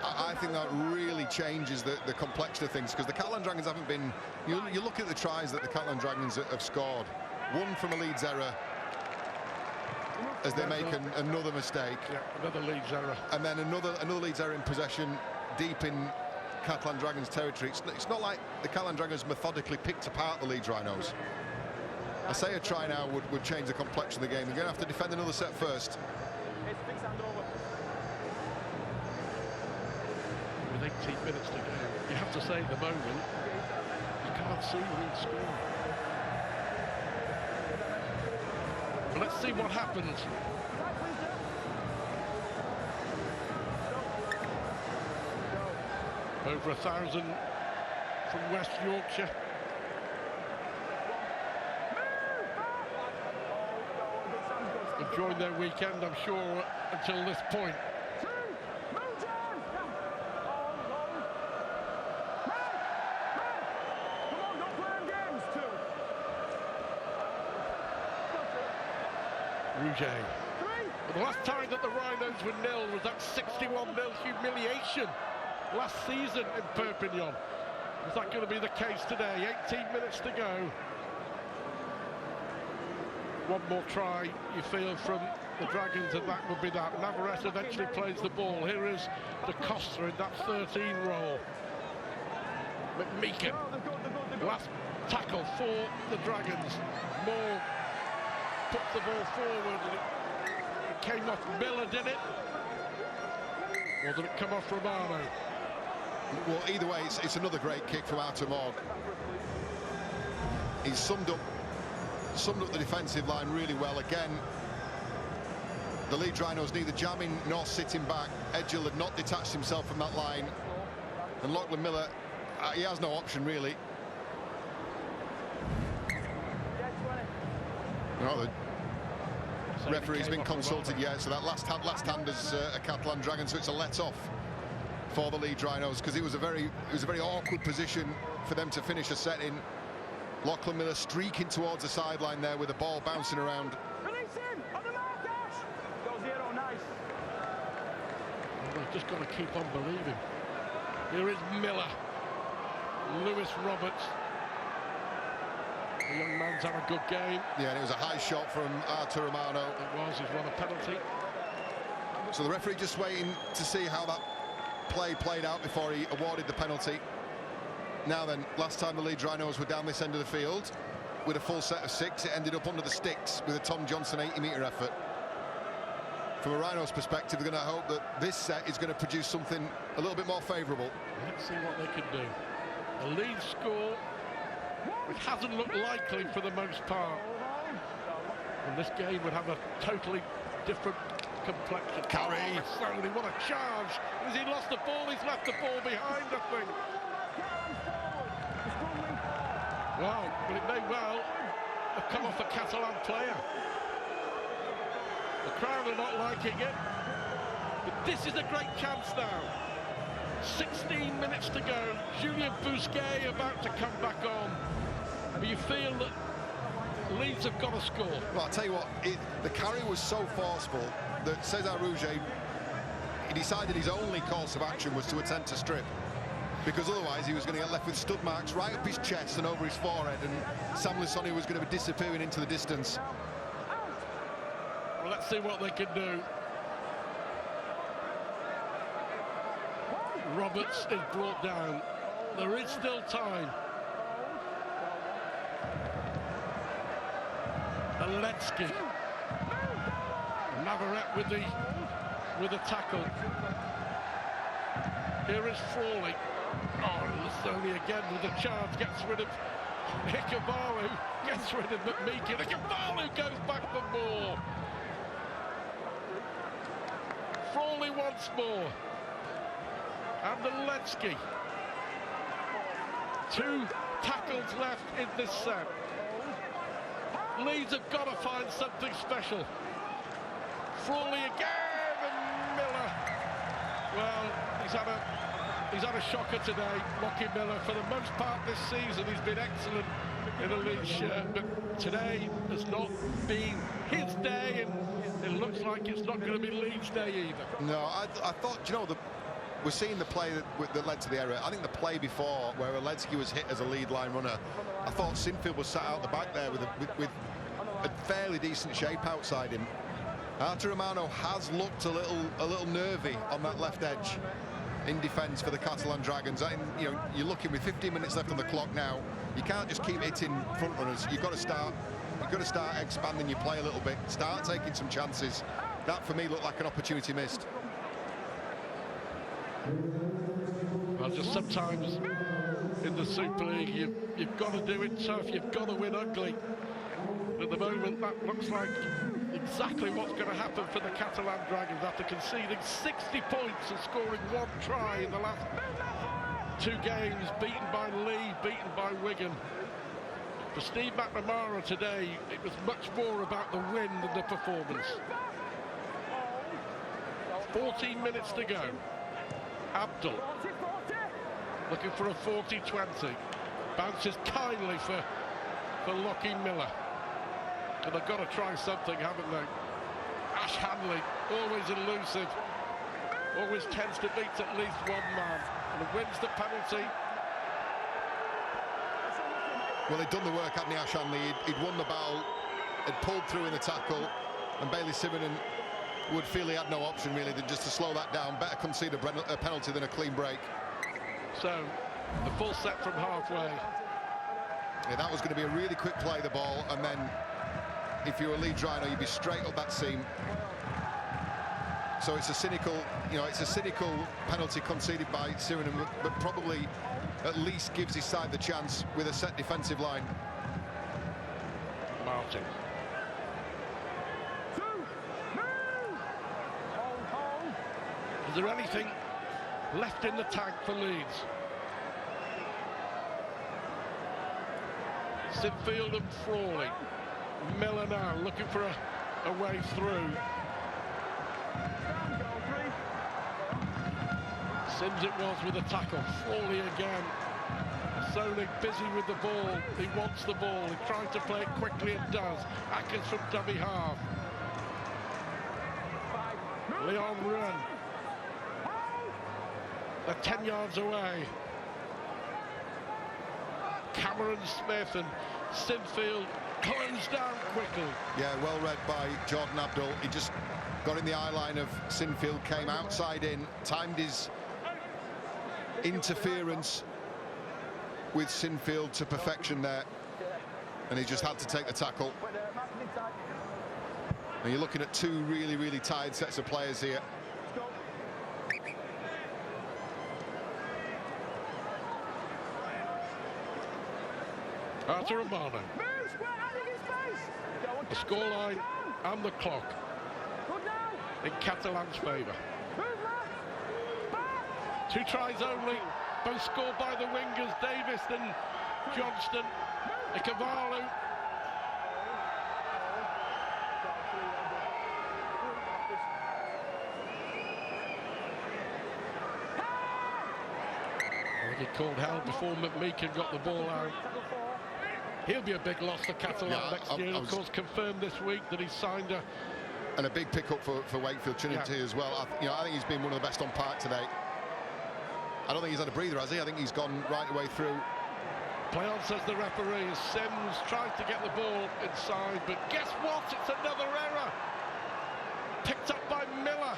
I think that really changes the complexion of things, because the Catalan Dragons haven't been... You look at the tries that the Catalan Dragons have scored. One from a Leeds error as they make another mistake. Yeah, another Leeds error. And then another Leeds error in possession deep in Catalan Dragons territory. It's not like the Catalan Dragons methodically picked apart the Leeds Rhinos. I say a try now would change the complexion of the game. They're going to have to defend another set first. With 18 minutes to go, you have to say at the moment, you can't see Leeds score. But let's see what happens. Over 1,000 from West Yorkshire. Enjoying their weekend, I'm sure, until this point. Rouget. But the last time that the Rhinos were nil was that 61-0 humiliation last season in Perpignan. Is that going to be the case today? 18 minutes to go. One more try, you feel, from the Dragons, and that would be that. Navarrete eventually plays the ball. Here is Da Costa in that 13 role. McMeekin, last tackle for the Dragons. Moore puts the ball forward, and it came off. Miller did it. Or did it come off Romano? Well, either way, it's another great kick from Artur Morg. He's summed up the defensive line really well. Again, the Leeds Rhinos neither jamming nor sitting back. Edgell had not detached himself from that line, and Lachlan Miller, he has no option really. No, the referee's been consulted yet, so that last hand is a Catalan Dragon, so it's a let-off for the Leeds Rhinos, because it was a very awkward position for them to finish a set in. Lachlan Miller streaking towards the sideline there with the ball bouncing around. Release him! On the mark, Ash! Go zero, nice. Well, they've just got to keep on believing. Here is Miller. Lewis Roberts. The young man's had a good game. Yeah, and it was a high shot from Artur Romano. It was, he's won a penalty. So the referee just waiting to see how that play played out before he awarded the penalty. Now then, last time the Leeds Rhinos were down this end of the field with a full set of 6, it ended up under the sticks with a Tom Johnson 80-metre effort. From a Rhinos perspective, they're going to hope that this set is going to produce something a little bit more favourable. Let's see what they can do. A lead score which hasn't looked likely for the most part. And this game would have a totally different complexion. Carry. Slowly, what a charge. Has he lost the ball? He's left the ball behind, I think. Wow, but it may well have come off a Catalan player. The crowd are not liking it. But this is a great chance now. 16 minutes to go. Julien Bousquet about to come back on. But you feel that Leeds have got to score. Well, I'll tell you what, the carry was so forceful that Cesar Rouget, he decided his only course of action was to attempt to strip. because otherwise he was going to get left with stud marks right up his chest and over his forehead, and Sam Lissoni was going to be disappearing into the distance. Well, let's see what they can do. Roberts is brought down. There is still time. Aletsky. Navarrete with the tackle. Here is Frawley. Oh, Lissoni again with a chance, gets rid of Hikavalu, gets rid of McMeekin. Hikavalu goes back for more. Frawley once more. And Aletsky. 2 tackles left in this set. Leeds have got to find something special. Frawley again, and Miller. Well, he's had a shocker today, Lockie Miller. For the most part this season, he's been excellent in a Leeds shirt, but today has not been his day, and it looks like it's not going to be Leeds' day either. No, I thought, you know, we're seeing the play that led to the error. I think the play before, where Aletsky was hit as a lead line runner, I thought Sinfield was sat out the back there with a fairly decent shape outside him. Artur Romano has looked a little nervy on that left edge in defence for the Catalan Dragons. You know, you're looking with 15 minutes left on the clock now. You can't just keep hitting front runners. You've got to start expanding your play a little bit. Start taking some chances. That for me looked like an opportunity missed. Well, just sometimes in the Super League, you've got to do it tough. You've got to win ugly. At the moment, that looks like exactly what's going to happen for the Catalan Dragons after conceding 60 points and scoring 1 try in the last 2 games, beaten by Lee, beaten by Wigan. For Steve McNamara today, it was much more about the win than the performance. 14 minutes to go. Abdul looking for a 40-20. Bounces kindly for Lockie Miller. And they've got to try something, haven't they? Ash Hanley, always elusive, always tends to beat at least 1 man, and wins the penalty. Well, he'd done the work, hadn't he, Ash Hanley? He'd won the battle, had pulled through in the tackle, and Bailey Simonon would feel he had no option really than just to slow that down. Better concede a penalty than a clean break. So, the full set from halfway. Yeah, that was going to be a really quick play, the ball, and then if you were Leeds Rhino, you'd be straight up that seam. So it's a cynical, you know, it's a cynical penalty conceded by Simonon, but probably at least gives his side the chance with a set defensive line. Martin. Is there anything left in the tank for Leeds? Sinfield and Frawley. Miller now looking for a way through. Sims it was with a tackle. Frawley again. Sonig busy with the ball. He wants the ball. He tries to play it quickly and does. Atkins from dummy half. Leon Run. They're 10 yards away. Cameron Smith and Sinfield closed down quickly. Yeah, well read by Jordan Abdul. He just got in the eye line of Sinfield, came outside in, timed his interference with Sinfield to perfection there, and he just had to take the tackle. And you're looking at 2 really, really tired sets of players here. Artur Romano. The scoreline and the clock in Catalan's favour. 2 tries only, both scored by the wingers, Davis and Johnston. Ikavalu. He called hell before McMeekin got the ball out. He'll be a big loss for Catalan next year. Of course, confirmed this week that he's signed and a big pickup for Wakefield Trinity as well. I think he's been one of the best on park today. I don't think he's had a breather, has he? I think he's gone right the way through. Play on, says the referee. Sims tried to get the ball inside, but guess what? It's another error. Picked up by Miller.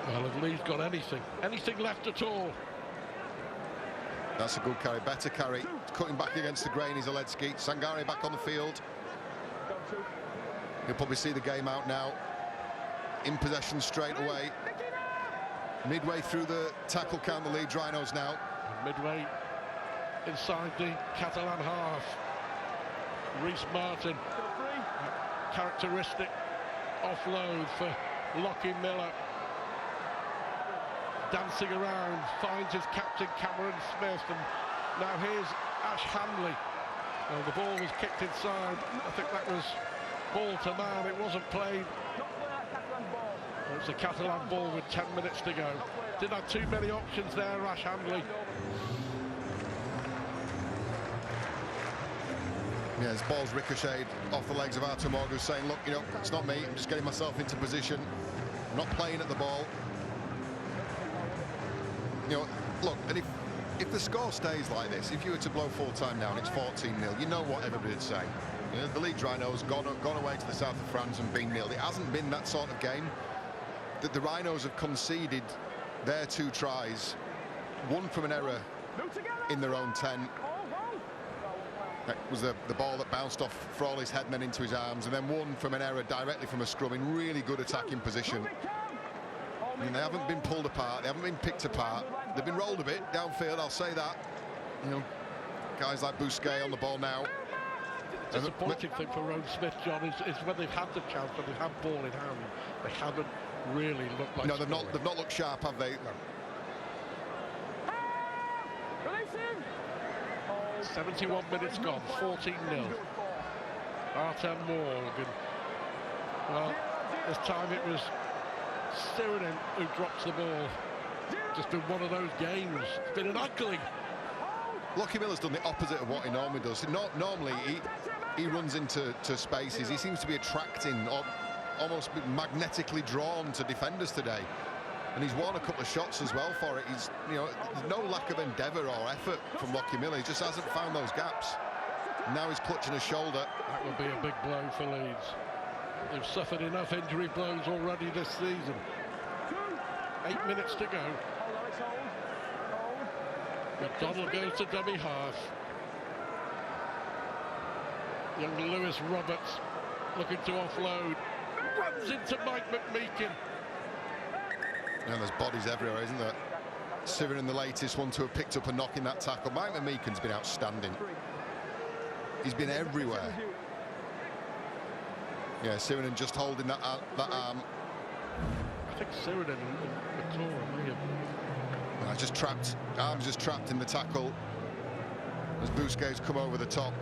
Well, have Leeds got anything left at all? That's a good carry, better carry. Cutting back against the grain is Aledski. Sangare back on the field. You'll probably see the game out now. In possession straight away. Midway through the tackle count, the Leeds Rhinos now. Midway inside the Catalan half. Reece Martin. Characteristic offload for Lockie Miller. Dancing around, finds his captain Cameron Smith, and now here's Ash Handley. Well, the ball was kicked inside. I think that was ball to man. It wasn't played. It's a Catalan ball with 10 minutes to go. Didn't have too many options there, Ash Handley. Yeah, his ball's ricocheted off the legs of Artur Morgan, saying, look, you know, it's not me, I'm just getting myself into position. I'm not playing at the ball. You know, look, and if the score stays like this, if you were to blow full time now and it's 14-0, you know what everybody would say. You know, the Leeds Rhinos gone away to the south of France and been nil. It hasn't been that sort of game. That the Rhinos have conceded their 2 tries, one from an error in their own 10. That was the ball that bounced off Frawley's head and then into his arms, and then one from an error directly from a scrum in really good attacking position. I mean, they haven't been pulled apart, they haven't been picked apart, they've been rolled a bit downfield, I'll say that. You know, guys like Bousquet on the ball now. The disappointing thing for Rowan Smith, John, is when they've had the chance, when they've had ball in hand, they haven't really looked like. No, they've not looked sharp, have they? No. 71 minutes gone, 14-0. Artur Morgan. Well, this time it was Sirinen who drops the ball. Just been one of those games. It's been an ugly. Lockie Miller's done the opposite of what he normally does. Normally he runs into spaces. He seems to be attracting or almost magnetically drawn to defenders today. And he's won a couple of shots as well for it. He's, you know, no lack of endeavour or effort from Lockie Miller. He just hasn't found those gaps. Now he's clutching a shoulder. That would be a big blow for Leeds. They've suffered enough injury blows already this season. 8 minutes to go. McDonald goes to dummy half. Young Lewis Roberts looking to offload. Runs into Mike McMeekin. And there's bodies everywhere, isn't there? Sirinen, the latest one to have picked up a knock in that tackle. Mike McMeekin's been outstanding. He's been everywhere. Yeah, Sirinen just holding that arm. I think Sirinen and McClure may have. Just trapped. Arms just trapped in the tackle as Bousquet's come over the top.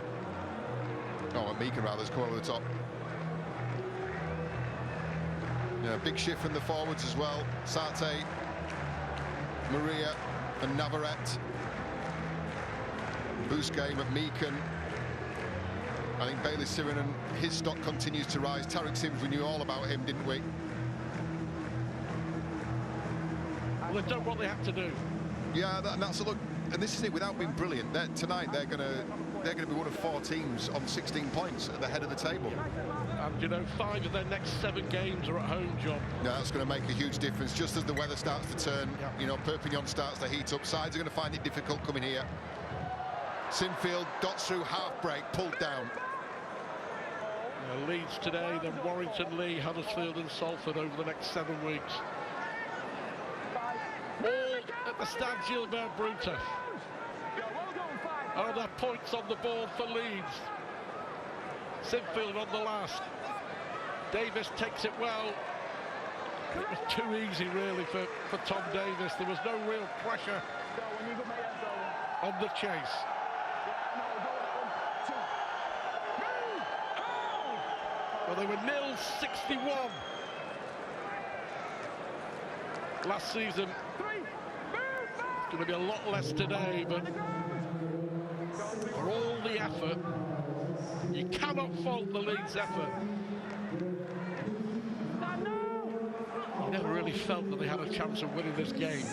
Oh, McMeekin rather has come over the top. Yeah, big shift from the forwards as well. Sarte, Maria and Navarrete. Bousquet, McMeekin. I think Bailey Sirinen, his stock continues to rise. Tariq Sims, we knew all about him, didn't we? Well, they've done what they have to do. Yeah, that's a look. And this is it. Without being brilliant, tonight they're going to be one of 4 teams on 16 points at the head of the table. And you know, 5 of their next 7 games are at home, John. Yeah, that's going to make a huge difference. Just as the weather starts to turn, you know, Perpignan starts to heat up. Sides are going to find it difficult coming here. Sinfield dots through half break, pulled down. Leeds today, then Warrington, Lee, Huddersfield and Salford over the next 7 weeks. All at the Stade Gilbert Bruta. Are there points on the board for Leeds? Sinfield on the last. Davis takes it well. It was too easy really for Tom Davis. There was no real pressure on the chase. Well, they were 0-61 last season. It's going to be a lot less today, but effort. You cannot fault the Leeds effort. You never really felt that they had a chance of winning this game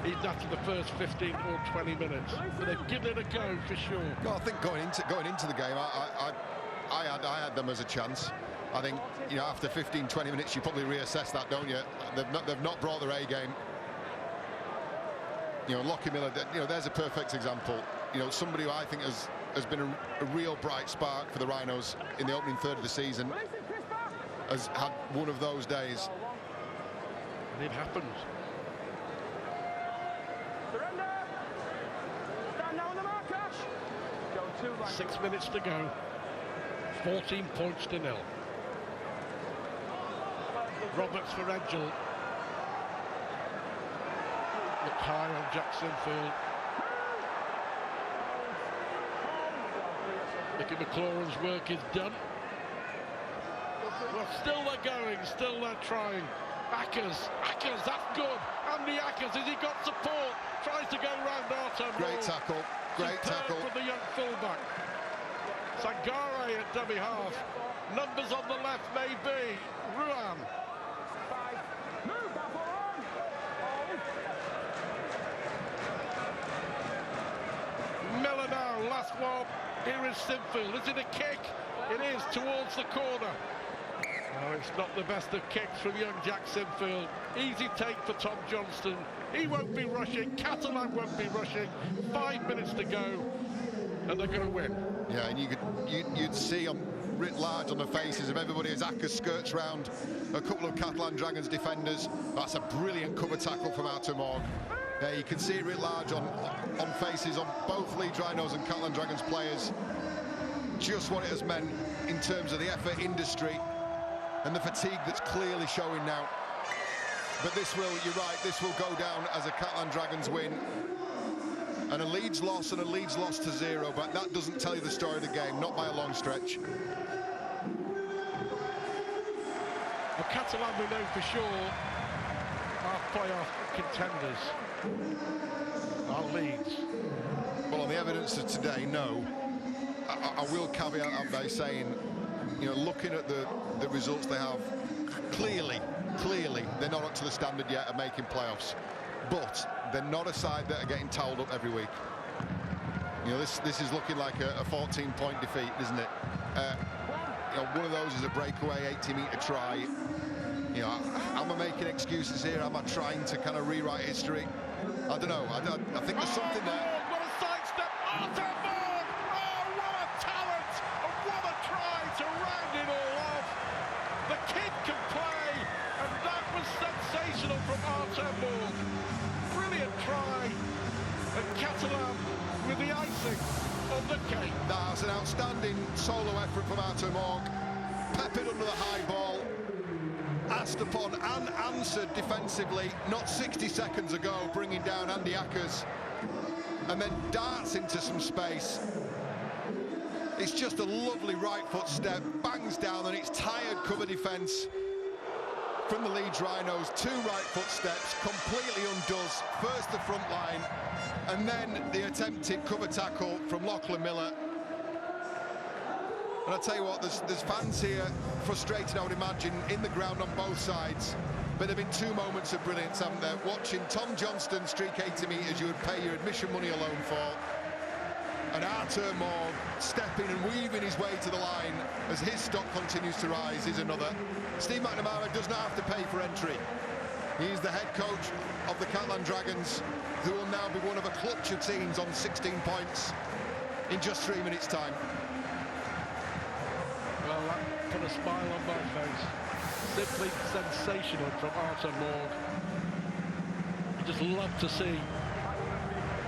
even after the first 15 or 20 minutes. But they've given it a go for sure. No, I think going into the game, I had them as a chance. I think, you know, after 15, 20 minutes, you probably reassess that, don't you? They've not brought their A game. You know, Lockie Miller, you know, there's a perfect example. You know, somebody who I think has been a real bright spark for the Rhinos in the opening third of the season has had one of those days. And it happened. 6 minutes to go. 14 points to 0. Roberts for Angel. Looked high on Jacksonville. Mickey McLaurin's work is done. Well, still they're going, still they're trying. Ackers, that's good. Andy Ackers, has he got support? Tries to go round Artem. Great tackle, great tackle. From the young fullback. Sangare at dummy half. Numbers on the left, maybe. Ruan. Miller now, last one. Here is Sinfield. Is it a kick? It is, towards the corner. No, it's not the best of kicks from young Jack Sinfield. Easy take for Tom Johnston. He won't be rushing. Catalan won't be rushing. 5 minutes to go, and they're going to win. Yeah, and you'd see writ large on the faces of everybody as Acker skirts round a couple of Catalan Dragons defenders. That's a brilliant cover tackle from Artem Morg. Yeah, you can see it writ large on faces on both Leeds Rhinos and Catalan Dragons players. Just what it has meant in terms of the effort, industry, and the fatigue that's clearly showing now. But this will, you're right, this will go down as a Catalan Dragons win. And a Leeds loss and a Leeds loss to 0, but that doesn't tell you the story of the game, not by a long stretch. Well, Catalan, we know for sure, are playoff contenders. Are Leeds. Well, on the evidence of today, no. I will caveat that by saying, you know, looking at the results they have, clearly, they're not up to the standard yet of making playoffs. But they're not a side that are getting towelled up every week. You know, this is looking like a 14-point defeat, isn't it? You know, one of those is a breakaway 80-metre try. You know, am I making excuses here? Am I trying to kind of rewrite history? I don't know. I think there's something there. What a sidestep! Artem Morg! Oh, what a talent! And what a try to round it all off! The kid can play, and that was sensational from Artem Morg. Brilliant try, and Catalan with the icing on the cake. That's an outstanding solo effort from Artem Morg. Peppered under the high ball, asked upon and answered defensively not 60 seconds ago, bringing down Andy Ackers, and then darts into some space. It's just a lovely right foot step, bangs down, and it's tired cover defence from the Leeds Rhinos. 2 right foot steps, completely undoes first the front line, and then the attempted cover tackle from Lachlan Miller. And I'll tell you what, there's fans here frustrated, I would imagine, in the ground on both sides. But there have been 2 moments of brilliance, haven't there? Watching Tom Johnston streak 80 metres you would pay your admission money alone for. And Artem Morg stepping and weaving his way to the line as his stock continues to rise is another. Steve McNamara does not have to pay for entry. He's the head coach of the Catalan Dragons, who will now be one of a clutch of teams on 16 points in just 3 minutes' time. Well, that put a smile on my face. Simply sensational from Artem Morg. You just love to see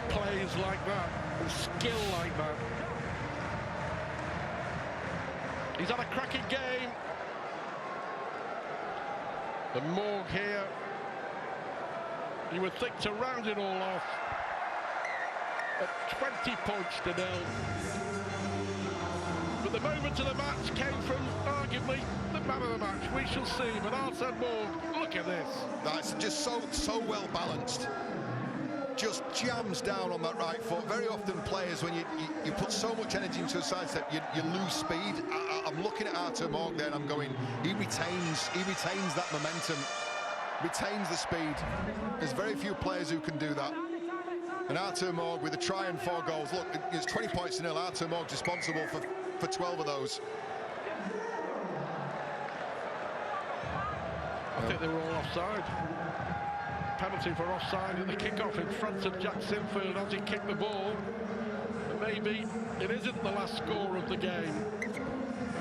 plays like that and skill like that. He's had a cracking game. And Morg here, you would think to round it all off at 20 points to 0. But the moment of the match came from arguably the man of the match. We shall see. But Artem Morg, look at this. That's just so well balanced. just jams down on that right foot. Very often players, when you put so much energy into a sidestep, you lose speed. I'm looking at Artur Morg there and I'm going, he retains that momentum, retains the speed. There's very few players who can do that. And Artur Morg with a try and 4 goals. Look, it's 20 points to nil. Artur Morg's responsible for 12 of those. I think they were all offside. Penalty for offside at the kick-off in front of Jack Sinfield as he kicked the ball. And maybe it isn't the last score of the game,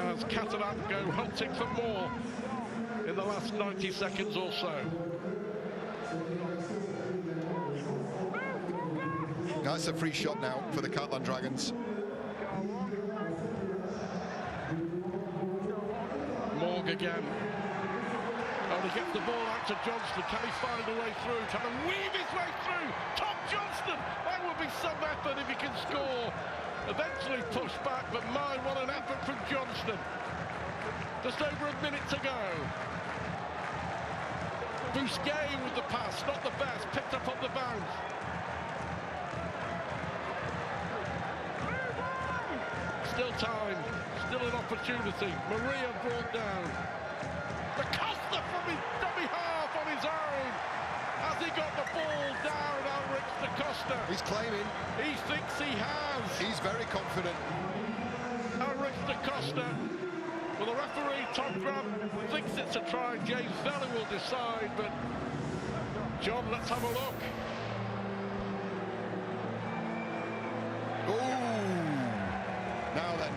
as Catalans go hunting for more in the last 90 seconds or so. That's a free shot now for the Catalan Dragons. Morg again. Oh, he gets the ball out to Johnston. Can he find a way through? Can he weave his way through? Tom Johnston! That would be some effort if he can score. Eventually pushed back, but my, what an effort from Johnston. Just over a minute to go. Bousquet with the pass, not the best. Picked up on the bounce. Still time, still an opportunity. Maria brought down. The Costa from his dummy half on his own. Has he got the ball down, Ulrich da Costa? He's claiming. He thinks he has. He's very confident. Ulrich da Costa. Well, the referee, Tom Grant, thinks it's a try. James Vella will decide, but John, let's have a look. Now then,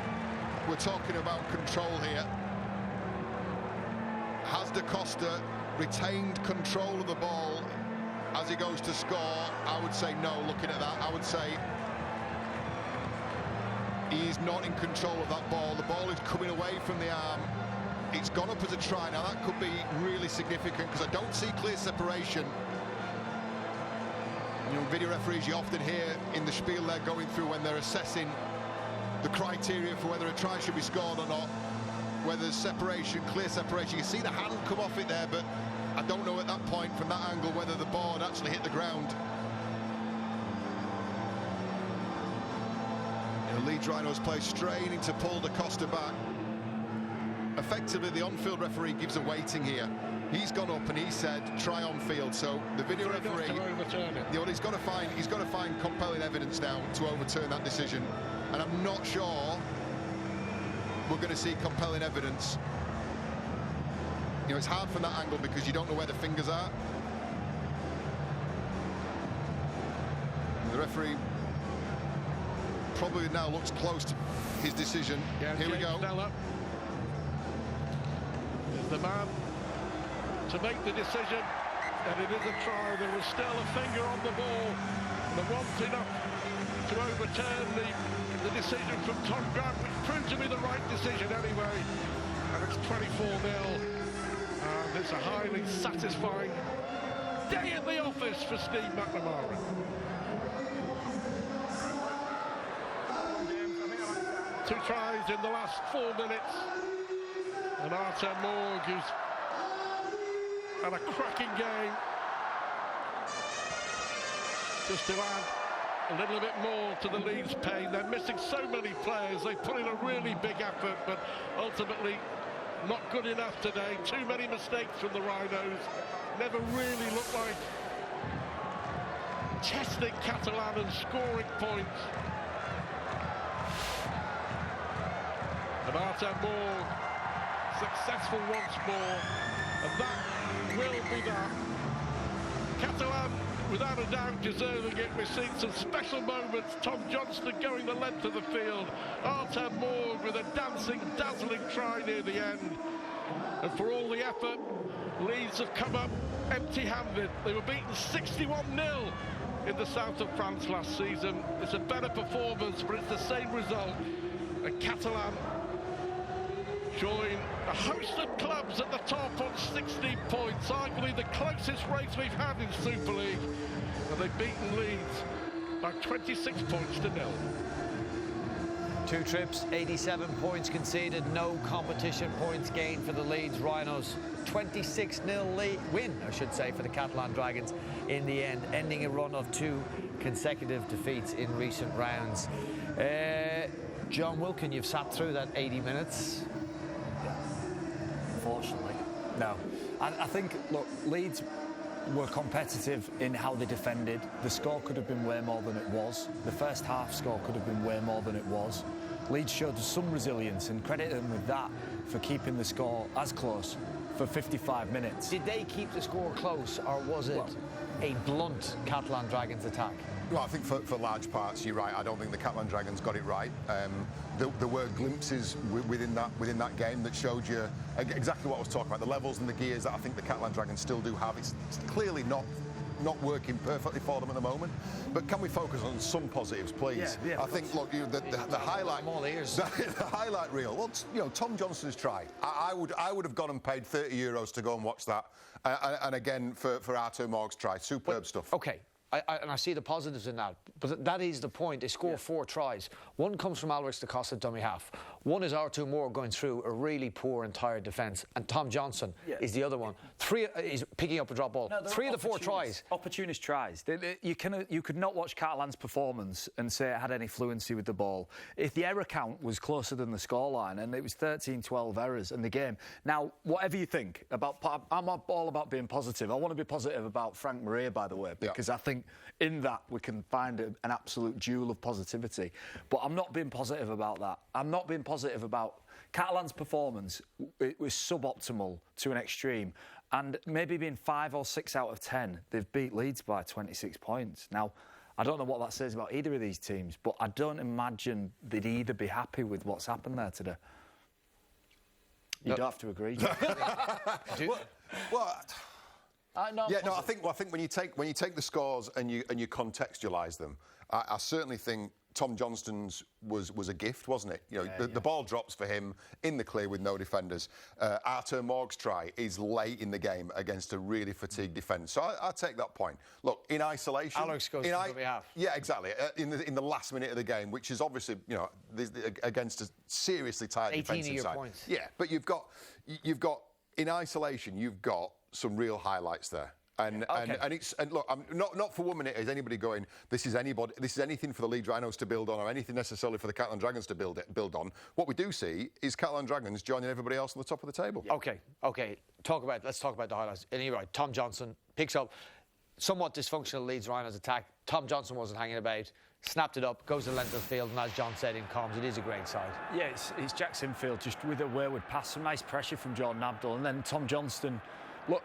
we're talking about control here. Has da Costa retained control of the ball as he goes to score? I would say no, looking at that. I would say he's not in control of that ball. The ball is coming away from the arm. It's gone up as a try. Now, that could be really significant because I don't see clear separation. You know, video referees, you often hear in the spiel they're going through when they're assessing the criteria for whether a try should be scored or not, whether there's separation, clear separation. You see the hand come off it there, but I don't know at that point from that angle whether the board actually hit the ground. You know, Leeds Rhinos play straining to pull da Costa back. Effectively, the on-field referee gives a weighting here. He's gone up and he said try on field. So the video referee, you know, he's got to find compelling evidence now to overturn that decision. And I'm not sure we're going to see compelling evidence. You know, it's hard from that angle because you don't know where the fingers are. And the referee probably now looks close to his decision. Yeah, here we go. Stella is the man to make the decision, and it is a try. There was still a finger on the ball. There wasn't enough to overturn the decision from Tom Grant, which proved to be the right decision anyway. And it's 24-0. And it's a highly satisfying day at the office for Steve McNamara. Two tries in the last 4 minutes. And Artur Morg, who's had a cracking game. Just to add a little bit more to the Leeds pain. They're missing so many players. They put in a really big effort, but ultimately not good enough today. Too many mistakes from the Rhinos. Never really looked like testing Catalan and scoring points. And Artur Morg successful once more, and that will be that. Catalan, without a doubt, deserving it. We've seen some special moments. Tom Johnston going the length of the field. Artur Morg with a dancing, dazzling try near the end. And for all the effort, Leeds have come up empty-handed. They were beaten 61-0 in the south of France last season. It's a better performance, but it's the same result. And Catalan join a host of clubs at the top on 16 points, arguably the closest race we've had in Super League, and they've beaten Leeds by 26 points to 0. 2 trips, 87 points conceded, no competition points gained for the Leeds Rhinos. 26-0 win, I should say, for the Catalan Dragons in the end, ending a run of 2 consecutive defeats in recent rounds. John Wilkin, you've sat through that 80 minutes. Unfortunately, no. I think, look, Leeds were competitive in how they defended. The score could have been way more than it was. The first half score could have been way more than it was. Leeds showed some resilience, and credit them with that for keeping the score as close for 55 minutes. Did they keep the score close, or was it a blunt Catalan Dragons attack? Well, I think for large parts, you're right. I don't think the Catalan Dragons got it right. There were glimpses within that game that showed you exactly what I was talking about, the levels and the gears that I think the Catalan Dragons still do have. It's clearly not working perfectly for them at the moment. But can we focus on some positives, please? Yeah, I think, look, the highlight, the highlight reel. Well, Tom Johnston's try. I would have gone and paid €30 to go and watch that. And again, for Artur Morg's try, superb stuff. Okay. And I see the positives in that, but that is the point. They score 4 tries. One comes from Alric da Costa, dummy half. One is Artur Morg going through a really poor and tired defence, and Tom Johnston is the other one. 3 is picking up a drop ball. 3 of the 4 tries. Opportunist tries. You could not watch Catalan's performance and say it had any fluency with the ball. If the error count was closer than the scoreline, and it was 13-12 errors in the game. Now, whatever you think about, I'm all about being positive. I want to be positive about Frank Maria, by the way, because I think in that we can find an absolute jewel of positivity. But I'm not being positive about that. I'm not being positive about Catalan's performance. It was suboptimal to an extreme. And maybe being 5 or 6 out of 10, they've beat Leeds by 26 points. Now, I don't know what that says about either of these teams, but I don't imagine they'd either be happy with what's happened there today. You don't have to agree. I think when you take the scores and you contextualise them, I certainly think Tom Johnston's was a gift, wasn't it? You know, the ball drops for him in the clear with no defenders. Artur Morg's try is late in the game against a really fatigued defence. So I take that point. Look, in isolation, Alex goes to the half. Yeah, exactly. In the last minute of the game, which is obviously against a seriously tired 18 defensive of your side. points. Yeah, but you've got in isolation, you've got some real highlights there. And look, I'm not for 1 minute is anybody going, this is anything for the Leeds Rhinos to build on, or anything necessarily for the Catalan Dragons to build on. What we do see is Catalan Dragons joining everybody else on the top of the table. Okay. Let's talk about the highlights. And you're right, Tom Johnston picks up somewhat dysfunctional Leeds Rhinos attack. Tom Johnston wasn't hanging about, snapped it up, goes to the length of the field, and as John said in comms, it is a great side. Yeah, it's Jack Sinfield just with a wayward pass, some nice pressure from Jordan Abdul, and then Tom Johnston, look,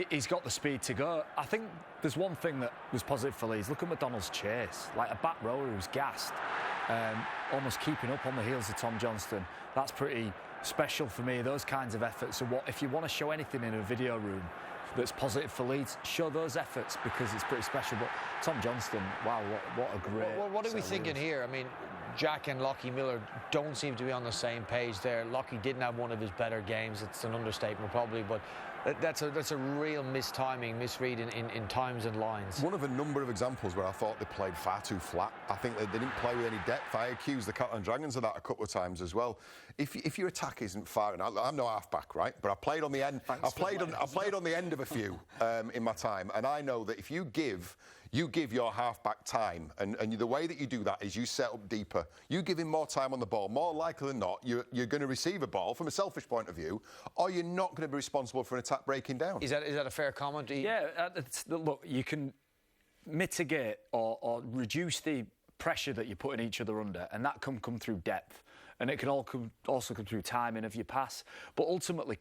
he's got the speed to go. I think there's one thing that was positive for Leeds. Look at McDonald's chase. Like a back rower who's gassed, almost keeping up on the heels of Tom Johnston. That's pretty special for me, those kinds of efforts. So if you want to show anything in a video room that's positive for Leeds, show those efforts, because it's pretty special. But Tom Johnston, wow, what a great... What are we thinking here? I mean, Jack and Lockie Miller don't seem to be on the same page there. Lockie didn't have one of his better games. It's an understatement probably, but that's a real mistiming, misread in times and lines. One of a number of examples where I thought they played far too flat. I think they didn't play with any depth. I accused the Catalan Dragons of that a couple of times as well. If your attack isn't far enough, I'm no half-back, right? But I played on the end. I played on the end of a few in my time, and I know that if you give your half-back time, and the way that you do that is you set up deeper. You give him more time on the ball. More likely than not, you're going to receive a ball from a selfish point of view, or you're not going to be responsible for an attack breaking down. Is that a fair comment? Yeah, look, you can mitigate or reduce the pressure that you're putting each other under, and that can come through depth. And it can also come through timing of your pass. But ultimately,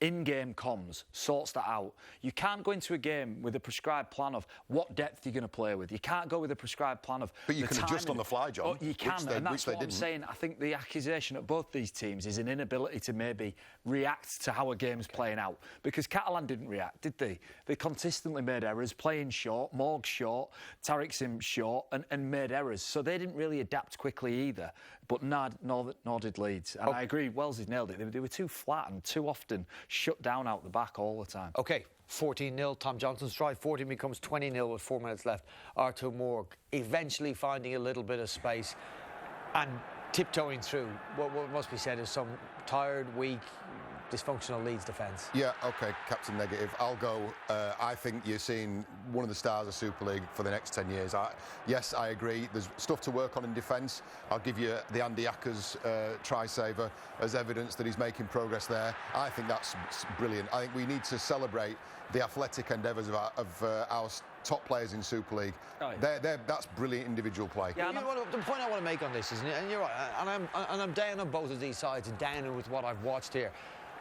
in-game comms, sorts that out. You can't go into a game with a prescribed plan of what depth you're going to play with. You can't go with a prescribed plan of... But you can adjust on the fly, John. Oh, you can, and that's what I'm saying. I think the accusation at both these teams is an inability to maybe react to how a game's playing out. Because Catalan didn't react, did they? They consistently made errors, playing short, Morg short, Tariq Sim short, and made errors. So they didn't really adapt quickly either. But nor did Leeds. And I agree, Wellesley's nailed it. They were too flat and too often shut down out the back all the time. OK, 14-0, Tom Johnston's try. 14 becomes 20-0 with 4 minutes left. Artur Morg eventually finding a little bit of space. And tiptoeing through what must be said is some tired, weak, dysfunctional Leeds defence. Yeah, OK, Captain Negative. I'll go. I think you're seeing one of the stars of Super League for the next 10 years. Yes, I agree. There's stuff to work on in defence. I'll give you the Andy Ackers try-saver as evidence that he's making progress there. I think that's brilliant. I think we need to celebrate the athletic endeavours of our top players in Super League. Oh, yeah. That's brilliant individual play. Yeah, the point I want to make on this is, and you're right, and I'm down on both of these sides and down with what I've watched here,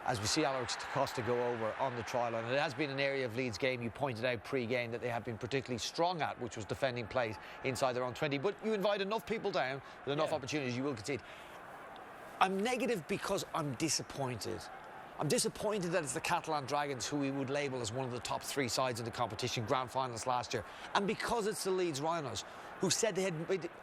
as we see Alex Costa go over on the try line. And it has been an area of Leeds' game you pointed out pre-game that they have been particularly strong at, which was defending plays inside their own 20. But you invite enough people down with enough opportunities, you will concede. I'm negative because I'm disappointed. I'm disappointed that it's the Catalan Dragons, who we would label as one of the top 3 sides in the competition, grand finals last year, and because it's the Leeds Rhinos, who said they had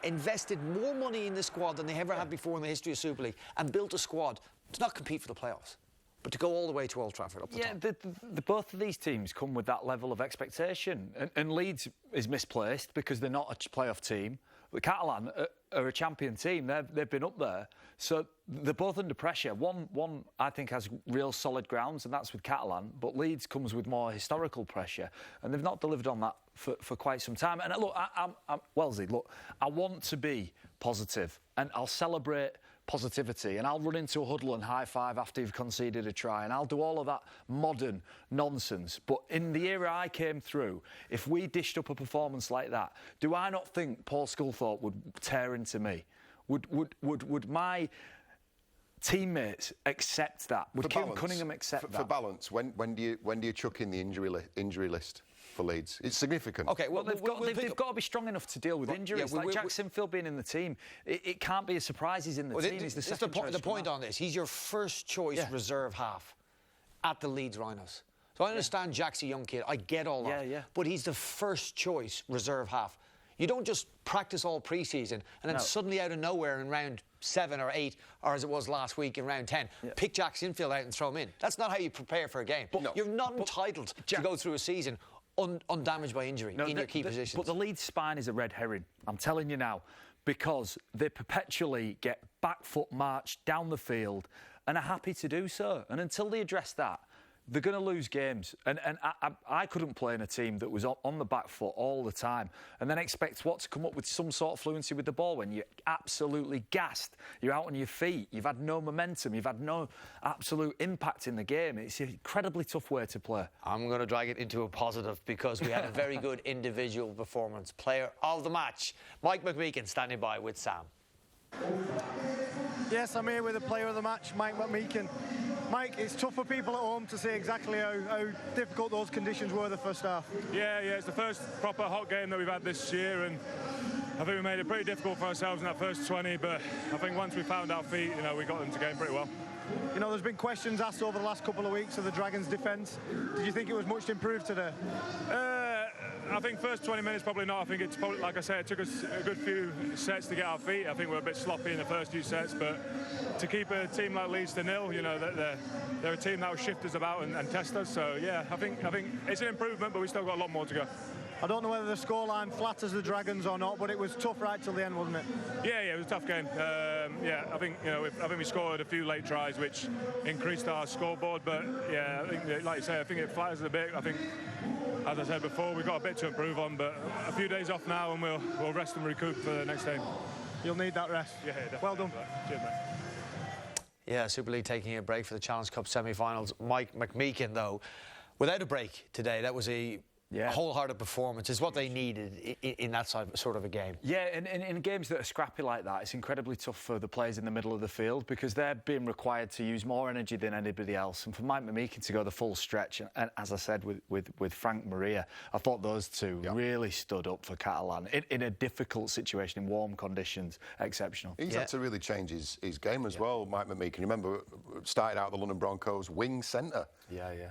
invested more money in the squad than they ever had before in the history of Super League, and built a squad to not compete for the playoffs, but to go all the way to Old Trafford up the top. Both of these teams come with that level of expectation, and Leeds is misplaced because they're not a playoff team. The Catalan are a champion team. They've been up there, so they're both under pressure. One I think has real solid grounds, and that's with Catalan. But Leeds comes with more historical pressure, and they've not delivered on that for quite some time. And look, Wellesley, look, I want to be positive, and I'll celebrate positivity, and I'll run into a huddle and high five after you've conceded a try, and I'll do all of that modern nonsense. But in the era I came through, if we dished up a performance like that, do I not think Paul Sculthorpe would tear into me? Would my teammates accept that? Would Kieran Cunningham accept that? For balance, when do you chuck in the injury list for Leeds? It's significant. OK, well, they've got to be strong enough to deal with injuries. Like Jackson Phil being in the team, it can't be a surprise he's in the team. He's the second choice. The point on this, he's your first choice reserve half at the Leeds Rhinos. So I understand Jack's a young kid. I get all that. But he's the first choice reserve half. You don't just practice all pre-season and then suddenly out of nowhere in round 7 or 8, or as it was last week in round 10, pick Jack's infield out and throw him in. That's not how you prepare for a game. You're not entitled to go through a season undamaged by injury in your key positions. But the Leeds spine is a red herring, I'm telling you now, because they perpetually get back foot marched down the field and are happy to do so. And until they address that, they're going to lose games. And I couldn't play in a team that was on the back foot all the time and then expect to come up with some sort of fluency with the ball when you're absolutely gassed. You're out on your feet. You've had no momentum. You've had no absolute impact in the game. It's an incredibly tough way to play. I'm going to drag it into a positive because we had a very good individual performance. Player of the match, Mike McMeekin, standing by with Sam. Yes, I'm here with the player of the match, Mike McMeekin. Mike, it's tough for people at home to see exactly how difficult those conditions were the first half. Yeah, it's the first proper hot game that we've had this year, and I think we made it pretty difficult for ourselves in that first 20, but I think once we found our feet, we got them to game pretty well. There's been questions asked over the last couple of weeks of the Dragons' defence. Did you think it was much improved today? I think first 20 minutes probably not. I think it's probably, like I said, it took us a good few sets to get our feet. I think we're a bit sloppy in the first few sets, but to keep a team like Leeds to nil, they're a team that will shift us about and test us. So yeah, I think it's an improvement, but we still got a lot more to go. I don't know whether the scoreline flatters the Dragons or not, but it was tough right till the end, wasn't it? Yeah, it was a tough game. I think we scored a few late tries, which increased our scoreboard. But yeah, I think, like you say, I think it flatters a bit. I think, as I said before, we've got a bit to improve on, but a few days off now, and we'll rest and recoup for the next game. You'll need that rest. Yeah, definitely. Well done. Cheers, mate. Yeah, Super League taking a break for the Challenge Cup semi-finals. Mike McMeekin, though, without a break today, that was a wholehearted performance is what they needed in that sort of a game. Yeah, and in games that are scrappy like that, it's incredibly tough for the players in the middle of the field because they're being required to use more energy than anybody else. And for Mike McMeekin to go the full stretch, and as I said with Frank Maria, I thought those two really stood up for Catalan in a difficult situation, in warm conditions, exceptional. He's had to really change his game as well, Mike McMeekin. Remember, started out at the London Broncos wing centre.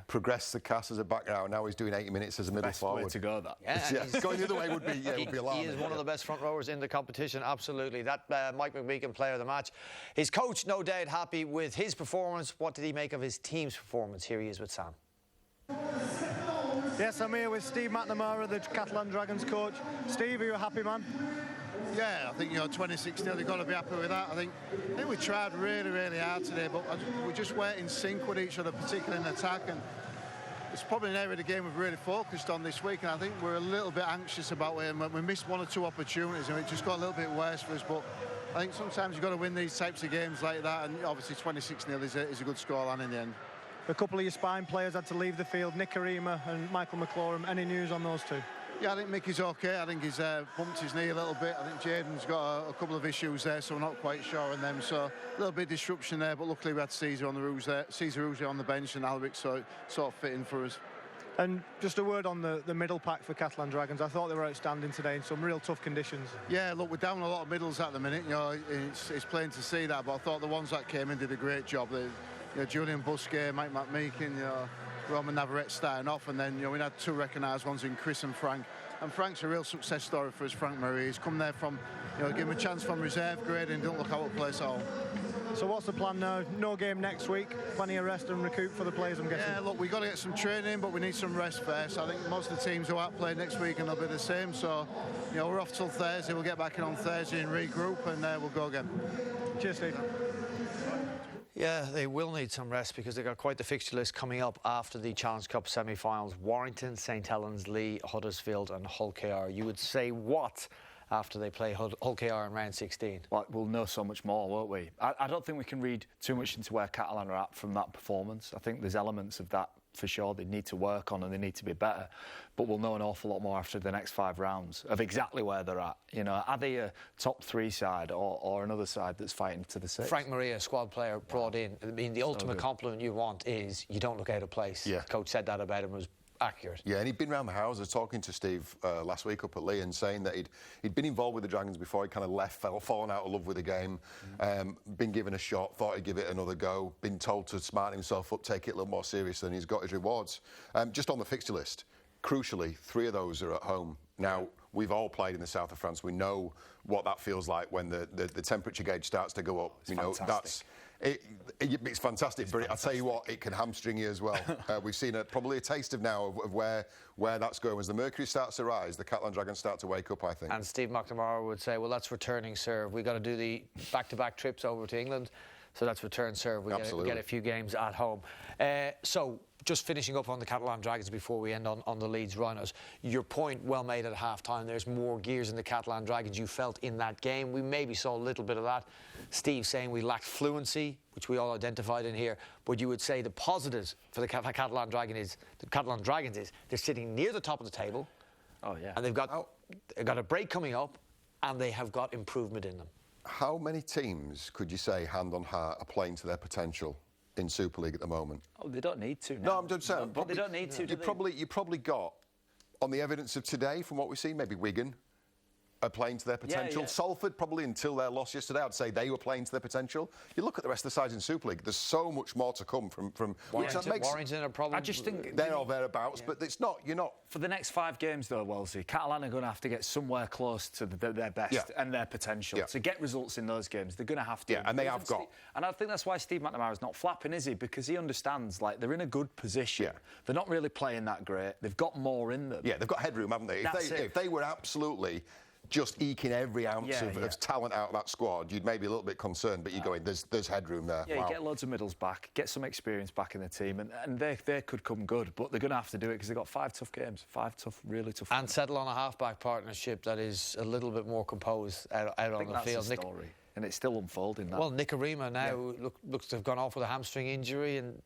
Progressed the cast as a back row. Now he's doing 80 minutes as a middle forward. Way to go, that. Yeah, going the other way would be alarming. He is one of the best front rowers in the competition, absolutely. That Mike McMeekin, player of the match. His coach, no doubt, happy with his performance. What did he make of his team's performance? Here he is with Sam. Yes, I'm here with Steve McNamara, the Catalan Dragons coach. Steve, are you a happy man? Yeah, I think 26-0. They've got to be happy with that. I think we tried really, really hard today, but we just weren't in sync with each other, particularly in attack. And it's probably an area of the game we've really focused on this week. And I think we're a little bit anxious about it. And we missed 1 or 2 opportunities, and it just got a little bit worse for us. But I think sometimes you've got to win these types of games like that. And obviously 26-0 is a good scoreline in the end. A couple of your spine players had to leave the field, Nick Arima and Michael McLaurin. Any news on those two? Yeah, I think Mickey's okay. I think he's bumped his knee a little bit. I think Jaden's got a couple of issues there, so we're not quite sure on them. So a little bit of disruption there, but luckily we had Caesar on the bench and Alric, so it sort of fit in for us. And just a word on the middle pack for Catalan Dragons. I thought they were outstanding today in some real tough conditions. Yeah, look, we're down a lot of middles at the minute. It's plain to see that, but I thought the ones that came in did a great job. Julian Busquet, Mike McMeekin, Roman Navarrete starting off, and then we had 2 recognised ones in Chris and Frank. And Frank's a real success story for us, Frank Murray. He's come there from, give him a chance from reserve grade and don't look out of place at all. So what's the plan now? No game next week, plenty of rest and recoup for the players, I'm guessing? Yeah, look, we've got to get some training, but we need some rest first. I think most of the teams who aren't playing next week and they'll be the same. So, we're off till Thursday. We'll get back in on Thursday and regroup, and we'll go again. Cheers, Steve. Yeah, they will need some rest because they've got quite the fixture list coming up after the Challenge Cup semi-finals. Warrington, St Helens, Lee, Huddersfield and Hull KR. You would say what after they play Hull KR in round 16? Well, we'll know so much more, won't we? I don't think we can read too much into where Catalan are at from that performance. I think there's elements of that for sure they need to work on and they need to be better. But we'll know an awful lot more after the next 5 rounds of exactly where they're at. Are they a top 3 side or another side that's fighting to the 6? Frank Maria, squad player, brought in. I mean, the ultimate compliment you want is you don't look out of place. Yeah. Coach said that about him, was accurate. Yeah, and he'd been around the house. I was talking to Steve last week up at Lee and saying that he'd been involved with the Dragons before. He kind of fallen out of love with the game, been given a shot, thought he'd give it another go, been told to smarten himself up, take it a little more seriously, and he's got his rewards. Just on the fixture list, crucially, 3 of those are at home. Now, we've all played in the south of France. We know what that feels like when the temperature gauge starts to go up. It's fantastic, but I'll tell you what, it can hamstring you as well. We've seen probably a taste of now of where that's going. As the mercury starts to rise, the Catalan Dragons start to wake up, I think. And Steve McNamara would say, well, that's returning serve. We've got to do the back-to-back trips over to England, so that's return serve. We get a few games at home. So just finishing up on the Catalan Dragons before we end on the Leeds Rhinos. Your point well made at half-time. There's more gears in the Catalan Dragons you felt in that game. We maybe saw a little bit of that. Steve saying we lacked fluency, which we all identified in here. But you would say the positives for the Catalan Dragons is they're sitting near the top of the table. Oh, yeah. And they've got a break coming up, and they have got improvement in them. How many teams, could you say, hand on heart, are playing to their potential in Super League at the moment? Oh, they don't need to now. No, I'm just saying. But they don't need to, You probably got, on the evidence of today, from what we've seen, maybe Wigan are playing to their potential. Yeah. Salford, probably until their loss yesterday, I'd say they were playing to their potential. You look at the rest of the sides in Super League, there's so much more to come from Warrington are probably... I just think... They're all thereabouts, but it's not, you're not... For the next 5 games, though, Wellesley, Catalan are going to have to get somewhere close to their best and their potential. To get results in those games, they're going to have to. Yeah, and they have got. And I think that's why Steve McNamara's not flapping, is he? Because he understands, they're in a good position. Yeah. They're not really playing that great. They've got more in them. Yeah, they've got headroom, haven't they? If they were absolutely... just eking every ounce of talent out of that squad, you'd maybe a little bit concerned, but you're going, there's headroom there. Yeah, you get loads of middles back, get some experience back in the team, and they could come good, but they're going to have to do it because they've got 5 tough games, 5 tough, really tough games. And settle on a half-back partnership that is a little bit more composed out on the field. That's the story, and it's still unfolding. Well, Nick Arima now looks to have gone off with a hamstring injury, and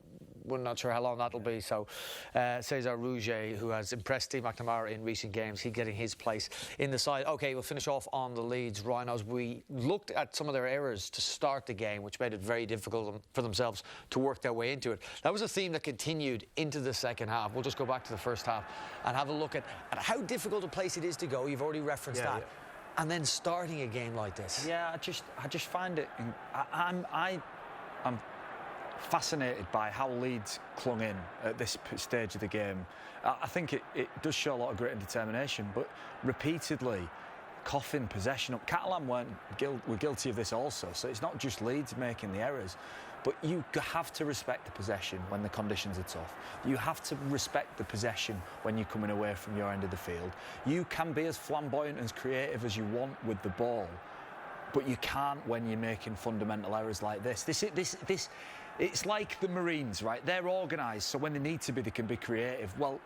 we're not sure how long that'll be. So Cesar Rouget, who has impressed Steve McNamara in recent games, he's getting his place in the side. OK, we'll finish off on the Leeds Rhinos. We looked at some of their errors to start the game, which made it very difficult for themselves to work their way into it. That was a theme that continued into the second half. We'll just go back to the first half and have a look at how difficult a place it is to go. You've already referenced that. Yeah. And then starting a game like this. Yeah, I just find it... I'm fascinated by how Leeds clung in at this stage of the game. I think it does show a lot of grit and determination, but repeatedly coughing possession up. Catalan were guilty of this also, so it's not just Leeds making the errors. But you have to respect the possession when the conditions are tough. You have to respect the possession when you're coming away from your end of the field. You can be as flamboyant and as creative as you want with the ball, but you can't when you're making fundamental errors like this. It's like the Marines, right? They're organised, so when they need to be, they can be creative. Well,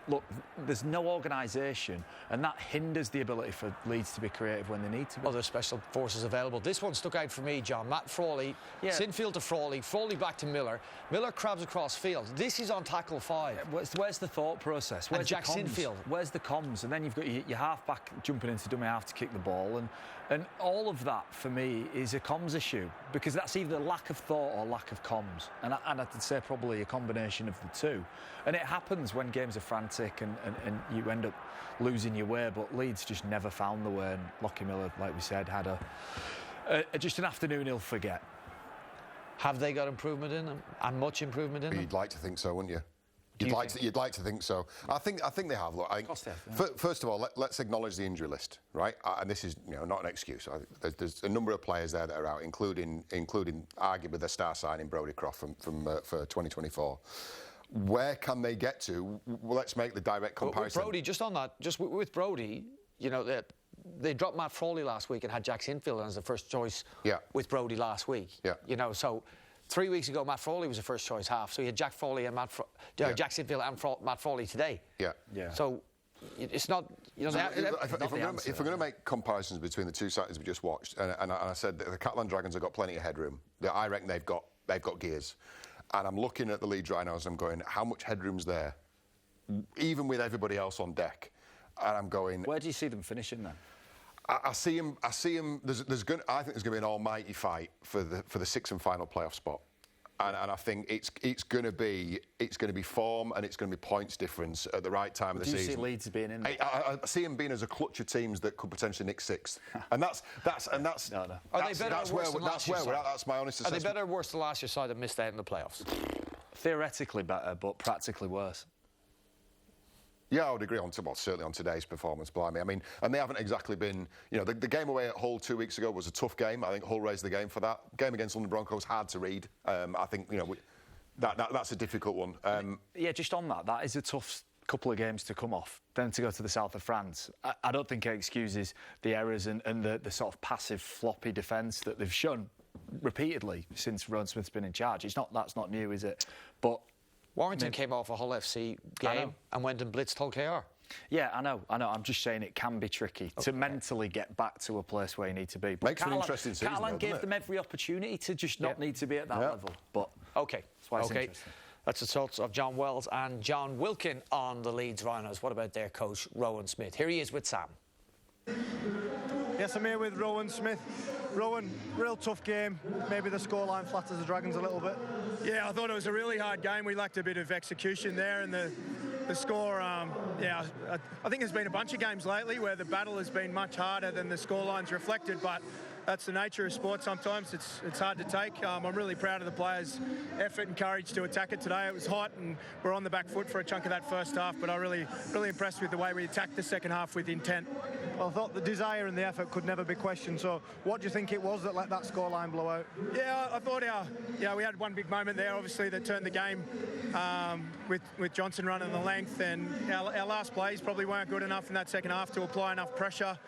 look, there's no organisation, and that hinders the ability for Leeds to be creative when they need to be. Other special forces available. This one stuck out for me, John. Matt Frawley, Sinfield to Frawley, Frawley back to Miller. Miller crabs across field. This is on tackle 5. Where's the thought process? Where's Jack Sinfield? Where's the comms? And then you've got your half-back jumping into dummy half to kick the ball. And all of that, for me, is a comms issue, because that's either lack of thought or lack of comms. And I'd say probably a combination of the two. And it happens when games are frantic and you end up losing your way, but Leeds just never found the way. And Lockie Miller, like we said, had just an afternoon he'll forget. Have they got improvement in them? And much improvement in them? You'd like to think so, wouldn't you? You'd like to think so. I think they have. Look, first of all, let's acknowledge the injury list, right? And this is not an excuse. There's a number of players there that are out, including arguably the star signing Brodie Croft for 2024. Where can they get to? Well, let's make the direct comparison. With Brodie, just on that, with Brodie, they dropped Matt Frawley last week and had Jack Sinfield as the first choice with Brodie last week. Yeah. So 3 weeks ago, Matt Frawley was the first choice half. So you had Jack Frawley and Jack Sinfield and Matt Frawley today. Yeah. So it's not. If we're going to make comparisons between the two sides we just watched, and I said that the Catalan Dragons have got plenty of headroom. I reckon they've got gears. And I'm looking at the Leeds Rhinos and I'm going, how much headroom's there, even with everybody else on deck? And I'm going, where do you see them finishing then? I see them. I think there's going to be an almighty fight for the sixth and final playoff spot. And I think it's going to be form and it's going to be points difference at the right time of the season. Do you see Leeds being in there? I see them being as a clutch of teams that could potentially nick sixth, and that's where we're at. That's my honest assessment. Are they better or worse than last year's side that missed out in the playoffs? Theoretically better, but practically worse. Yeah, I would agree certainly on today's performance, blimey. I mean, and they haven't exactly been, the game away at Hull 2 weeks ago was a tough game. I think Hull raised the game for that. Game against London Broncos, hard to read. I think, that's a difficult one. Just on that is a tough couple of games to come off. Then to go to the south of France. I don't think it excuses the errors and the sort of passive, floppy defence that they've shown repeatedly since Rowan Smith's been in charge. That's not new, is it? But Warrington came off a Hull FC game and went and blitzed Hull KR. Yeah, I know. I'm just saying it can be tricky to mentally get back to a place where you need to be. But Makes an interesting season, Catalan gave them every opportunity to just not need to be at that level. But that's why it's interesting. That's the thoughts of John Wells and John Wilkin on the Leeds Rhinos. What about their coach, Rowan Smith? Here he is with Sam. Yes, I'm here with Rowan Smith. Rowan, real tough game. Maybe the scoreline flatters the Dragons a little bit. Yeah, I thought it was a really hard game. We lacked a bit of execution there, and the score, I think there's been a bunch of games lately where the battle has been much harder than the scoreline's reflected, but that's the nature of sport sometimes. It's hard to take. I'm really proud of the players' effort and courage to attack it today. It was hot and we're on the back foot for a chunk of that first half, but I'm really impressed with the way we attacked the second half with intent. Well, I thought the desire and the effort could never be questioned, so what do you think it was that let that scoreline blow out? Yeah, I thought we had one big moment there, obviously, that turned the game with Johnson running the length, and our last plays probably weren't good enough in that second half to apply enough pressure.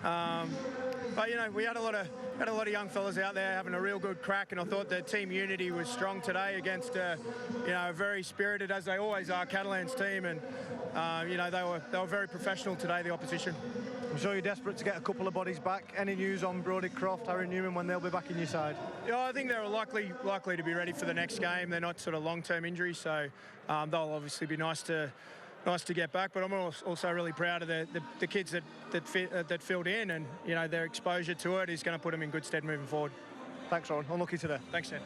But we had a lot of young fellas out there having a real good crack, and I thought the team unity was strong today against a very spirited, as they always are, Catalans team, and they were very professional today, the opposition. I'm sure you're desperate to get a couple of bodies back. Any news on Brodie Croft, Harry Newman, when they'll be back in your side? Yeah, I think they're likely to be ready for the next game. They're not sort of long-term injuries, so they'll obviously be nice to get back, but I'm also really proud of the kids that filled in, and their exposure to it is going to put them in good stead moving forward. Thanks, Ron. Unlucky today. Thanks, Sam.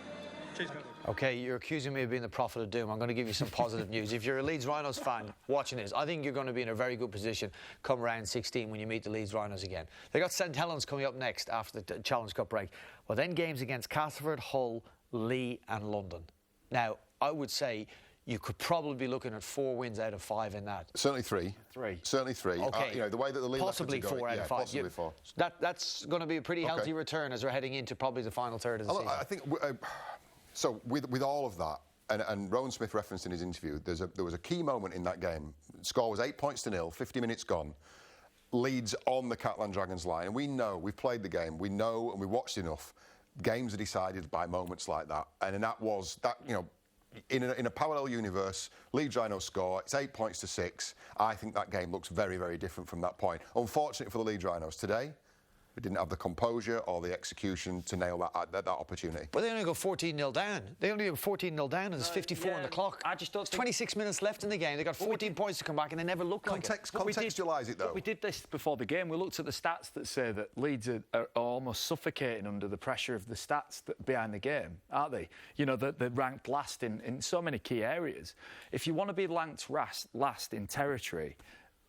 Cheers, man. Okay, you're accusing me of being the prophet of doom. I'm going to give you some positive news. If you're a Leeds Rhinos fan watching this, I think you're going to be in a very good position come round 16 when you meet the Leeds Rhinos again. They got St Helens coming up next after the Challenge Cup break. Well, then games against Castleford, Hull, Lee and London. Now, I would say you could probably be looking at 4 wins out of 5 in that. Certainly 3. 3. Certainly 3. Okay. You know, the way that the league possibly leopards are 4 going, out of 5. Possibly 4. That's going to be a pretty healthy return as we're heading into probably the final third of the season. I think so. With all of that, and Rowan Smith referenced in his interview, there was a key moment in that game. The score was 8-0, 50 minutes gone. Leeds on the Catalan Dragons line, and we've played the game. We know and we watched enough. Games are decided by moments like that, and that was that. You know, in a parallel universe, Leeds Rhinos score. It's 8-6. I think that game looks very, very different from that point. Unfortunately for the Leeds Rhinos today, they didn't have the composure or the execution to nail that opportunity. But they only go 14-0 down. They only go 14-0 down, and there's 54 on the clock. I just don't think... 26 minutes left in the game. They got 14 points to come back, and they never looked like it. Contextualise it, though. We did this before the game. We looked at the stats that say that Leeds are almost suffocating under the pressure of the stats behind the game, aren't they? You know, they're ranked last in so many key areas. If you want to be ranked last in territory,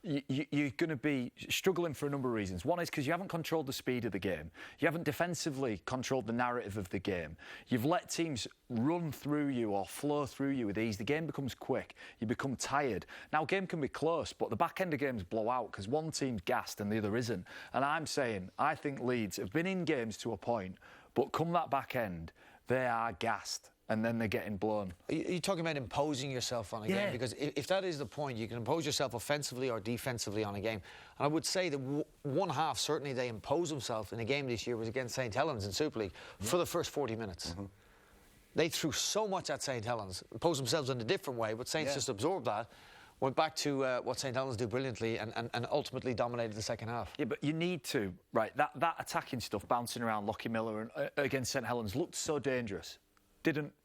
you're going to be struggling for a number of reasons. One is because you haven't controlled the speed of the game. You haven't defensively controlled the narrative of the game. You've let teams run through you or flow through you with ease. The game becomes quick. You become tired. Now, a game can be close, but the back end of games blow out because one team's gassed and the other isn't. And I'm saying, I think Leeds have been in games to a point, but come that back end, they are gassed. And then they're getting blown. Are you talking about imposing yourself on a game? Because if that is the point, you can impose yourself offensively or defensively on a game. And I would say that one half, certainly they imposed themselves in a game this year was against St Helens in Super League for the first 40 minutes. They threw so much at St Helens, imposed themselves in a different way, but Saints just absorbed that. Went back to what St Helens do brilliantly and ultimately dominated the second half. Yeah, but you need to, right, that attacking stuff, bouncing around Lockie Miller and, against St Helens looked so dangerous.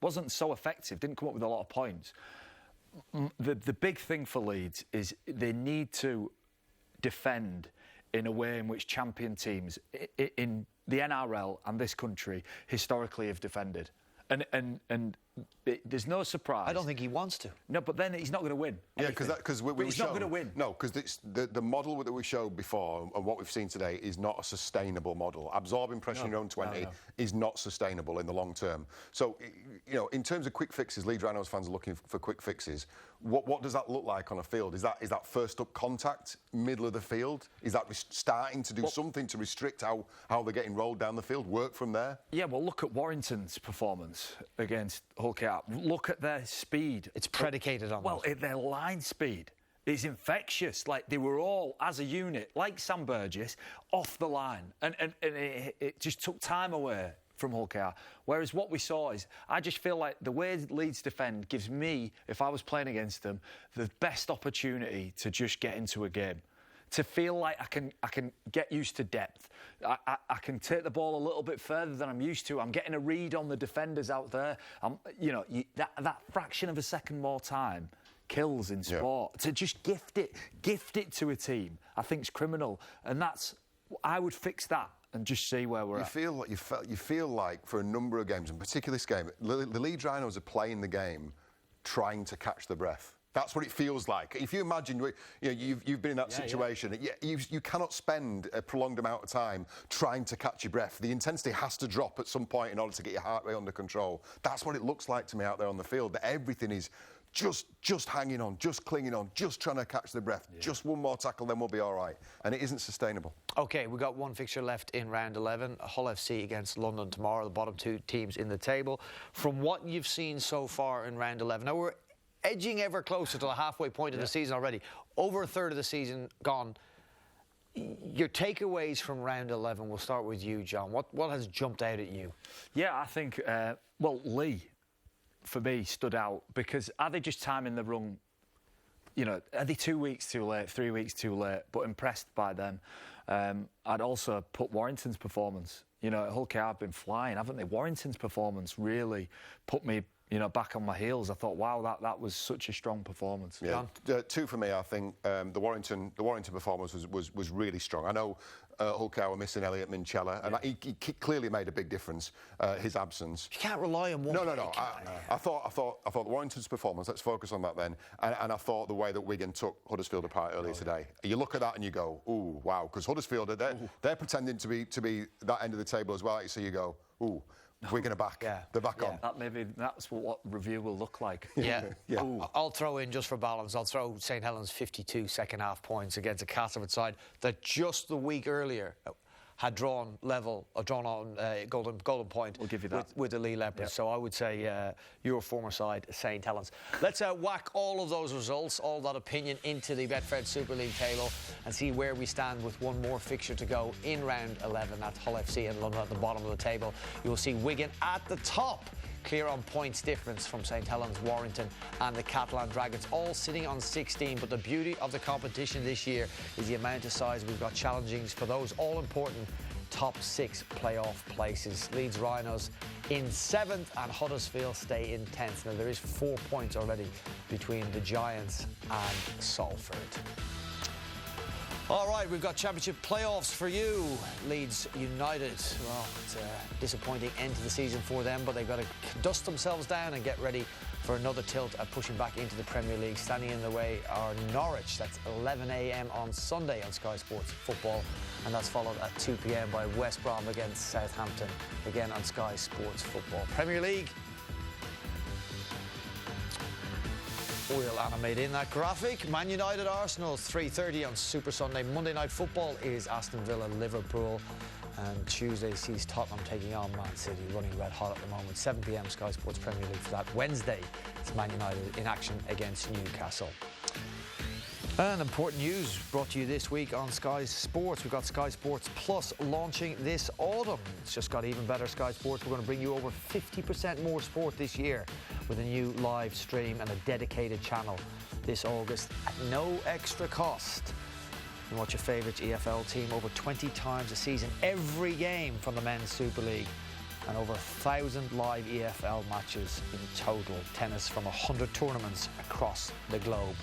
Wasn't so effective, didn't come up with a lot of points. The big thing for Leeds is they need to defend in a way in which champion teams in the NRL and this country historically have defended. And there's no surprise. I don't think he wants to. No, but then he's not going to win. Yeah, because he's not going to win. No, because the model that we showed before and what we've seen today is not a sustainable model. Absorbing pressure in your own 20 is not sustainable in the long term. So, you know, in terms of quick fixes, Leeds Rhinos fans are looking for quick fixes. What does that look like on a field? Is that first up contact, middle of the field? Is that starting to do something to restrict how they're getting rolled down the field? Work from there? Yeah, well, look at Warrington's performance against Hull KR. Look at their speed. It's predicated on their line speed is infectious. Like, they were all, as a unit, like Sam Burgess, off the line. And it just took time away from Hull KR. Whereas what we saw is, I just feel like the way Leeds defend gives me, if I was playing against them, the best opportunity to just get into a game. To feel like I can get used to depth. I can take the ball a little bit further than I'm used to. I'm getting a read on the defenders out there. That fraction of a second more time kills in sport. To just gift it to a team, I think is criminal. And I would fix that and just see where we're at. You feel like for a number of games, and particularly this game, the Leeds Rhinos are playing the game trying to catch the breath. That's what it feels like. If you imagine, you've been in that situation. You cannot spend a prolonged amount of time trying to catch your breath. The intensity has to drop at some point in order to get your heart rate under control. That's what it looks like to me out there on the field. That everything is just hanging on, just clinging on, just trying to catch the breath. Just one more tackle, then we'll be all right. And it isn't sustainable. OK, we've got one fixture left in round 11. Hull FC against London tomorrow, the bottom two teams in the table. From what you've seen so far in round 11, now we're edging ever closer to the halfway point of the season already. Over a third of the season gone. Your takeaways from round 11, we'll start with you, John. What has jumped out at you? Yeah, I think, Lee, for me, stood out because are they just timing the wrong... are they 2 weeks too late, 3 weeks too late, but impressed by them. I'd also put Warrington's performance. Hull KR have been flying, haven't they? Warrington's performance really put me... back on my heels. I thought, wow, that was such a strong performance. Yeah, two for me. I think the Warrington performance was really strong. I know Hull KR were missing Elliot Minchella, and he clearly made a big difference. His absence. You can't rely on one. No. I thought Warrington's performance. Let's focus on that then. And I thought the way that Wigan took Huddersfield apart earlier today. You look at that and you go, ooh, wow, because Huddersfield they're pretending to be that end of the table as well. So you go, ooh. Wigan are back. Yeah. They're back on. That's what review will look like. Yeah. Yeah. I'll throw in, just for balance, I'll throw St Helens 52 second-half points against a Castleford side that just the week earlier had drawn on golden point. We'll give you that. With the Lee Leopards. Yep. So I would say your former side, St Helens. Let's whack all of those results, all that opinion into the Betfred Super League table and see where we stand with one more fixture to go in round 11. That's Hull FC and London at the bottom of the table. You'll see Wigan at the top, clear on points difference from St Helens, Warrington and the Catalan Dragons, all sitting on 16. But the beauty of the competition this year is the amount of sides we've got challenging for those all-important top 6 playoff places. Leeds Rhinos in 7th and Huddersfield stay in 10th. Now there is 4 points already between the Giants and Salford. All right, we've got championship playoffs for you. Leeds United, well, it's a disappointing end to the season for them, but they've got to dust themselves down and get ready for another tilt at pushing back into the Premier League. Standing in the way are Norwich. That's 11 a.m. on Sunday on Sky Sports Football, and that's followed at 2 p.m. by West Brom against Southampton, again on Sky Sports Football. Premier League. We'll animate in that graphic. Man United Arsenal 3:30 on Super Sunday. Monday Night Football is Aston Villa Liverpool, and Tuesday sees Tottenham taking on Man City, running red hot at the moment. 7 p.m. Sky Sports Premier League for that. Wednesday, it's Man United in action against Newcastle. And important news brought to you this week on Sky Sports. We've got Sky Sports Plus launching this autumn. It's just got even better. Sky Sports, we're going to bring you over 50% more sport this year with a new live stream and a dedicated channel this August at no extra cost. And watch your favourite EFL team over 20 times a season, every game from the Men's Super League, and over 1,000 live EFL matches in total. Tennis from 100 tournaments across the globe.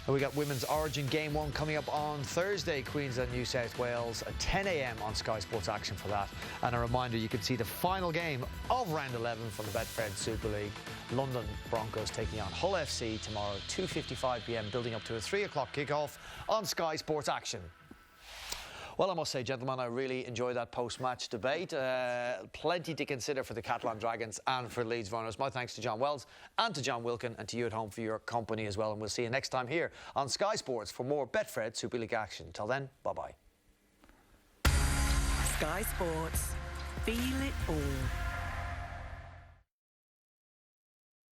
And we got Women's Origin Game 1 coming up on Thursday, Queensland, New South Wales, at 10 a.m. on Sky Sports Action for that. And a reminder, you can see the final game of round 11 from the Betfred Super League. London Broncos taking on Hull FC tomorrow, 2:55 p.m, building up to a 3 o'clock kickoff on Sky Sports Action. Well, I must say, gentlemen, I really enjoyed that post-match debate. Plenty to consider for the Catalan Dragons and for Leeds Rhinos. My thanks to John Wells and to John Wilkin and to you at home for your company as well. And we'll see you next time here on Sky Sports for more Betfred Super League action. Till then, bye-bye. Sky Sports. Feel it all.